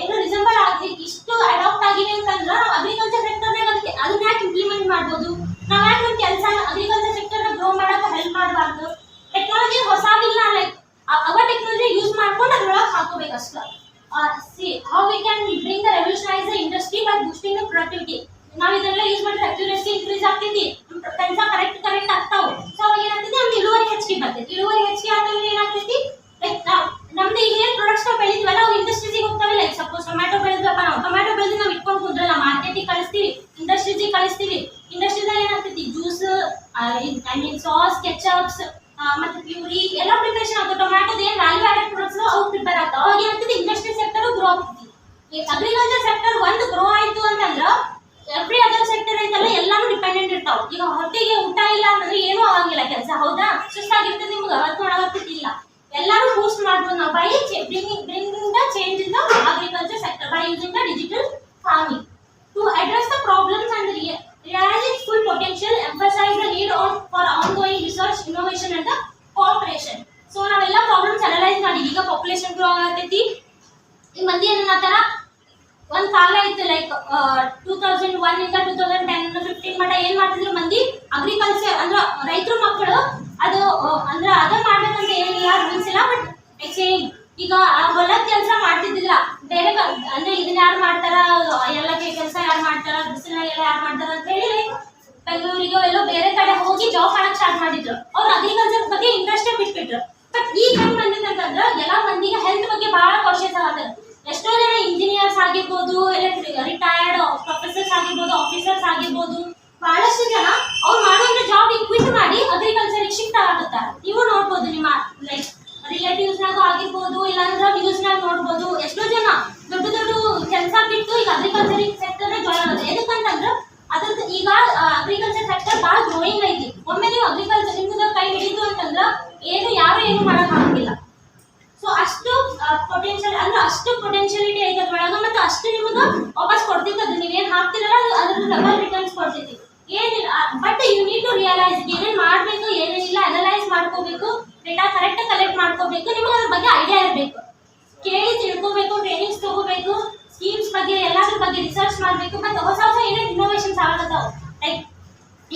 ಏನು ರಿಸೆಂಬಲ್ ಆಗಿ ಇಷ್ಟು ಅಡಾಪ್ಟ್ ಆಗಿದೆ ಅಂತಂದ್ರೆ ನಾವು ಅಗ್ರಿಕಲ್ಚರ್ ಸೆಕ್ಟರ್ನಾಗ ಅದನ್ನ ಯಾಕೆ ಇಂಪ್ಲಿಮೆಂಟ್ ಮಾಡ್ಬೋದು? ನಾವು ಯಾಕೆ ನಮ್ಮ ಕೆಲಸ ಅಗ್ರಿಕಲ್ಚರ್ ಸೆಕ್ಟರ್ನ ಗ್ರೋ ಮಾಡೋಕೆ ಹೆಲ್ಪ್ ಮಾಡಬಾರ್ದು? ಟೆಕ್ನಾಲಜಿ ಹೊಸಾಗಿಲ್ಲ, ಲೈಕ್ ಅವ ಟೆಕ್ನಾಲಜಿ ಯೂಸ್ ಮಾಡ್ಕೊಂಡು ಅದ್ರೊಳಗೆ ಹಾಕೋಬೇಕು ಅಷ್ಟೇ. C how we can bring the revolutionise the industry by boosting the productivity. ನಾವು ಇದೆಲ್ಲ ಯೂಸ್ ಮಾಡಿದ್ರೆ ಅಕ್ಯುರೇಸಿ ಇನ್ಕ್ರೀಸ್ ಆಗ್ತೈತಿ, ಕೆಲಸ ಕರೆಕ್ಟ್ ಆಗ್ತಾವೆ. ಸೊ ಅವಾಗ ಏನಾಗ್ತೈತಿ, ನಮ್ದು ಇಳುವರಿ ಹೆಚ್ಚಿಗೆ ಬರ್ತೈತಿ. ಇಳುವರಿ ಹೆಚ್ಚಿಗೆ ಆದ್ಮೇಲೆ ಏನಾಗ್ತೈತಿ, ಲೈಕ್ ನಮ್ದು ಈಗ ಏನು ಪ್ರಾಡಕ್ಟ್ಸ್ ನಾವು ಬೆಳಿತೀವಲ್ಲ ಅವು ಇಂಡಸ್ಟ್ರೀಸಿಗೆ ಹೋಗ್ತಾವೆ. ಲೈಕ್ ಸಪೋಸ್ ಟೊಮ್ಯಾಟೊ ಬೆಳೆದ್ರಪ್ಪ, ನಾವು ಟೊಮ್ಯಾಟೊ ಬೆಳೆದು ನಾವು ಇಟ್ಕೊಂಡು ಕುಂದ್ರಲ್ಲ, ಮಾರ್ಕೆಟಿಗೆ ಕಳಿಸ್ತೀವಿ, ಇಂಡಸ್ಟ್ರೀಸಿಗೆ ಕಳಿಸ್ತೀವಿ. ಇಂಡಸ್ಟ್ರಿದಾಗ ಏನಾಗ್ತೈತಿ, ಜ್ಯೂಸ್, ಐ ಮೀನ್ ಸಾಸ್, ಕೆಚಪ್ಸ್ ಮತ್ತೆ ಪ್ಯೂರಿ ಎಲ್ಲ ಪ್ರಿಪರೇಷನ್ ಆಗ್ತದೆ. ಟೊಮ್ಯಾಟೋದ ಏನು ವ್ಯಾಲ್ಯೂ ಆಡೆಡ್ ಪ್ರಾಡಕ್ಟ್ಸ್ ಅವು ಪ್ರಿಪೇರ್ ಆಗ್ತಾವೆ. ಅವಾಗ ಏನಾಗ್ತೈತಿ, ಇಂಡಸ್ಟ್ರಿ ಸೆಕ್ಟರ್ ಗ್ರೋ ಆಗ್ತೈತಿ. ಈ ಅಗ್ರಿಕಲ್ಚರ್ ಸೆಕ್ಟರ್ ಒಂದು ಗ್ರೋ ಆಯ್ತು ಅಂತಂದ್ರೆ ಎವ್ರಿ ಅದರ್ ಸೆಕ್ಟರ್ ಐತಲ್ಲ ಎಲ್ಲಾನು ಡಿಪೆಂಡೆಂಟ್ ಇರ್ತಾವ. ಈಗ ಹೊಟ್ಟೆಗೆ ಊಟ ಇಲ್ಲ ಅಂದ್ರೆ ಏನೂ ಆಗಂಗಿಲ್ಲ ಕೆಲಸ, ಹೌದಾ? ಸುಸ್ತಾಗಿರ್ತದೆ ನಿಮ್ಗೆ, ಅವತ್ತು ಮಾಡೋಗ್ತಿಲ್ಲ. ಎಲ್ಲಾನು ಬೂಸ್ಟ್ ಮಾಡ್ಬೋದು ನಾವು by bringing the change in the agriculture sector by using the digital farming to address the problems and realize its full potential, emphasize the need for ongoing research, innovation and the cooperation. So ನಾವೆಲ್ಲ problems analyse ಮಾಡಿ, ಈಗ population grow ಆಗತೈತಿ, ಈ ಮಂದಿ ಏನನ್ನತ್ತಾರ, ಒಂದು ಕಾಲ ಇತ್ತು like 2001 ಇಂದ 2010-15 ಮಟ್ಟ ಏನ್ ಮಾಡ್ತಿದ್ರು ಮಂದಿ, ಅಗ್ರಿಕಲ್ಚರ್ ಅಂದ್ರೆ ರೈತರ ಮಕ್ಕಳು ಅದು ಅಂದ್ರೆ ಅದ ಮಾಡ್ಬೇಕಂತ ಏನಿಲ್ಲ, ರೂಲ್ಸ್ ಇಲ್ಲ. ಬಟ್ ಎಕ್ಸ್ಚೇಂಜ್ ಈಗ ಹೊಲದ ಕೆಲಸ ಮಾಡ್ತಿದ್ದಿಲ್ಲ, ಬೇರೆ ಅಂದ್ರೆ ಇದನ್ನ ಯಾರು ಮಾಡ್ತಾರ, ಎಲ್ಲ ಕೆಲಸ ಯಾರು ಮಾಡ್ತಾರ, ಬಿಸಿಲನ್ನ ಎಲ್ಲ ಯಾರು ಮಾಡ್ತಾರ ಅಂತ ಹೇಳಿ ಬೆಂಗಳೂರಿಗೋ ಎಲ್ಲೋ ಬೇರೆ ಕಡೆ ಹೋಗಿ ಜಾಬ್ ಮಾಡಕ್ ಸ್ಟಾರ್ಟ್ ಮಾಡಿದ್ರು. ಅವ್ರು ಅಗ್ರಿಕಲ್ಚರ್ ಬಗ್ಗೆ ಇಂಟ್ರೆಸ್ಟ್ ಬಿಟ್ಬಿಟ್ರು. ಬಟ್ ಈಗ ಹೆಂಗ್ ಬಂದಿದೆ ಅಂತಂದ್ರೆ ಎಲ್ಲ ಮಂದಿಗೆ ಹೆಲ್ತ್ ಬಗ್ಗೆ ಬಹಳ ಕಾನ್ಶಿಯಸ್ ಆಗತ್ತೆ. ಎಷ್ಟೋ ಜನ ಇಂಜಿನಿಯರ್ಸ್ ಆಗಿರ್ಬೋದು, ರಿಟೈರ್ಡ್ ಪ್ರೊಫೆಸರ್ಸ್ ಆಗಿರ್ಬೋದು, ಆಫೀಸರ್ಸ್ ಆಗಿರ್ಬೋದು, ಬಹಳಷ್ಟು ಜನ ಅವ್ರು ಮಾಡುವಂತ ಜಾಬ್ ಕ್ವಿಟ್ ಮಾಡಿ ಅಗ್ರಿಕಲ್ಚರ್ಗೆ ಶಿಫ್ಟ್ ಆಗತ್ತಾರ. ನೀವು ನೋಡ್ಬೋದು, ನಿಮ್ಮ ಲೈಕ್ ರಿಲೇಟಿವ್ಸ್ನಾಗ ಆಗಿರ್ಬೋದು, ಇಲ್ಲಾಂದ್ರೆ ನ್ಯೂಸ್ನಾಗ ನೋಡ್ಬೋದು, ಎಷ್ಟೋ ಜನ ದೊಡ್ಡ ದೊಡ್ಡ ಕೆಲಸ ಬಿಟ್ಟು ಈಗ ಅಗ್ರಿಕಲ್ಚರ್ ಸೆಕ್ಟರ್ ಜಾಯ್ನ್ ಆಗೋದು. ಎದಕ್ಕಂತಂದ್ರೆ ಅದ್ರದ್ದು ಈಗ ಅಗ್ರಿಕಲ್ಚರ್ ಸೆಕ್ಟರ್ ಭಾಳ ಗ್ರೋಯಿಂಗ್ ಐತಿ. ಒಮ್ಮೆ ನೀವು ಅಗ್ರಿಕಲ್ಚರ್ ನಿಮ್ಗೆ ಕೈ ಹಿಡಿದು ಅಂತಂದ್ರೆ ಯಾರು ಏನು ಮಾಡಕ್ ಆಗಂಗಿಲ್ಲ. ಸೊ ಅಷ್ಟು ಪೊಟೆನ್ಷಿಯಲ್ ಅಂದ್ರೆ ಅಷ್ಟು ಪೊಟೆನ್ಷಿಯಲಿಟಿ ಐತೆ ಅದ್ರೊಳಗೆ, ಮತ್ತೆ ಅಷ್ಟು ನಿಮ್ಗೆ ವಾಪಸ್ ಕೊಡ್ತೈತೆ. ಅದು ನೀವೇನು ಹಾಕ್ತಿರಲ್ಲ ಅದ್ರ ಡಬಲ್ ರಿಟರ್ನ್ಸ್ ಕೊಡ್ತೈತಿ. ಏನಿಲ್ಲ, but you need to realise ಏನೇನು ಮಾಡಬೇಕು ಏನೇನಿಲ್ಲ ಅನಲೈಸ್ ಮಾಡ್ಕೋಬೇಕು. ಡೇಟಾ ಕರೆಕ್ಟ್ ಕಲೆಕ್ಟ್ ಮಾಡ್ಕೋಬೇಕು, ನಿಮಗೆ ಅದ್ರ ಬಗ್ಗೆ ಐಡಿಯಾ ಇರಬೇಕು, ಕೇಳಿ ತಿಳ್ಕೋಬೇಕು, ಟ್ರೈನಿಂಗ್ಸ್ ತಗೋಬೇಕು, ಸ್ಕೀಮ್ಸ್ ಬಗ್ಗೆ ಎಲ್ಲಾದ್ರ ಬಗ್ಗೆ ರಿಸರ್ಚ್ ಮಾಡಬೇಕು. ಮತ್ತೆ ಹೊಸ ಹೊಸ ಏನೇನು ಇನ್ನೋವೇಷನ್ಸ್ ಆಗತ್ತಾವ, ಲೈಕ್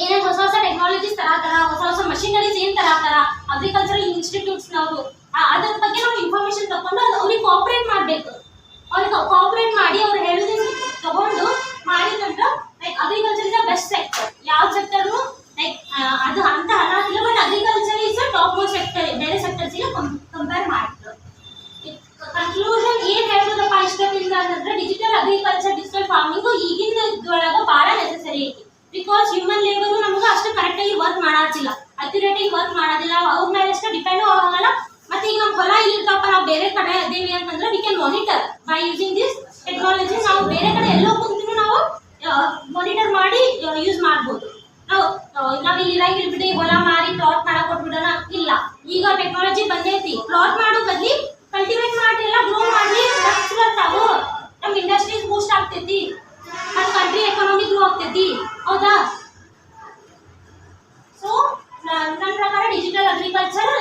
ಏನೇನು ಹೊಸ ಹೊಸ ಟೆಕ್ನಾಲಜೀಸ್ ತರತಾರ, ಹೊಸ ಹೊಸ ಮಷಿನರೀಸ್ ಏನ್ ತರತಾರ, ಅಗ್ರಿಕಲ್ಚರಲ್ ಇನ್ಸ್ಟಿಟ್ಯೂಟ್ಸ್ ನಾವು ಅದ್ರ ಬಗ್ಗೆ ನಾವು ಇನ್ಫಾರ್ಮೇಶನ್ ತಗೊಂಡು ಅದು ಅವ್ರಿಗೆ ಕೋಆಪರೇಟ್ ಮಾಡಬೇಕು. ಅವ್ರಿಗೆ ಕೋಆಪರೇಟ್ ಮಾಡಿ ಅವ್ರು ಹೇಳೋದನ್ನ ತಗೊಂಡು ಮಾಡಿದಂದ್ರೆ like agriculture is the best sector. ಯಾವ ಸೆಕ್ಟರ್ನು ಲೈಕ್ ಅದು ಅಂತ ಅನ್ನೋದಿಲ್ಲ, but agriculture is top most sector ಬೇರೆ ಸೆಕ್ಟರ್ಸ್ಗೆ ಕಂಪೇರ್ ಮಾಡ್ತಾರೆ. ಕನ್ಕ್ಲೂಷನ್ ಏನ್ ಹೇಳ್ಬೋದಪ್ಪ ಇಷ್ಟದಿಂದ ಅಂತಂದ್ರೆ ಡಿಜಿಟಲ್ ಅಗ್ರಿಕಲ್ಚರ್, ಡಿಜಿಟಲ್ ಫಾರ್ಮಿಂಗ್ ಈಗಿನ ಇದ್ರೊಳಗ ಬಹಳ ನೆಸೆಸರಿ ಐತಿ. ಬಿಕಾಸ್ ಹ್ಯೂಮನ್ ಲೇಬರ್ ನಮ್ಗೆ ಅಷ್ಟು ಕರೆಕ್ಟ್ ಆಗಿ ವರ್ಕ್ ಮಾಡಾಚಿಲ್ಲ, ಅಕ್ಯುರೇಟ್ ಆಗಿ ವರ್ಕ್ ಮಾಡೋದಿಲ್ಲ, ಅವ್ರ ಮೇಲೆ ಅಷ್ಟು ಡಿಪೆಂಡ್ ಆಗಲ್ಲ. ಮತ್ತೆ ಈಗ ನಮ್ಮ ಹೊಲ ಇಲ್ಲಿರ್ತಪ್ಪ, ನಾವು ಬೇರೆ ಕಡೆ ಅದೇವಿ ಅಂತಂದ್ರೆ we can monitor by using this technology. ನಾವು ಬೇರೆ ಕಡೆ ಎಲ್ಲೋ ಕುಂತು ನಾವು ಮಾನಿಟರ್ ಮಾಡಿ ಯೂಸ್ ಮಾಡ್ಬೋದು. ನಾವು ಇಲ್ಲಿ ಇರಂಗಿಲ್ಲ ಬಿಟ್ಟು ಹೊಲ ಮಾರಿ ಪ್ಲಾಟ್ ಮಾಡಕ್ ಕೊಟ್ಬಿಡೋಣ, ಇಲ್ಲ. ಈಗ ಟೆಕ್ನಾಲಜಿ ಬಂದೈತಿ, ಪ್ಲಾಟ್ ಮಾಡೋ ಬದ್ಲಿ ಕಲ್ಟಿವೇಟ್ ಮಾಡಿ ಎಲ್ಲ ಗ್ರೋ ಮಾಡಿ ಬರ್ತಾವು, ನಮ್ಮ ಇಂಡಸ್ಟ್ರೀಸ್ ಬೂಸ್ಟ್ ಆಗ್ತೈತಿ, ಮತ್ತು ಕಂಟ್ರಿ ಎಕಾನಮಿ ಗ್ರೋ ಆಗ್ತೈತಿ, ಹೌದಾ? ಸೊ ನನ್ನ ಪ್ರಕಾರ ಡಿಜಿಟಲ್ ಅಗ್ರಿಕಲ್ಚರ್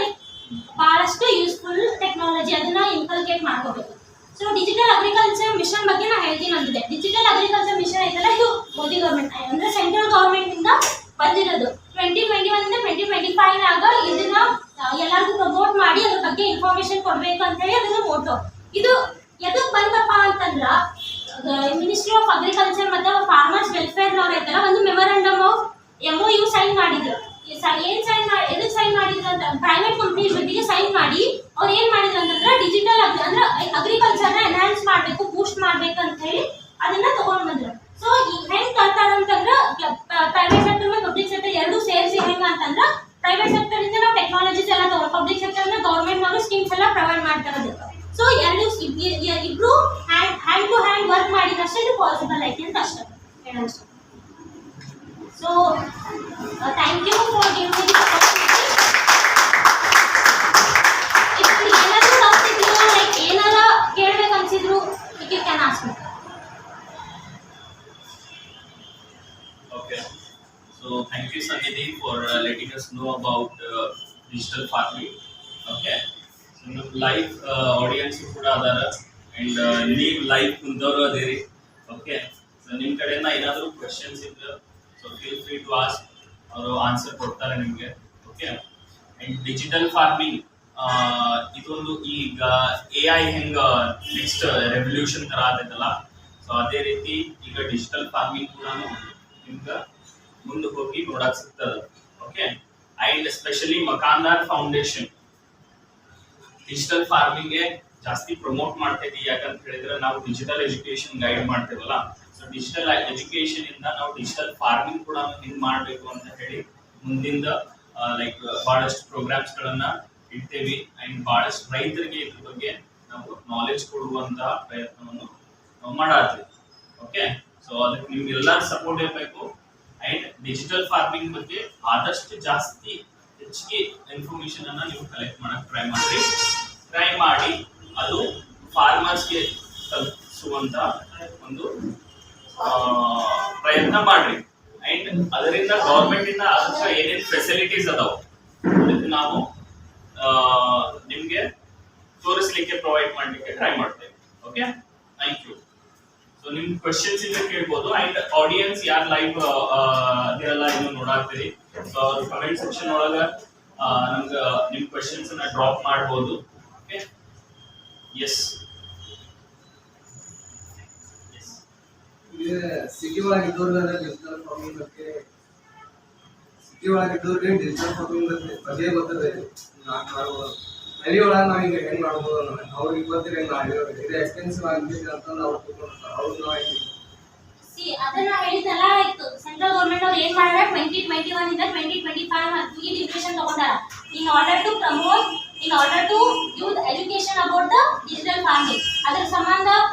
ಬಹಳಷ್ಟು ಯೂಸ್ಫುಲ್ ಟೆಕ್ನಾಲಜಿ, ಅದನ್ನ ಇನ್ಕಲ್ಕೇಟ್ ಮಾಡ್ಕೋಬೇಕು. ಸೊ ಡಿಜಿಟಲ್ ಅಗ್ರಿಕಲ್ಚರ್ ಮಿಷನ್ ಬಗ್ಗೆ ನಾ ಹೇಳ್ತೀನಿ ಅಂದಿದ್ದೆ. ಡಿಜಿಟಲ್ ಅಗ್ರಿಕಲ್ಚರ್ ಮಿಷನ್ ಐತಲ್ಲ, ಇದು ಮೋದಿ ಗೌರ್ಮೆಂಟ್ ಅಂದ್ರೆ ಸೆಂಟ್ರಲ್ ಗೌರ್ಮೆಂಟ್ ಇಂದ ಬಂದಿರೋದು. 2021 ಇಂದ 2025 ನಾಗ ಇದನ್ನ ಎಲ್ಲರಿಗೂ ಪ್ರಮೋಟ್ ಮಾಡಿ ಅದ್ರ ಬಗ್ಗೆ ಇನ್ಫಾರ್ಮೇಶನ್ ಕೊಡ್ಬೇಕು ಅಂತ ಹೇಳಿ ಅದನ್ನ ಮೋಟೋ. ಇದು ಎದಕ್ ಬಂದಪ್ಪ ಅಂತಂದ್ರ ಮಿನಿಸ್ಟ್ರಿ ಆಫ್ ಅಗ್ರಿಕಲ್ಚರ್ ಮತ್ತೆ ಫಾರ್ಮರ್ಸ್ ವೆಲ್ಫೇರ್ ನವ್ರು ಐತಲ್ಲ, ಒಂದು ಮೆಮೊರಂಡಮ್ ಆಫ್ MOU ಸೈನ್ ಮಾಡಿದ್ರು. ಎದಕ್ಕೆ ಸೈನ್ ಮಾಡಿದ್ರು ಅಂತ ಪ್ರೈವೇಟ್ ಕಂಪ್ನೀಸ್ ಜೊತೆಗೆ ಸೈನ್ ಮಾಡಿ ಅವ್ರು ಏನ್ ಮಾಡಿದ್ರು ಅಂತಂದ್ರೆ ಡಿಜಿಟಲ್ ಅಂದ್ರೆ ಅಗ್ರಿಕಲ್ಚರ್ನ ಎನ್ಹಾನ್ಸ್ ಮಾಡ್ಬೇಕು, ಬೂಸ್ಟ್ ಮಾಡ್ಬೇಕು ಅಂತ ಹೇಳಿ ಅದನ್ನ ತಗೊಂಡ್ ಬಂದ್ರು. ಸೊ ಈಗ ಹೆಂಗ್ ತರ್ತಾರ ಅಂತಂದ್ರೆ ಪ್ರೈವೇಟ್ ಸೆಕ್ಟರ್ ಮತ್ತು ಪಬ್ಲಿಕ್ ಸೆಕ್ಟರ್ ಎರಡು ಸೇರಿಸಿ ಹೆಂಗ ಅಂತಂದ್ರೆ ಪ್ರೈವೇಟ್ ಸೆಕ್ಟರ್ ಇಂದ ನಾವು ಟೆಕ್ನಾಲಜೀಸ್ ಎಲ್ಲ ತಗೊಂಡು ಪಬ್ಲಿಕ್ ಸೆಕ್ಟರ್ ಇಂದ ಗೌರ್ಮೆಂಟ್ ನವರು ಸ್ಕೀಮ್ಸ್ ಎಲ್ಲ ಪ್ರೊವೈಡ್ ಮಾಡ್ತಾರೆ. ಸೊ ಇಬ್ರು ಹ್ಯಾಂಡ್ ಟು ಹ್ಯಾಂಡ್ ವರ್ಕ್ ಮಾಡಿದಷ್ಟೇ ಇದು ಪಾಸಿಬಲ್ ಐತಿ ಅಂತ ಅಷ್ಟೇ ಹೇಳೋದು. So thank you for giving me the opportunity. ಏನಾದರೂ ಡೌಟ್ ಇದ್ದಿಲ್ಲ, ಲೈಕ್ ಏನಾರ ಕೇಳ್ಬೇಕು ಅನ್ಸಿದ್ರು you can ask me. Okay. So thank you Sanidhi for letting us know about digital farming. Okay. So live audience ಕೂಡ ಅದಾರ and ನೀವು live ಕುಂತವರು ಅದಿರಿ. Okay. So ನಿಮ್ಮ ಕಡೆಯಿಂದ ಏನಾದರೂ questions ಇದ್ರೆ so feel free to ask, ಅವರು ಆನ್ಸರ್ ಕೊಡ್ತಾರೆ ನಿಮಗೆ. Okay. And digital farming ಇದೊಂದು ಈಗ AI ಹೆಂಗ ನೆಕ್ಸ್ಟ್ ರೆವಲ್ಯೂಷನ್ ತರ ಆದೈತಲ್ಲ, ಸೊ ಅದೇ ರೀತಿ ಈಗ ಡಿಜಿಟಲ್ ಫಾರ್ಮಿಂಗ್ ಕೂಡ ನಿಮ್ಗೆ ಮುಂದೆ ಹೋಗಿ ನೋಡಕ್ ಸಿಗ್ತದೆ. Okay. And especially Makandar foundation digital farming ಗೆ ಜಾಸ್ತಿ ಪ್ರಮೋಟ್ ಮಾಡ್ತೈತಿ. ಯಾಕಂತ ಹೇಳಿದ್ರೆ ನಾವು ಡಿಜಿಟಲ್ ಎಜುಕೇಶನ್ ಗೈಡ್ ಮಾಡ್ತೇವಲ್ಲ, ಸೊ ಡಿಜಿಟಲ್ ಎಜುಕೇಶನ್ ಇಂದ ನಾವು ಡಿಜಿಟಲ್ ಫಾರ್ಮಿಂಗ್ ಕೂಡ ಹಿಂಗ್ ಮಾಡ್ಬೇಕು ಅಂತ ಹೇಳಿ ಮುಂದಿಂದ ಲೈಕ್ ಬಹಳಷ್ಟು ಪ್ರೋಗ್ರಾಮ್ಸ್ ಗಳನ್ನ ಇಡ್ತೇವಿ. ಅಂಡ್ ಬಹಳಷ್ಟು ರೈತರಿಗೆ ಇದ್ರ ಬಗ್ಗೆ ನಾವು ನಾಲೆಜ್ ಕೊಡುವಂತಹ ಪ್ರಯತ್ನವನ್ನು ನಾವು ಮಾಡಾತೀವಿ. ಓಕೆ. ಸೊ ಅದಕ್ಕೆ ನಿಮ್ಗೆಲ್ಲರ ಸಪೋರ್ಟ್ ಇರಬೇಕು. ಅಂಡ್ ಡಿಜಿಟಲ್ ಫಾರ್ಮಿಂಗ್ ಬಗ್ಗೆ ಆದಷ್ಟು ಜಾಸ್ತಿ ಹೆಚ್ಚಿಗೆ ಇನ್ಫಾರ್ಮೇಶನ್ ಅನ್ನ ನೀವು ಕಲೆಕ್ಟ್ ಮಾಡಕ್ ಟ್ರೈ ಮಾಡಿ ಅದು ಫಾರ್ಮರ್ಸ್ಗೆ ತಲುಪಿಸುವಂತ ಒಂದು ಪ್ರಯತ್ನ ಮಾಡ್ರಿ. ಅಂಡ್ ಅದರಿಂದ ಗೌರ್ಮೆಂಟ್ ಇಂದ ಅದಕ್ಕೆ ಏನೇನು ಫೆಸಿಲಿಟೀಸ್ ಅದಾವ ಅದಕ್ಕೆ ನಾವು ನಿಮ್ಗೆ ತೋರಿಸ್ಲಿಕ್ಕೆ ಪ್ರೊವೈಡ್ ಮಾಡ್ಲಿಕ್ಕೆ ಟ್ರೈ ಮಾಡ್ತೇವೆ. ಓಕೆ. Thank you. ಸೊ ನಿಮ್ ಕ್ವೆಶ್ಚನ್ಸ್ ಇಂದ ಕೇಳ್ಬೋದು. ಅಂಡ್ ಆಡಿಯನ್ಸ್ ಯಾರು ಲೈವ್ ಅದೆಲ್ಲ ಇನ್ನು ನೋಡಾಕ್ತೀರಿ, ಸೊ ಅವ್ರ ಕಮೆಂಟ್ ಸೆಕ್ಷನ್ ಒಳಗ ನಮ್ಗೆ ನಿಮ್ ಕ್ವೆಶ್ಚನ್ಸ್ ಅನ್ನ ಡ್ರಾಪ್ ಮಾಡ್ಬೋದು. ಓಕೆ. ಎಸ್ ಸಿಟಿ ಒಳಗಿದ್ದವ್ರಿಗೆ ಡಿಜಿಟಲ್ ಫಾರ್ಮಿಂಗ್ ಬಗ್ಗೆ ಸಿಟಿ ಒಳಗಿದ್ದವ್ರಿಗೆ ಡಿಜಿಟಲ್ ಫಾರ್ಮಿಂಗ್ ಬಗ್ಗೆ ಗೊತ್ತದೆ. ಹಳ್ಳಿ ಒಳಗೆ ನಾವು ಈಗ ಹೆಂಗ್ ಮಾಡ್ಬೋದು ಅವ್ರಿಗೆ ಗೊತ್ತಿರ ಇದು ಎಕ್ಸ್ಪೆನ್ಸಿವ್ ಆಗ್ತೈತಿ ಅಂತಂದು ಅವ್ರು ತಿಳ್ಕೊಂಡ್ತಾರೆ. ಅವ್ರು ನಾವು ಅದನ್ನ ಹೇಳಿದ್ನಲ್ಲ, ಸೆಂಟ್ರಲ್ ಗೌರ್ಮೆಂಟ್ ಅವ್ರು ಏನ್ ಮಾಡ್ಯಾರ 2021 ಇಂದ 2025 ಈ ಡಿಸಿಷನ್ ತಗೊಂಡಾರ in order to promote, in order to give the education about the digital farming. ಅದ್ರ ಸಂಬಂಧ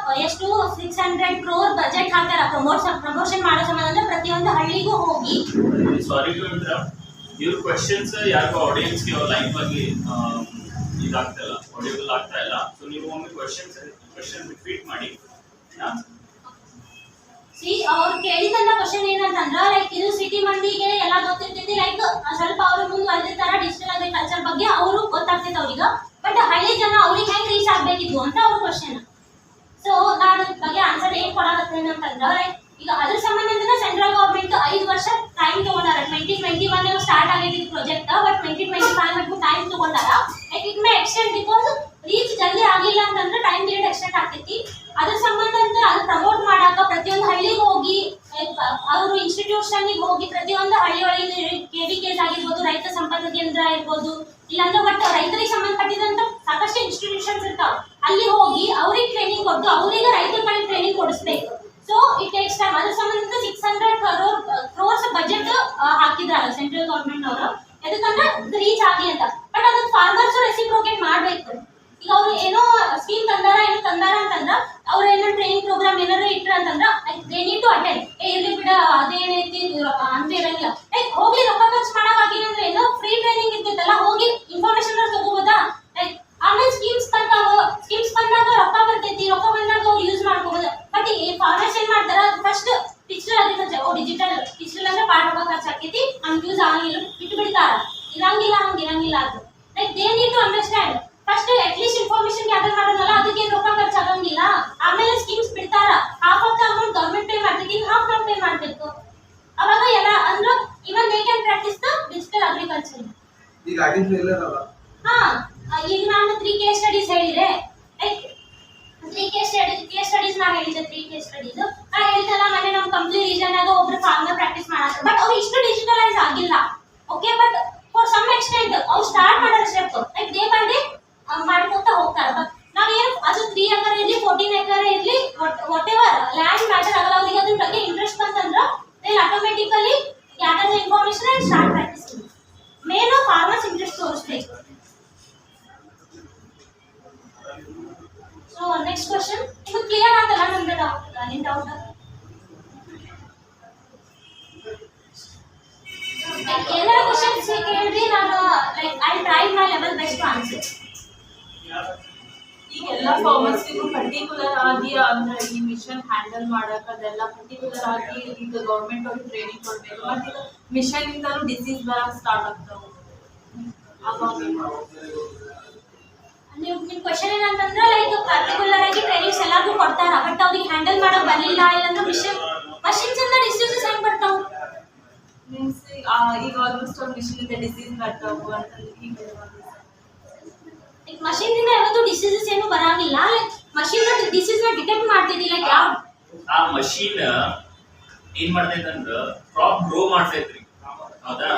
ಎಷ್ಟು 600 crore ಬಜೆಟ್ ಹಾಕ್ಯಾರ ಪ್ರಮೋಷನ್ ಮಾಡೋ ಸಂಬಂಧ ಪ್ರತಿಯೊಂದು ಹಳ್ಳಿಗೂ ಹೋಗಿ. ಸಾರಿ ಟು ಇಂಟರಪ್ಟ್, ಇವ್ರ ಕ್ವೆಶ್ಚನ್ಸ್ ಯಾರಿಗೂ ಆಡಿಯನ್ಸ್ಗೆ ಲೈವ್ ಆಗಿ ಇದಾಗ್ತಾ ಇಲ್ಲ, ಆಡಿಯಬಲ್ ಆಗ್ತಾ ಇಲ್ಲ. ಸೊ ನೀವು ಒಮ್ಮೆ ಕ್ವೆಶ್ಚನ್ ರಿಪೀಟ್ ಮಾಡಿ. ಸಿ ಅವ್ರು ಕೇಳಿದಂತ ಕ್ವಶನ್ ಏನಂತಂದ್ರ ಲೈಕ್ ಇದು ಸಿಟಿ ಮಂದಿಗೆ ಎಲ್ಲ ಗೊತ್ತಿರ್ತೈತಿ ಲೈಕ್ ಸ್ವಲ್ಪ ಅವ್ರು ಮುಂದುವರೆದಿರ್ತಾರ ಡಿಜಿಟಲ್ ಅಗ್ರಿಕಲ್ಚರ್ ಬಗ್ಗೆ ಅವರು ಗೊತ್ತಾಗ್ತೈತೆ ಅವ್ರಿಗೆ ಬಟ್ ಹಳ್ಳಿ ಜನ ಅವ್ರಿಗೆ ಹೆಂಗ್ ರೀಚ್ ಆಗ್ಬೇಕಿತ್ತು ಅಂತ ಅವ್ರ ಕ್ವಶನ್ ಸೊ ನಾನು ಇದ್ರ ಬಗ್ಗೆ ಆನ್ಸರ್ ಏನ್ ಕೊಡಾಕತ್ತೇನೆ ಅಂತಂದ್ರ ಲೈಕ್ ಈಗ ಅದ್ರ ಸಂಬಂಧ ಸೆಂಟ್ರಲ್ ಗವರ್ಮೆಂಟ್ 5 ವರ್ಷ ಟೈಮ್ ತಗೊಂಡಾರ 2021 ಸ್ಟಾರ್ಟ್ ಆಗೈತಿ ಪ್ರಾಜೆಕ್ಟ್ ಬಟ್ 2025 ವರೆಗೂ ಟೈಮ್ ತಗೊಂಡಾರ like it may extend because reach ಜಲ್ದಿ ಆಗಿಲ್ಲ ಅಂತಂದ್ರೆ ಟೈಮ್ ಪೀರಿಯಡ್ ಎಕ್ಸ್ಟೆಂಡ್ ಆಗ್ತೈತಿ ಅದ್ರ ಸಂಬಂಧ ಅಂತ ಅದು ಪ್ರಮೋಟ್ ಮಾಡಾಕ ಪ್ರತಿಯೊಂದು ಹಳ್ಳಿಗೆ ಹೋಗಿ ಅವರು ಇನ್ಸ್ಟಿಟ್ಯೂಷನ್ ಹೋಗಿ ಪ್ರತಿಯೊಂದು ಹಳ್ಳಿ ಒಳಗೆ KVKs ಆಗಿರ್ಬೋದು ರೈತ ಸಂಪರ್ಕ ಕೇಂದ್ರ ಇರ್ಬೋದು ಇಲ್ಲಾಂದ್ರೆ ಬಟ್ ರೈತರಿಗೆ ಸಂಬಂಧಪಟ್ಟಿದಂತ ಸಾಕಷ್ಟು ಇನ್ಸ್ಟಿಟ್ಯೂಷನ್ಸ್ ಇರ್ತಾವ ಅಲ್ಲಿ ಹೋಗಿ ಅವ್ರಿಗೆ ಟ್ರೈನಿಂಗ್ ಕೊಟ್ಟು ಅವರಿಗೆ ರೈತರ ಕಡೆ ಟ್ರೈನಿಂಗ್ ಕೊಡಿಸ್ಬೇಕು ಸೊ ಇಟ್ ಟೇಕ್ಸ್ ಟೈಮ್ ಅದ್ರ ಸಂಬಂಧ 600 ಕ್ರೋರ್ಸ್ ಬಜೆಟ್ ಹಾಕಿದ್ರಲ್ಲ ಸೆಂಟ್ರಲ್ ಗವರ್ಮೆಂಟ್ ಅವರು ಯಾಕಂದ್ರೆ ರೀಚ್ ಆಗ್ಲಿ ಅಂತ ಬಟ್ ಅದನ್ನ ಫಾರ್ಮರ್ಸ್ ರೆಸಿಪ್ರೋಕೇಟ್ ಮಾಡ್ಬೇಕು ಈಗ ಅವ್ರು ಏನೋ ಸ್ಕೀಮ್ ತಂದಾರ ಅಂತಂದ್ರ ಅವ್ರ ಏನೋ ಟ್ರೈನಿಂಗ್ ಪ್ರೋಗ್ರಾಮ್ ಏನಾದ್ರು ಇಟ್ರ ಅಂತಂದ್ರ ದೇ ನೀಡ್ ಟು ಅಟೆಂಡ್ ಇರ್ಲಿ ಬಿಡ ಅದೇನೈತಿ ಅಂತ ಇರಂಗಿಲ್ಲ ಲೈಕ್ ಹೋಗಿ ರೊಕ್ಕ ಖರ್ಚು ಮಾಡಾಕಿಲ್ಲ ಅಂದ್ರೆ ಏನೋ ಫ್ರೀ ಟ್ರೈನಿಂಗ್ ಇರ್ತೈತಲ್ಲ ಹೋಗಿ ಇನ್ಫಾರ್ಮೇಶನ್ ತಗೋಬೋದಾ ಲೈಕ್ ಆಮೇಲೆ ಸ್ಕೀಮ್ಸ್ ಬಂದಾಗ ರೊಕ್ಕ ಬರ್ತೈತಿ ರೊಕ್ಕ ಬಂದಾಗ ಅವ್ರು ಯೂಸ್ ಮಾಡ್ಕೋಬಹುದು ಬಟ್ ಈ ಫಾರ್ಮರ್ಸ್ ಏನ್ ಮಾಡ್ತಾರ ಫಸ್ಟ್ ಡಿಜಿಟಲ್ ಅಗ್ರಿಕಲ್ಚರ್ ಡಿಜಿಟಲ್ ಅಂದ್ರೆ ಪಾಠ ರೊಕ್ಕ ಖರ್ಚು ಆಕೈತಿ ಹಂಗ್ ಯೂಸ್ ಆಗಂಗಿಲ್ಲ ಬಿಟ್ಟು ಬಿಡ್ತಾರ ಇರಂಗಿಲ್ಲ ಅದು like they need to understand first at least information gather ಮಾಡೋದಲ್ಲ ಅದಕ್ಕೆ ರೊಕ್ಕ ಖರ್ಚಾಗಂಗಿಲ್ಲ ಆಮೇಲೆ ಸ್ಕೀಮ್ಸ್ ಬಿಡ್ತಾರ half of the amount government pay ಮಾಡ್ತೈತಿ ಹಾಫ್ ನಾವು ಪೇ ಮಾಡ್ಬೇಕು ಅವಾಗ ಎಲ್ಲ ಅಂದ್ರೆ even they can practise the digital agriculture ಈಗ ಆಗಿದ್ದು ಎಲ್ಲದಲ್ಲ ಹಾ ಈಗ ನಾನು 3 ಕೇಸ್ ಸ್ಟಡೀಸ್ ಹೇಳಿದೆ ಲೈಕ್ 3 ಕೇಸ್ ಸ್ಟಡೀಸ್ ನಾ ಹೇಳಿದೆ 3 ಕೇಸ್ ಸ್ಟಡೀಸ್ ನಾ ಹೇಳಿದಲ್ಲ ಮೊನ್ನೆ ನಮ್ಮ ಕಂಪ್ಲಿ ರೀಜನ್ ಆಗ ಒಬ್ರು ಫಾರ್ಮರ್ ಪ್ರಾಕ್ಟೀಸ್ ಮಾಡಾರ ಬಟ್ ಅವ್ರು ಇಷ್ಟು ಡಿಜಿಟಲೈಸ್ ಆಗಿಲ್ಲ okay but for some extent ಅವ್ರು ಸ್ಟಾರ್ಟ್ ಮಾಡೋ step like day by day ಮಾಡ್ಕೊತಾ ಹೋಗ್ತಾರೆ ಬಟ್ ನಾವೇನು ಅದು 3 ಎಕರೆ ಇರಲಿ 14 ಎಕರೆ ಇರಲಿ ವಾಟ್ ಎವರ್ ಲ್ಯಾಂಡ್ ಮ್ಯಾಟರ್ ಆಗಲ್ಲ ಅವ್ರಿಗೆ ಅದ್ರ ಬಗ್ಗೆ ಇಂಟ್ರೆಸ್ಟ್ ಬಂತಂದ್ರೆ they automatically gather the information and start practising main farmers interest ತೋರಿಸ್ಬೇಕು ಸೊ ನೆಕ್ಸ್ಟ್ ಕ್ವಶನ್ ಇದು ಕ್ಲಿಯರ್ ಆತಲ್ಲ ನಮ್ದು ಡೌಟ್ ನಿನ್ನ ಡೌಟ್ ಎಲ್ಲ ಕ್ವಶನ್ಸ್ ಕೇಳಿದ್ರೆ ನಾನು like I try my level best to answer ಈಗ ಎಲ್ಲ ಫಾರ್ಮರ್ಸ್ಗೂ ಪರ್ಟಿಕ್ಯುಲರ್ ಆಗಿ ಅಂದ್ರೆ ಈ ಮಿಷನ್ ಹ್ಯಾಂಡಲ್ ಮಾಡಕ್ ಅದೆಲ್ಲ ಪರ್ಟಿಕ್ಯುಲರ್ ಆಗಿ ಈಗ ಗೌರ್ಮೆಂಟ್ ಅವ್ರಿಗೆ ಟ್ರೈನಿಂಗ್ ಕೊಡ್ಬೇಕು ಮತ್ತೆ ಈಗ ಮಿಷನ್ ಇಂದಲೂ ಡಿಸೀಸ್ ಬರಕ್ ಸ್ಟಾರ್ಟ್ ಆಗ್ತಾವೆ ನಿಮ್ಮ ಕ್ವಶನ್ ಏನಂತಂದ್ರೆ ಲೈಕ್ ಪರ್ಟಿಕ್ಯುಲರ್ ಆಗಿ ಟ್ರೈನಿಂಗ್ಸ್ ಎಲ್ಲಾರ್ಗೂ ಕೊಡ್ತಾರ ಬಟ್ ಅವ್ರಿಗೆ ಹ್ಯಾಂಡಲ್ ಮಾಡಕ್ ಬರ್ಲಿಲ್ಲ ಇಲ್ಲಾಂದ್ರೆ ಮಷಿನ್ಸ್ ಇಂದ ಡಿಸೀಸಸ್ ಹೆಂಗ್ ಬರ್ತಾವ ಮೀನ್ಸ್ ಈಗ ಆಲ್ಮೋಸ್ಟ್ ಅವ್ರ ಮಿಷನ್ ಇಂದ ಡಿಸೀಸ್ ಬರ್ತಾವು ಅಂತಂದ್ರೆ ಈಗ ಲೈಕ್ ಮಷಿನ್ ಇಂದ ಯಾವತ್ತೂ ಡಿಸೀಸಸ್ ಏನು ಬರಂಗಿಲ್ಲ ಲೈಕ್ ಮಷಿನ್ ಡಿಸೀಸ್ ನ ಡಿಟೆಕ್ಟ್ ಮಾಡ್ತಿದ್ದಿ ಲೈಕ್ ಯಾವ ಆ ಮಷೀನ್ ಏನ್ ಮಾಡ್ತೈತೆ ಅಂದ್ರ ಕ್ರಾಪ್ ಗ್ರೋ ಮಾಡ್ತೈತ್ರಿ ಹೌದಾ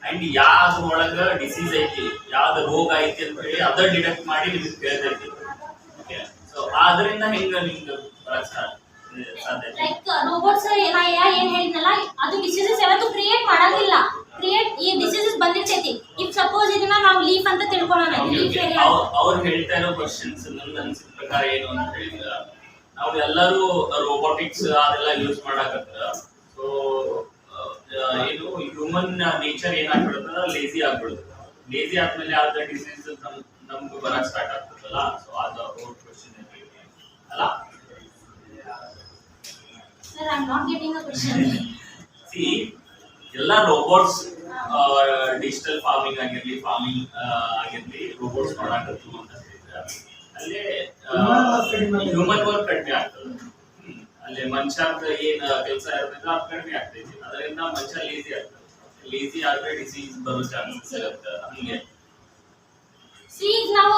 ಅಂಡ್ ಯಾವ್ದು ಒಳಗ ಡಿಸೀಸ್ ಐತಿ ಯಾವ್ದು ರೋಗ ಐತಿ ಅಂತ ಹೇಳಿ ಅದ ಡಿಟೆಕ್ಟ್ ಮಾಡಿ ನಿಮ್ಗೆ ಕೇಳ್ತೈತಿ ಓಕೆ ಸೊ ಆದ್ರಿಂದ ಹಿಂಗ ನಿಮ್ಗೆ ಸಾಧ್ಯ ಲೈಕ್ ರೋಬೋಟ್ಸ್ ಏನ್ ಹೇಳಿದ್ನಲ್ಲ ಅದು ಡಿಸೀಸಸ್ ಯಾವತ್ತೂ ಕ್ರಿಯೇಟ್ ಮಾಡಂಗಿಲ್ಲ ಈ ಡಿಸೀಸಸ್ ಬಂದಿರ್ತೈತಿ ಇಫ್ ಸಪೋಸ್ ಇದನ್ನ ನಾವು ಲೀಫ್ ಅಂತ ತಿಳ್ಕೊಳ್ಳೋಣ ಲೀಫ್ ಅವ್ರು ಹೇಳ್ತಾ ಇರೋ ಕ್ವಶನ್ಸ್ ನನ್ನ ಅನ್ಸಿದ ಪ್ರಕಾರ ಏನು ಅಂತ ಹೇಳಿದ್ರ ನಾವು ಎಲ್ಲರೂ ರೋಬೋಟಿಕ್ಸ್ ಅದೆಲ್ಲ ಯೂಸ್ ಮಾಡಾಕತ್ರ ಸೊ ಏನು ಹ್ಯೂಮನ್ ನೇಚರ್ ಏನಾಗ್ಬಿಡುತ್ತದ ಲೇಜಿ ಲೇಜಿ ಆದ್ಮೇಲೆ ಅದ ಡಿಸೀಸ್ ನಮ್ಗೆ ಬರಕ್ ಸ್ಟಾರ್ಟ್ ಆಗ್ತದಲ್ಲ ಸೊ ಅದ ಕ್ವಶನ್ ಅಲ್ಲ sir I am not getting a question C ಎಲ್ಲ ರೋಬೋಟ್ಸ್ ಡಿಜಿಟಲ್ ಫಾರ್ಮಿಂಗ್ ಆಗಿರ್ಲಿ ರೋಬೋಟ್ಸ್ ಮಾಡಾಕತ್ತು ಅಂತ ಹೇಳಿದ್ರೆ ಅಲ್ಲೇ ಹ್ಯೂಮನ್ ವರ್ಕ್ ಕಡಿಮೆ ಆಗ್ತದೆ ಅಲ್ಲೇ ಮನುಷ್ಯದ ಏನ್ ಕೆಲಸ ಇರ್ತದೆ ಅದು ಕಡಿಮೆ ಆಗ್ತೈತಿ ಅದರಿಂದ ಮನುಷ್ಯ ಲೇಜಿ ಆದ್ರೆ ಡಿಸೀಸ್ ಬರೋ ಚಾನ್ಸಸ್ ಇರುತ್ತೆ ಹಂಗೆ ಸಿ ನಾವು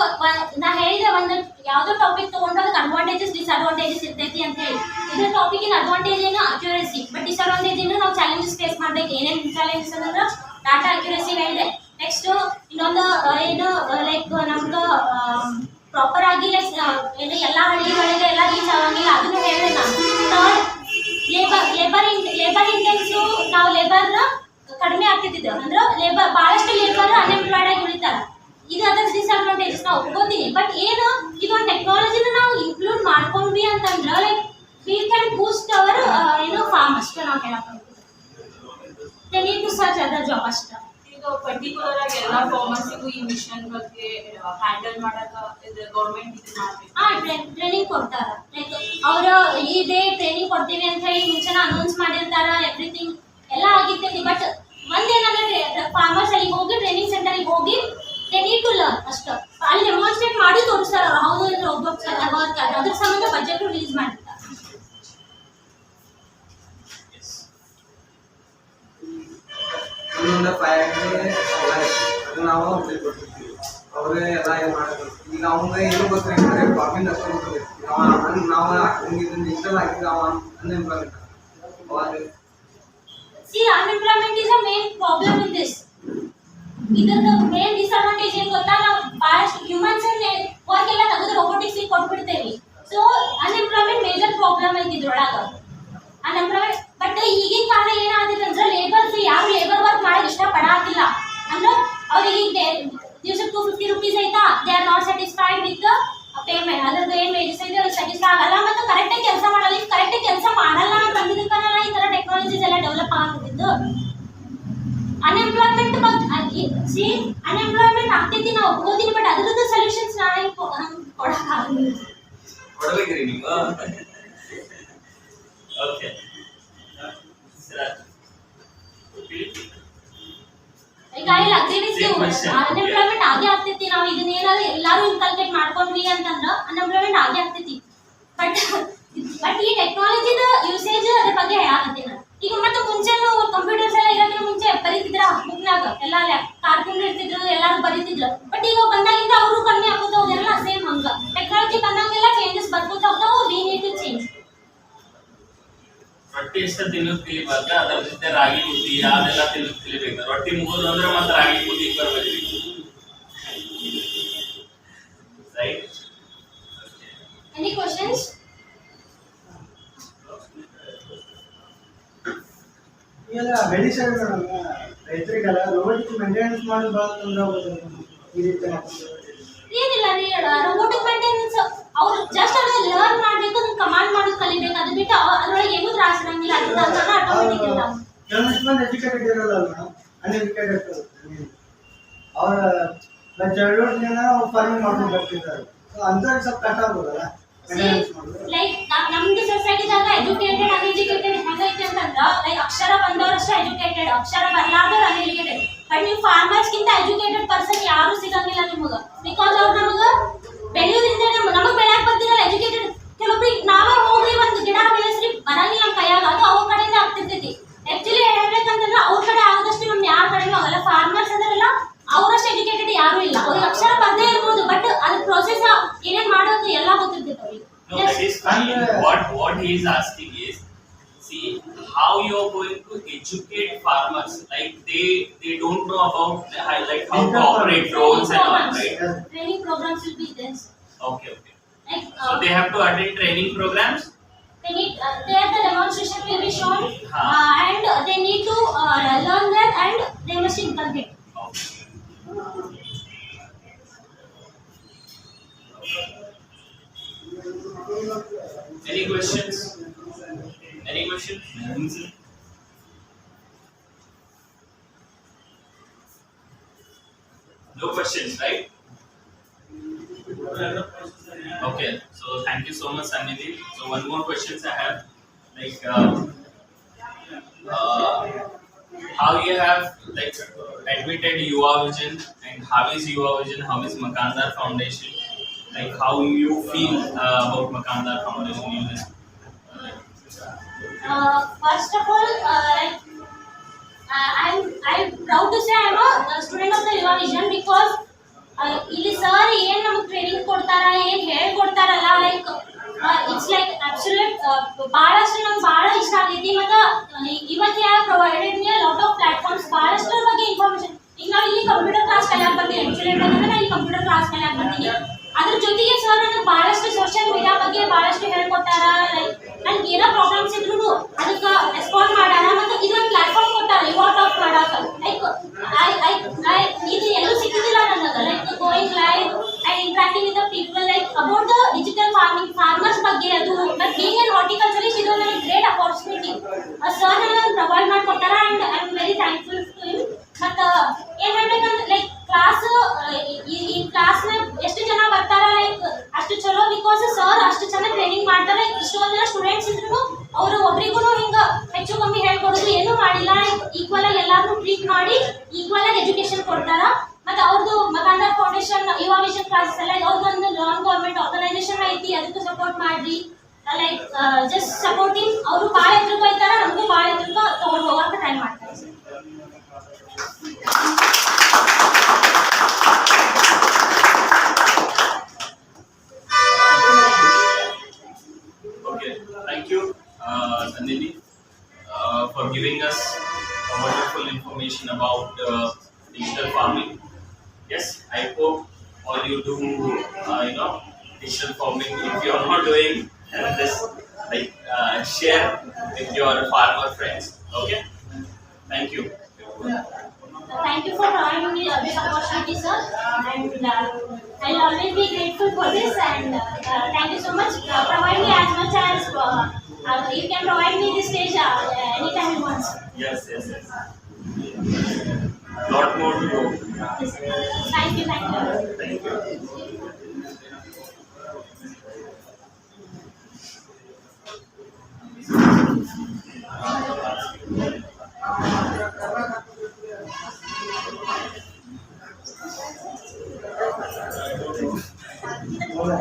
ನಾ ಹೇಳಿದೆ ಒಂದು ಯಾವ್ದೋ ಟಾಪಿಕ್ ತಗೊಂಡ್ರೆ ಅದಕ್ಕೆ ಅಡ್ವಾಂಟೇಜಸ್ ಡಿಸ್ಅಡ್ವಾಂಟೇಜಸ್ ಇರ್ತೈತಿ ಅಂತ ಹೇಳಿ ಇದ್ರ ಟಾಪಿಕ್ ಇನ್ ಅಡ್ವಾಂಟೇಜ್ ಏನು ಅಕ್ಯುರಸಿ ಬಟ್ ಡಿಸ್ಅಡ್ವಾಂಟೇಜ್ ಏನು ನಾವು ಚಾಲೆಂಜಸ್ ಫೇಸ್ ಮಾಡ್ಬೇಕು ಏನೇನು ಚಾಲೆಂಜಸ್ ಅಂದ್ರೆ ಡಾಟಾ ಅಕ್ಯುರಸಿ ಹೇಳಿದೆ ನೆಕ್ಸ್ಟ್ ಇನ್ನೊಂದು ಏನು ಲೈಕ್ ನಮ್ದು ಪ್ರಾಪರ್ ಆಗಿ ಲೈಕ್ ಏನು ಎಲ್ಲ ಹಳ್ಳಿಗಳಿಗೆ ಎಲ್ಲ ರೀಚ್ ಆಗಂಗಿಲ್ಲ ಅದನ್ನು ಹೇಳಿದೆ ನಾನು ಲೇಬರ್ ಇಂಟೆನ್ಸು ನಾವು ಲೇಬರ್ನ ಕಡಿಮೆ ಆಗ್ತಿದ್ದಿದ್ದು ಅಂದ್ರೆ ಬಹಳಷ್ಟು ಲೇಬರ್ ಅನ್ಎಂಪ್ಲಾಯ್ಡ್ ಆಗಿ ಉಳಿತಾರ ಇದು ಅದರ ಡಿಸ್ಅಡ್ವಾಂಟೇಜಸ್ ನಾವು ಒಪ್ಕೋತೀನಿ ಬಟ್ ಏನು ಇದೊಂದು ಟೆಕ್ನಾಲಜಿನ ನಾವು ಇನ್ಕ್ಲೂಡ್ ಮಾಡ್ಕೊಂಡ್ವಿ ಅಂತಂದ್ರೆ like we can boost our ಏನು ಫಾರ್ಮ್ ಅಷ್ಟೇ ನಾವು ಹೇಳಕ್ they need to search other job ಅಷ್ಟೇ ಈಗ ಪರ್ಟಿಕ್ಯುಲರ್ ಆಗಿ ಎಲ್ಲ ಫಾರ್ಮರ್ಸಿಗೂ ಈ ಮಿಷನ್ ಬಗ್ಗೆ ಹ್ಯಾಂಡಲ್ ಮಾಡಕ ಇದು ಗೌರ್ಮೆಂಟ್ ಇದು ಮಾಡ್ಬೇಕು ಟ್ರೈನಿಂಗ್ ಕೊಡ್ತಾರ ಲೈಕ್ ಅವ್ರ ಇದೇ ಟ್ರೈನಿಂಗ್ ಕೊಡ್ತೀವಿ ಅಂತ ಹೇಳಿ ಮುಂಚೆನ ಅನೌನ್ಸ್ ಮಾಡಿರ್ತಾರ, ಎವ್ರಿಥಿಂಗ್ ಎಲ್ಲ ಆಗಿರ್ತೈತಿ. ಬಟ್ ಒಂದೇನಂದ್ರೆ ಫಾರ್ಮರ್ಸ್ ಅಲ್ಲಿ ಹೋಗಿ ಟ್ರೈನಿಂಗ್ ಸೆಂಟರ್ ಹೋಗಿ ದೇ ನೀಡ್ ಟು ಲರ್ನ್ ಅಷ್ಟ. ಅಲ್ಲಿ ಡೆಮಾನ್ಸ್ಟ್ರೇಟ್ ಮಾಡಿ ತೋರಿಸ್ತಾರ ಅವ್ರು ಹೌದು ರೋಬೋಟ್ಸ್ ವರ್ಕ್ ಅದ್ರ ಸಂಬಂಧ ಬಜೆಟ್ ರಿಲೀಸ್ ಮಾಡಿರ್ತಾರೆ. ಇನ್ನೊಂದು 5 ಅದು ನಾವು ಕೊಟ್ಟಿರ್ತೀವಿ, ಅವ್ರೇ ಎಲ್ಲ ಏನು ಮಾಡೋದು. ಈಗ ಅವ್ನಿಗೆ ಏನು ಗೊತ್ತಿಲ್ಲ, ಫಾರ್ಮಿಂಗ್ ಅಷ್ಟು ಗೊತ್ತಿಲ್ಲ. ನಾವು ಹಂಗಿದ್ರೆ ಇಷ್ಟೆಲ್ಲ ಹಾಕಿದ್ರೆ ಅವ unemployment. See, unemployment is a main problem in this. ಇದರದ ಮೇನ್ ಡಿಸ್ಅಡ್ವಾಂಟೇಜ್ ಏನು ಗೊತ್ತಾ, ನಾವು ಬಹಳಷ್ಟು ಹ್ಯೂಮನ್ಸ್ ವರ್ಕ್ ಎಲ್ಲ ತೆಗೆದು ರೋಬೋಟಿಕ್ಸ್ ಕೊಟ್ಬಿಡ್ತೇವೆ. ಸೊ ಅನ್ಎಂಪ್ಲಾಯ್ಮೆಂಟ್ ಮೇಜರ್ ಪ್ರಾಬ್ಲಮ್ ಐತಿ ಇದ್ರೊಳಗ ಅನ್ಎಂಪ್ಲಾಯ್ಮೆಂಟ್. ಬಟ್ ಈಗಿನ ಕಾಲ ಏನಾಗಿದೆ ಅಂದ್ರೆ ಯಾರು ಲೇಬರ್ ವರ್ಕ್ ಮಾಡೋದು ಇಷ್ಟಪಡಾತಿಲ್ಲ. ಅಂದ್ರೆ ಅವ್ರಿಗೆ ದಿವಸಕ್ಕೆ 250 rupees ಐತಾ, they are not satisfied with payment. ಅದ್ರದ್ದು ಏನು ವೇಜಸ್ ಐತೆ ಅವ್ರಿಗೆ ಸ್ಯಾಟಿಸ್ಫೈ ಆಗಲ್ಲ, ಮತ್ತು ಕರೆಕ್ಟಾಗಿ ಕೆಲಸ ಮಾಡಲ್ಲ. ಕರೆಕ್ಟಾಗಿ ಕೆಲಸ ಮಾಡಲ್ಲ ಅಂತ ಅಂದಿದ್ದಕ್ಕಲ್ಲ ಈ ಥರ ಟೆಕ್ನಾಲಜೀಸ್ ಎಲ್ಲ ಡೆವಲಪ್ ಆಗ್ತಿದ್ದು. ಅನ್ಎಂಪ್ಲಾಯ್ಮೆಂಟ್ ಅನ್ಎಂಪ್ಲಾಯ್ಮೆಂಟ್ ಆಗ್ತೈತಿ, ನಾವು ಒಪ್ಕೋತೀನಿ. ಬಟ್ ಅದ್ರದ್ದು ಸೊಲ್ಯೂಷನ್ಸ್ ನಾನು ಕೊಡೋಕ್ಕಾಗಲ್ಲ. ಕೊಡಬೇಕ್ರಿ ನೀವು. ಓಕೆ ಈಗ I agree with you, unemployment ಆಗೇ ಆಗ್ತೈತಿ. ನಾವು ಇದನ್ನ ಏನಾದ್ರು ಎಲ್ಲರೂ ಇನ್ಕಲ್ಕೇಟ್ ಮಾಡ್ಕೊಂಡ್ವಿ ಅಂತಂದ್ರೆ ಅನ್ಎಂಪ್ಲಾಯ್ಮೆಂಟ್ ಆಗೇ ಆಗ್ತೈತಿ. ಬಟ್ ಈ ಟೆಕ್ನಾಲಜಿದ ಯೂಸೇಜ್ ಅದ್ರ ಬಗ್ಗೆ ಹೇಳಾಕತ್ತೀನಿ ನಾನು. ಈಗ ಮತ್ತೆ ಮುಂಚೆ ಕಂಪ್ಯೂಟರ್ಸ್ ಎಲ್ಲ ಇರೋದ್ರ ಮುಂಚೆ ಬರೀತಿದ್ರ ಬುಕ್ನಾಗ ಎಲ್ಲ ಕಾರ್ಟೂನ್ ಇರ್ತಿದ್ರು, ಎಲ್ಲಾರು ಬರೀತಿದ್ರು. ಬಟ್ ಈಗ ಬಂದಾಗಿಂದ ಅವರು ಕಮ್ಮಿ ಆಗೋದು, ಅದೆಲ್ಲ ಸೇಮ್ ಹಂಗ. ಟೆಕ್ನಾಲಜಿ ಬಂದಂಗೆಲ್ಲ ಚೇಂಜಸ್ ಬರ್ಕೋತ ಹೋಗ್ತಾವು. We need to change. ರೊಟ್ಟಿ ಎಷ್ಟು ತಿನ್ನೋದು ಕಲಿಬಾರ್ದ, ಅದ್ರ ಜೊತೆ ರಾಗಿ ಮುದ್ದಿ ಅದೆಲ್ಲ ತಿನ್ನೋದು ಕಲಿಬೇಕು. ರೊಟ್ಟಿ ಮುಗಿದು ಅಂದ್ರೆ ಮತ್ತೆ ರಾಗಿ ಮುದ್ದಿಗೆ ಬರ್ಬೇಕು. ರೈಟ್? Any questions? ಈಗ ಮೆಡಿಸನ್ ರೈತರಿಗೆಲ್ಲ ರೋಬೋಟಿಕ್ ಮೇಂಟೆನೆನ್ಸ್ ಮಾಡೋದು ಭಾಳ ತೊಂದರೆ ಆಗೋದು ಈ ರೀತಿ. ಏನಿಲ್ಲ ರೀ, ರೋಬೋಟಿಕ್ ಮೇಂಟೆನೆನ್ಸ್ ಅವ್ರು ಜಸ್ಟ್ ಅದನ್ನ ಲರ್ನ್ ಮಾಡ್ಬೇಕು, ಅದನ್ನ ಕಮಾಂಡ್ ಮಾಡೋದು ಕಲಿಬೇಕು. ಅದು ಬಿಟ್ಟು ಅದ್ರೊಳಗೆ ಏನೂ ತ್ರಾಸ ಇರಂಗಿಲ್ಲ. ಅದನ್ನ ಆಟೋಮೆಟಿಕ್ ಇಲ್ಲ. ಕೆಲವಷ್ಟು ಮಂದಿ ಎಜುಕೇಟೆಡ್ ಇರಲ್ಲ, ಅನ್ಎಜುಕೇಟೆಡ್ ಅವರ ಚೈಲ್ಡ್ಹುಡ್ ಫಾರ್ಮಿಂಗ್ ಮಾಡ್ಕೊಂಡು ಬರ್ತಿದ್ದಾರೆ. ಅಂಥವ್ರಿಗೆ ಸ್ವಲ್ಪ ಕಷ್ಟ ಆಗ್ಬೋದಲ್ಲ ಮೇಂಟೆನೆನ್ಸ್ ಮಾಡೋದು. ಲೈಕ್ ನಮ್ದು ಸೊಸೈಟಿದಾಗ ಎಜುಕೇಟೆಡ್ ಅನ್ಎಜುಕೇಟೆಡ್ ಹೆಂಗೈತೆ ಅಂತಂದ್ರ, ಲೈಕ್ ಅಕ್ಷರ ಬಂದವರಷ್ಟು ಎಜುಕೇಟೆಡ್, ಅಕ್ಷರ ಬರ್ಲಾರ್ದವ್ರು ಅನ್ಎಜುಕೇಟೆಡ್. ಬಟ್ ನೀವು ಫಾರ್ಮರ್ಸ್ ಗಿಂತ ಎಜುಕೇಟೆಡ್ ಪರ್ಸನ್ ಯಾರು ಸಿಗಂಗಿಲ್ಲ ನಿಮಗೆ. ಬಿಕಾಸ್ ಅವ್ರು ನಮಗೆ ಬೆಳೆಯೋದ್ರಿಂದ ನಮಗೆ ಬೆಳೆಯಕ್ಕೆ ಬರ್ತಿರಲ್ಲ ಎಜುಕೇಟೆಡ್. ಕೆಲವೊಬ್ರಿಗೆ ನಾವೇ ಹೋಗಿ ಒಂದು ಗಿಡ ಬೆಳೆಸ್ರಿ ಬರಂಗಿಲ್ಲ ನಮ್ಮ ಕೈಯಾಗ, ಅದು ಅವ್ರ ಕಡೆಯಿಂದ ಆಗ್ತಿರ್ತೈತಿ. ಆಕ್ಚುಲಿ ಹೇಳ್ಬೇಕಂತಂದ್ರೆ ಅವ್ರ ಕಡೆ ಆದಷ್ಟು ನಮ್ ಯಾರ ಕಡೆನೂ ಆಗಲ್ಲ. ಫಾರ್ಮರ್ಸ್ ಅದರಲ್ಲ ಅವರಷ್ಟು ಎಜುಕೇಟೆಡ್ ಯಾರು ಇಲ್ಲ. ಅವ್ರಿಗೆ ಅಕ್ಷರ ಬರ್ದೇ ಇರ್ಬೋದು, ಬಟ್ ಅದ್ರ ಪ್ರೋಸೆಸ್ ಏನೇನ್ ಮಾಡೋದು ಎಲ್ಲ ಗೊತ್ತಿರ್ತೈತೆ ಅವ್ರಿಗೆ. No, that is fine. What he is asking is, see how you are going to educate farmers. Like they don't know about like how to operate drones and all, right? Training programs will be there. Okay. Like So they have to attend training programs. there the demonstration will be shown, and they need to learn that, and they must inculcate. Any questions? No questions, right? Okay, so thank you so much, Sanidhi. So one more questions I have, like how you have like admitted Yuva Vision, and how is Yuva Vision, how is Makandar Foundation, like how you feel about Makandar Foundation in this? First of all, I'm proud to say I'm a student of the Yuva Vision, because ಇಲ್ಲಿ sir ಏನ್ ನಮಗೆ training ಕೊಡ್ತಾರ, ಏನ್ ಹೇಳ್ಕೊಡ್ತಾರಲ್ಲ, like it's like absolute ಬಹಳಷ್ಟು ನಮ್ಗೆ ಬಹಳ ಇಷ್ಟ ಆಗೈತಿ. ಮತ್ತು ಇವತ್ತು ಯಾವ provided me lot of platforms, ಬಹಳಷ್ಟರ ಬಗ್ಗೆ ಇನ್ಫಾರ್ಮೇಶನ್. ಈಗ ನಾವು ಇಲ್ಲಿ ಕಂಪ್ಯೂಟರ್ ಕ್ಲಾಸ್ ಕಲಿಯಕ್ಕೆ ಬರ್ತೀವಿ, ಆಕ್ಚುಲಿ ಅಂತಂದ್ರೆ ನಾನು ಇಲ್ಲಿ ಕಂಪ್ಯೂಟರ್ ಕ್ಲಾಸ್ ಕಲಿಯಕ್ಕೆ ಬರ್ತೀನಿ. ಅದ್ರ ಜೊತೆಗೆ ಸರ್ ನನಗೆ ಬಹಳಷ್ಟು ಸೋಷಿಯಲ್ ಮೀಡಿಯಾ ಬಗ್ಗೆ ಬಹಳಷ್ಟು ಹೇಳ್ಕೊಟ್ಟಾರ. ಲೈಕ್ ನನ್ಗೆ ಏನೋ ಪ್ರಾಬ್ಲಮ್ಸ್ ಇದ್ರು ಅದಕ್ಕೆ ರೆಸ್ಪಾಂಡ್ ಮಾಡಾರ, ಮತ್ತು ಇದೊಂದು ಪ್ಲಾಟ್ಫಾರ್ಮ್ ಕೊಟ್ಟಾರ ಯುವ ಟಾಕ್ ಮಾಡಾಕ. ಲೈಕ್ ಇದು ಎಲ್ಲೂ ಸಿಕ್ಕಿದಿಲ್ಲ ನನಗೆ. Like going live and interacting with the people, like about the digital farming, farmers ಬಗ್ಗೆ. ಅದು ಬಟ್ ಬೀಯಿಂಗ್ ಆನ್ ಹಾರ್ಟಿಕಲ್ಚರಿಸ್ಟ್, ಇದು ನನಗೆ ಗ್ರೇಟ್ ಅಪಾರ್ಚುನಿಟಿ ಸರ್ ನನಗೆ ಪ್ರೊವೈಡ್ ಮಾಡಿಕೊಟ್ಟಾರ, and I am very thankful to him. ಮತ್ತು ಏನು ಹೇಳ್ಬೇಕಂದ್ರೆ ಲೈಕ್ ಕ್ಲಾಸ್, ಈ ಕ್ಲಾಸ್ನ ಎಷ್ಟು ಜನ ಬರ್ತಾರ ಲೈಕ್ ಅಷ್ಟು ಚಲೋ, ಬಿಕಾಸ್ ಸರ್ ಅಷ್ಟು ಚೆನ್ನಾಗಿ ಟ್ರೈನಿಂಗ್ ಮಾಡ್ತಾರೆ. ಇಷ್ಟೊಂದು ಜನ ಸ್ಟೂಡೆಂಟ್ಸ್ ಇದ್ರು ಅವರು ಒಬ್ರಿಗೂ ಹಿಂಗ ಹೆಚ್ಚು ಕಮ್ಮಿ ಹೇಳ್ಕೊಡೋದು ಏನು ಮಾಡಿಲ್ಲ. ಈಕ್ವಲ್ ಆಗಿ ಎಲ್ಲಾರು ಟ್ರೀಟ್ ಮಾಡಿ ಈಕ್ವಲ್ ಆಗಿ ಎಜುಕೇಶನ್ ಕೊಡ್ತಾರ. ಮತ್ತೆ ಅವ್ರದ್ದು ಮಕಾಂದರ್ ಫೌಂಡೇಶನ್ ಯುವ ವಿಷನ್ ಕ್ಲಾಸಸ್ ಎಲ್ಲ ಅವ್ರದ್ದೊಂದು ನಾನ್ ಗೌರ್ಮೆಂಟ್ ಆರ್ಗನೈಸೇಷನ್ ಐತಿ, ಅದಕ್ಕೂ ಸಪೋರ್ಟ್ ಮಾಡ್ರಿ. Like just supporting. ಅವರು ಭಾಳ ಎತ್ರಕ್ಕೆ ಹೋಯ್ತಾರ, ನಮಗೂ ಭಾಳ ಎತ್ರಕ್ಕೆ ತಗೊಂಡು ಹೋಗಕ್ಕೆ ಟ್ರೈ ಮಾಡ್ತಾರೆ sir. Okay, thank you, Nandini, for giving us a wonderful information about digital farming. Yes, I hope all you do, digital farming. If you are not doing this, like share with your farmer friends. Okay, thank you. Thank you for providing me this opportunity, sir. And I'll always be grateful for this. And thank you so much. Provide me as much as you can provide me this stage anytime you want, sir. Yes. Lot more to go. Yes, sir. Thank you. Thank you. ಹೋಗ್ಲಾ?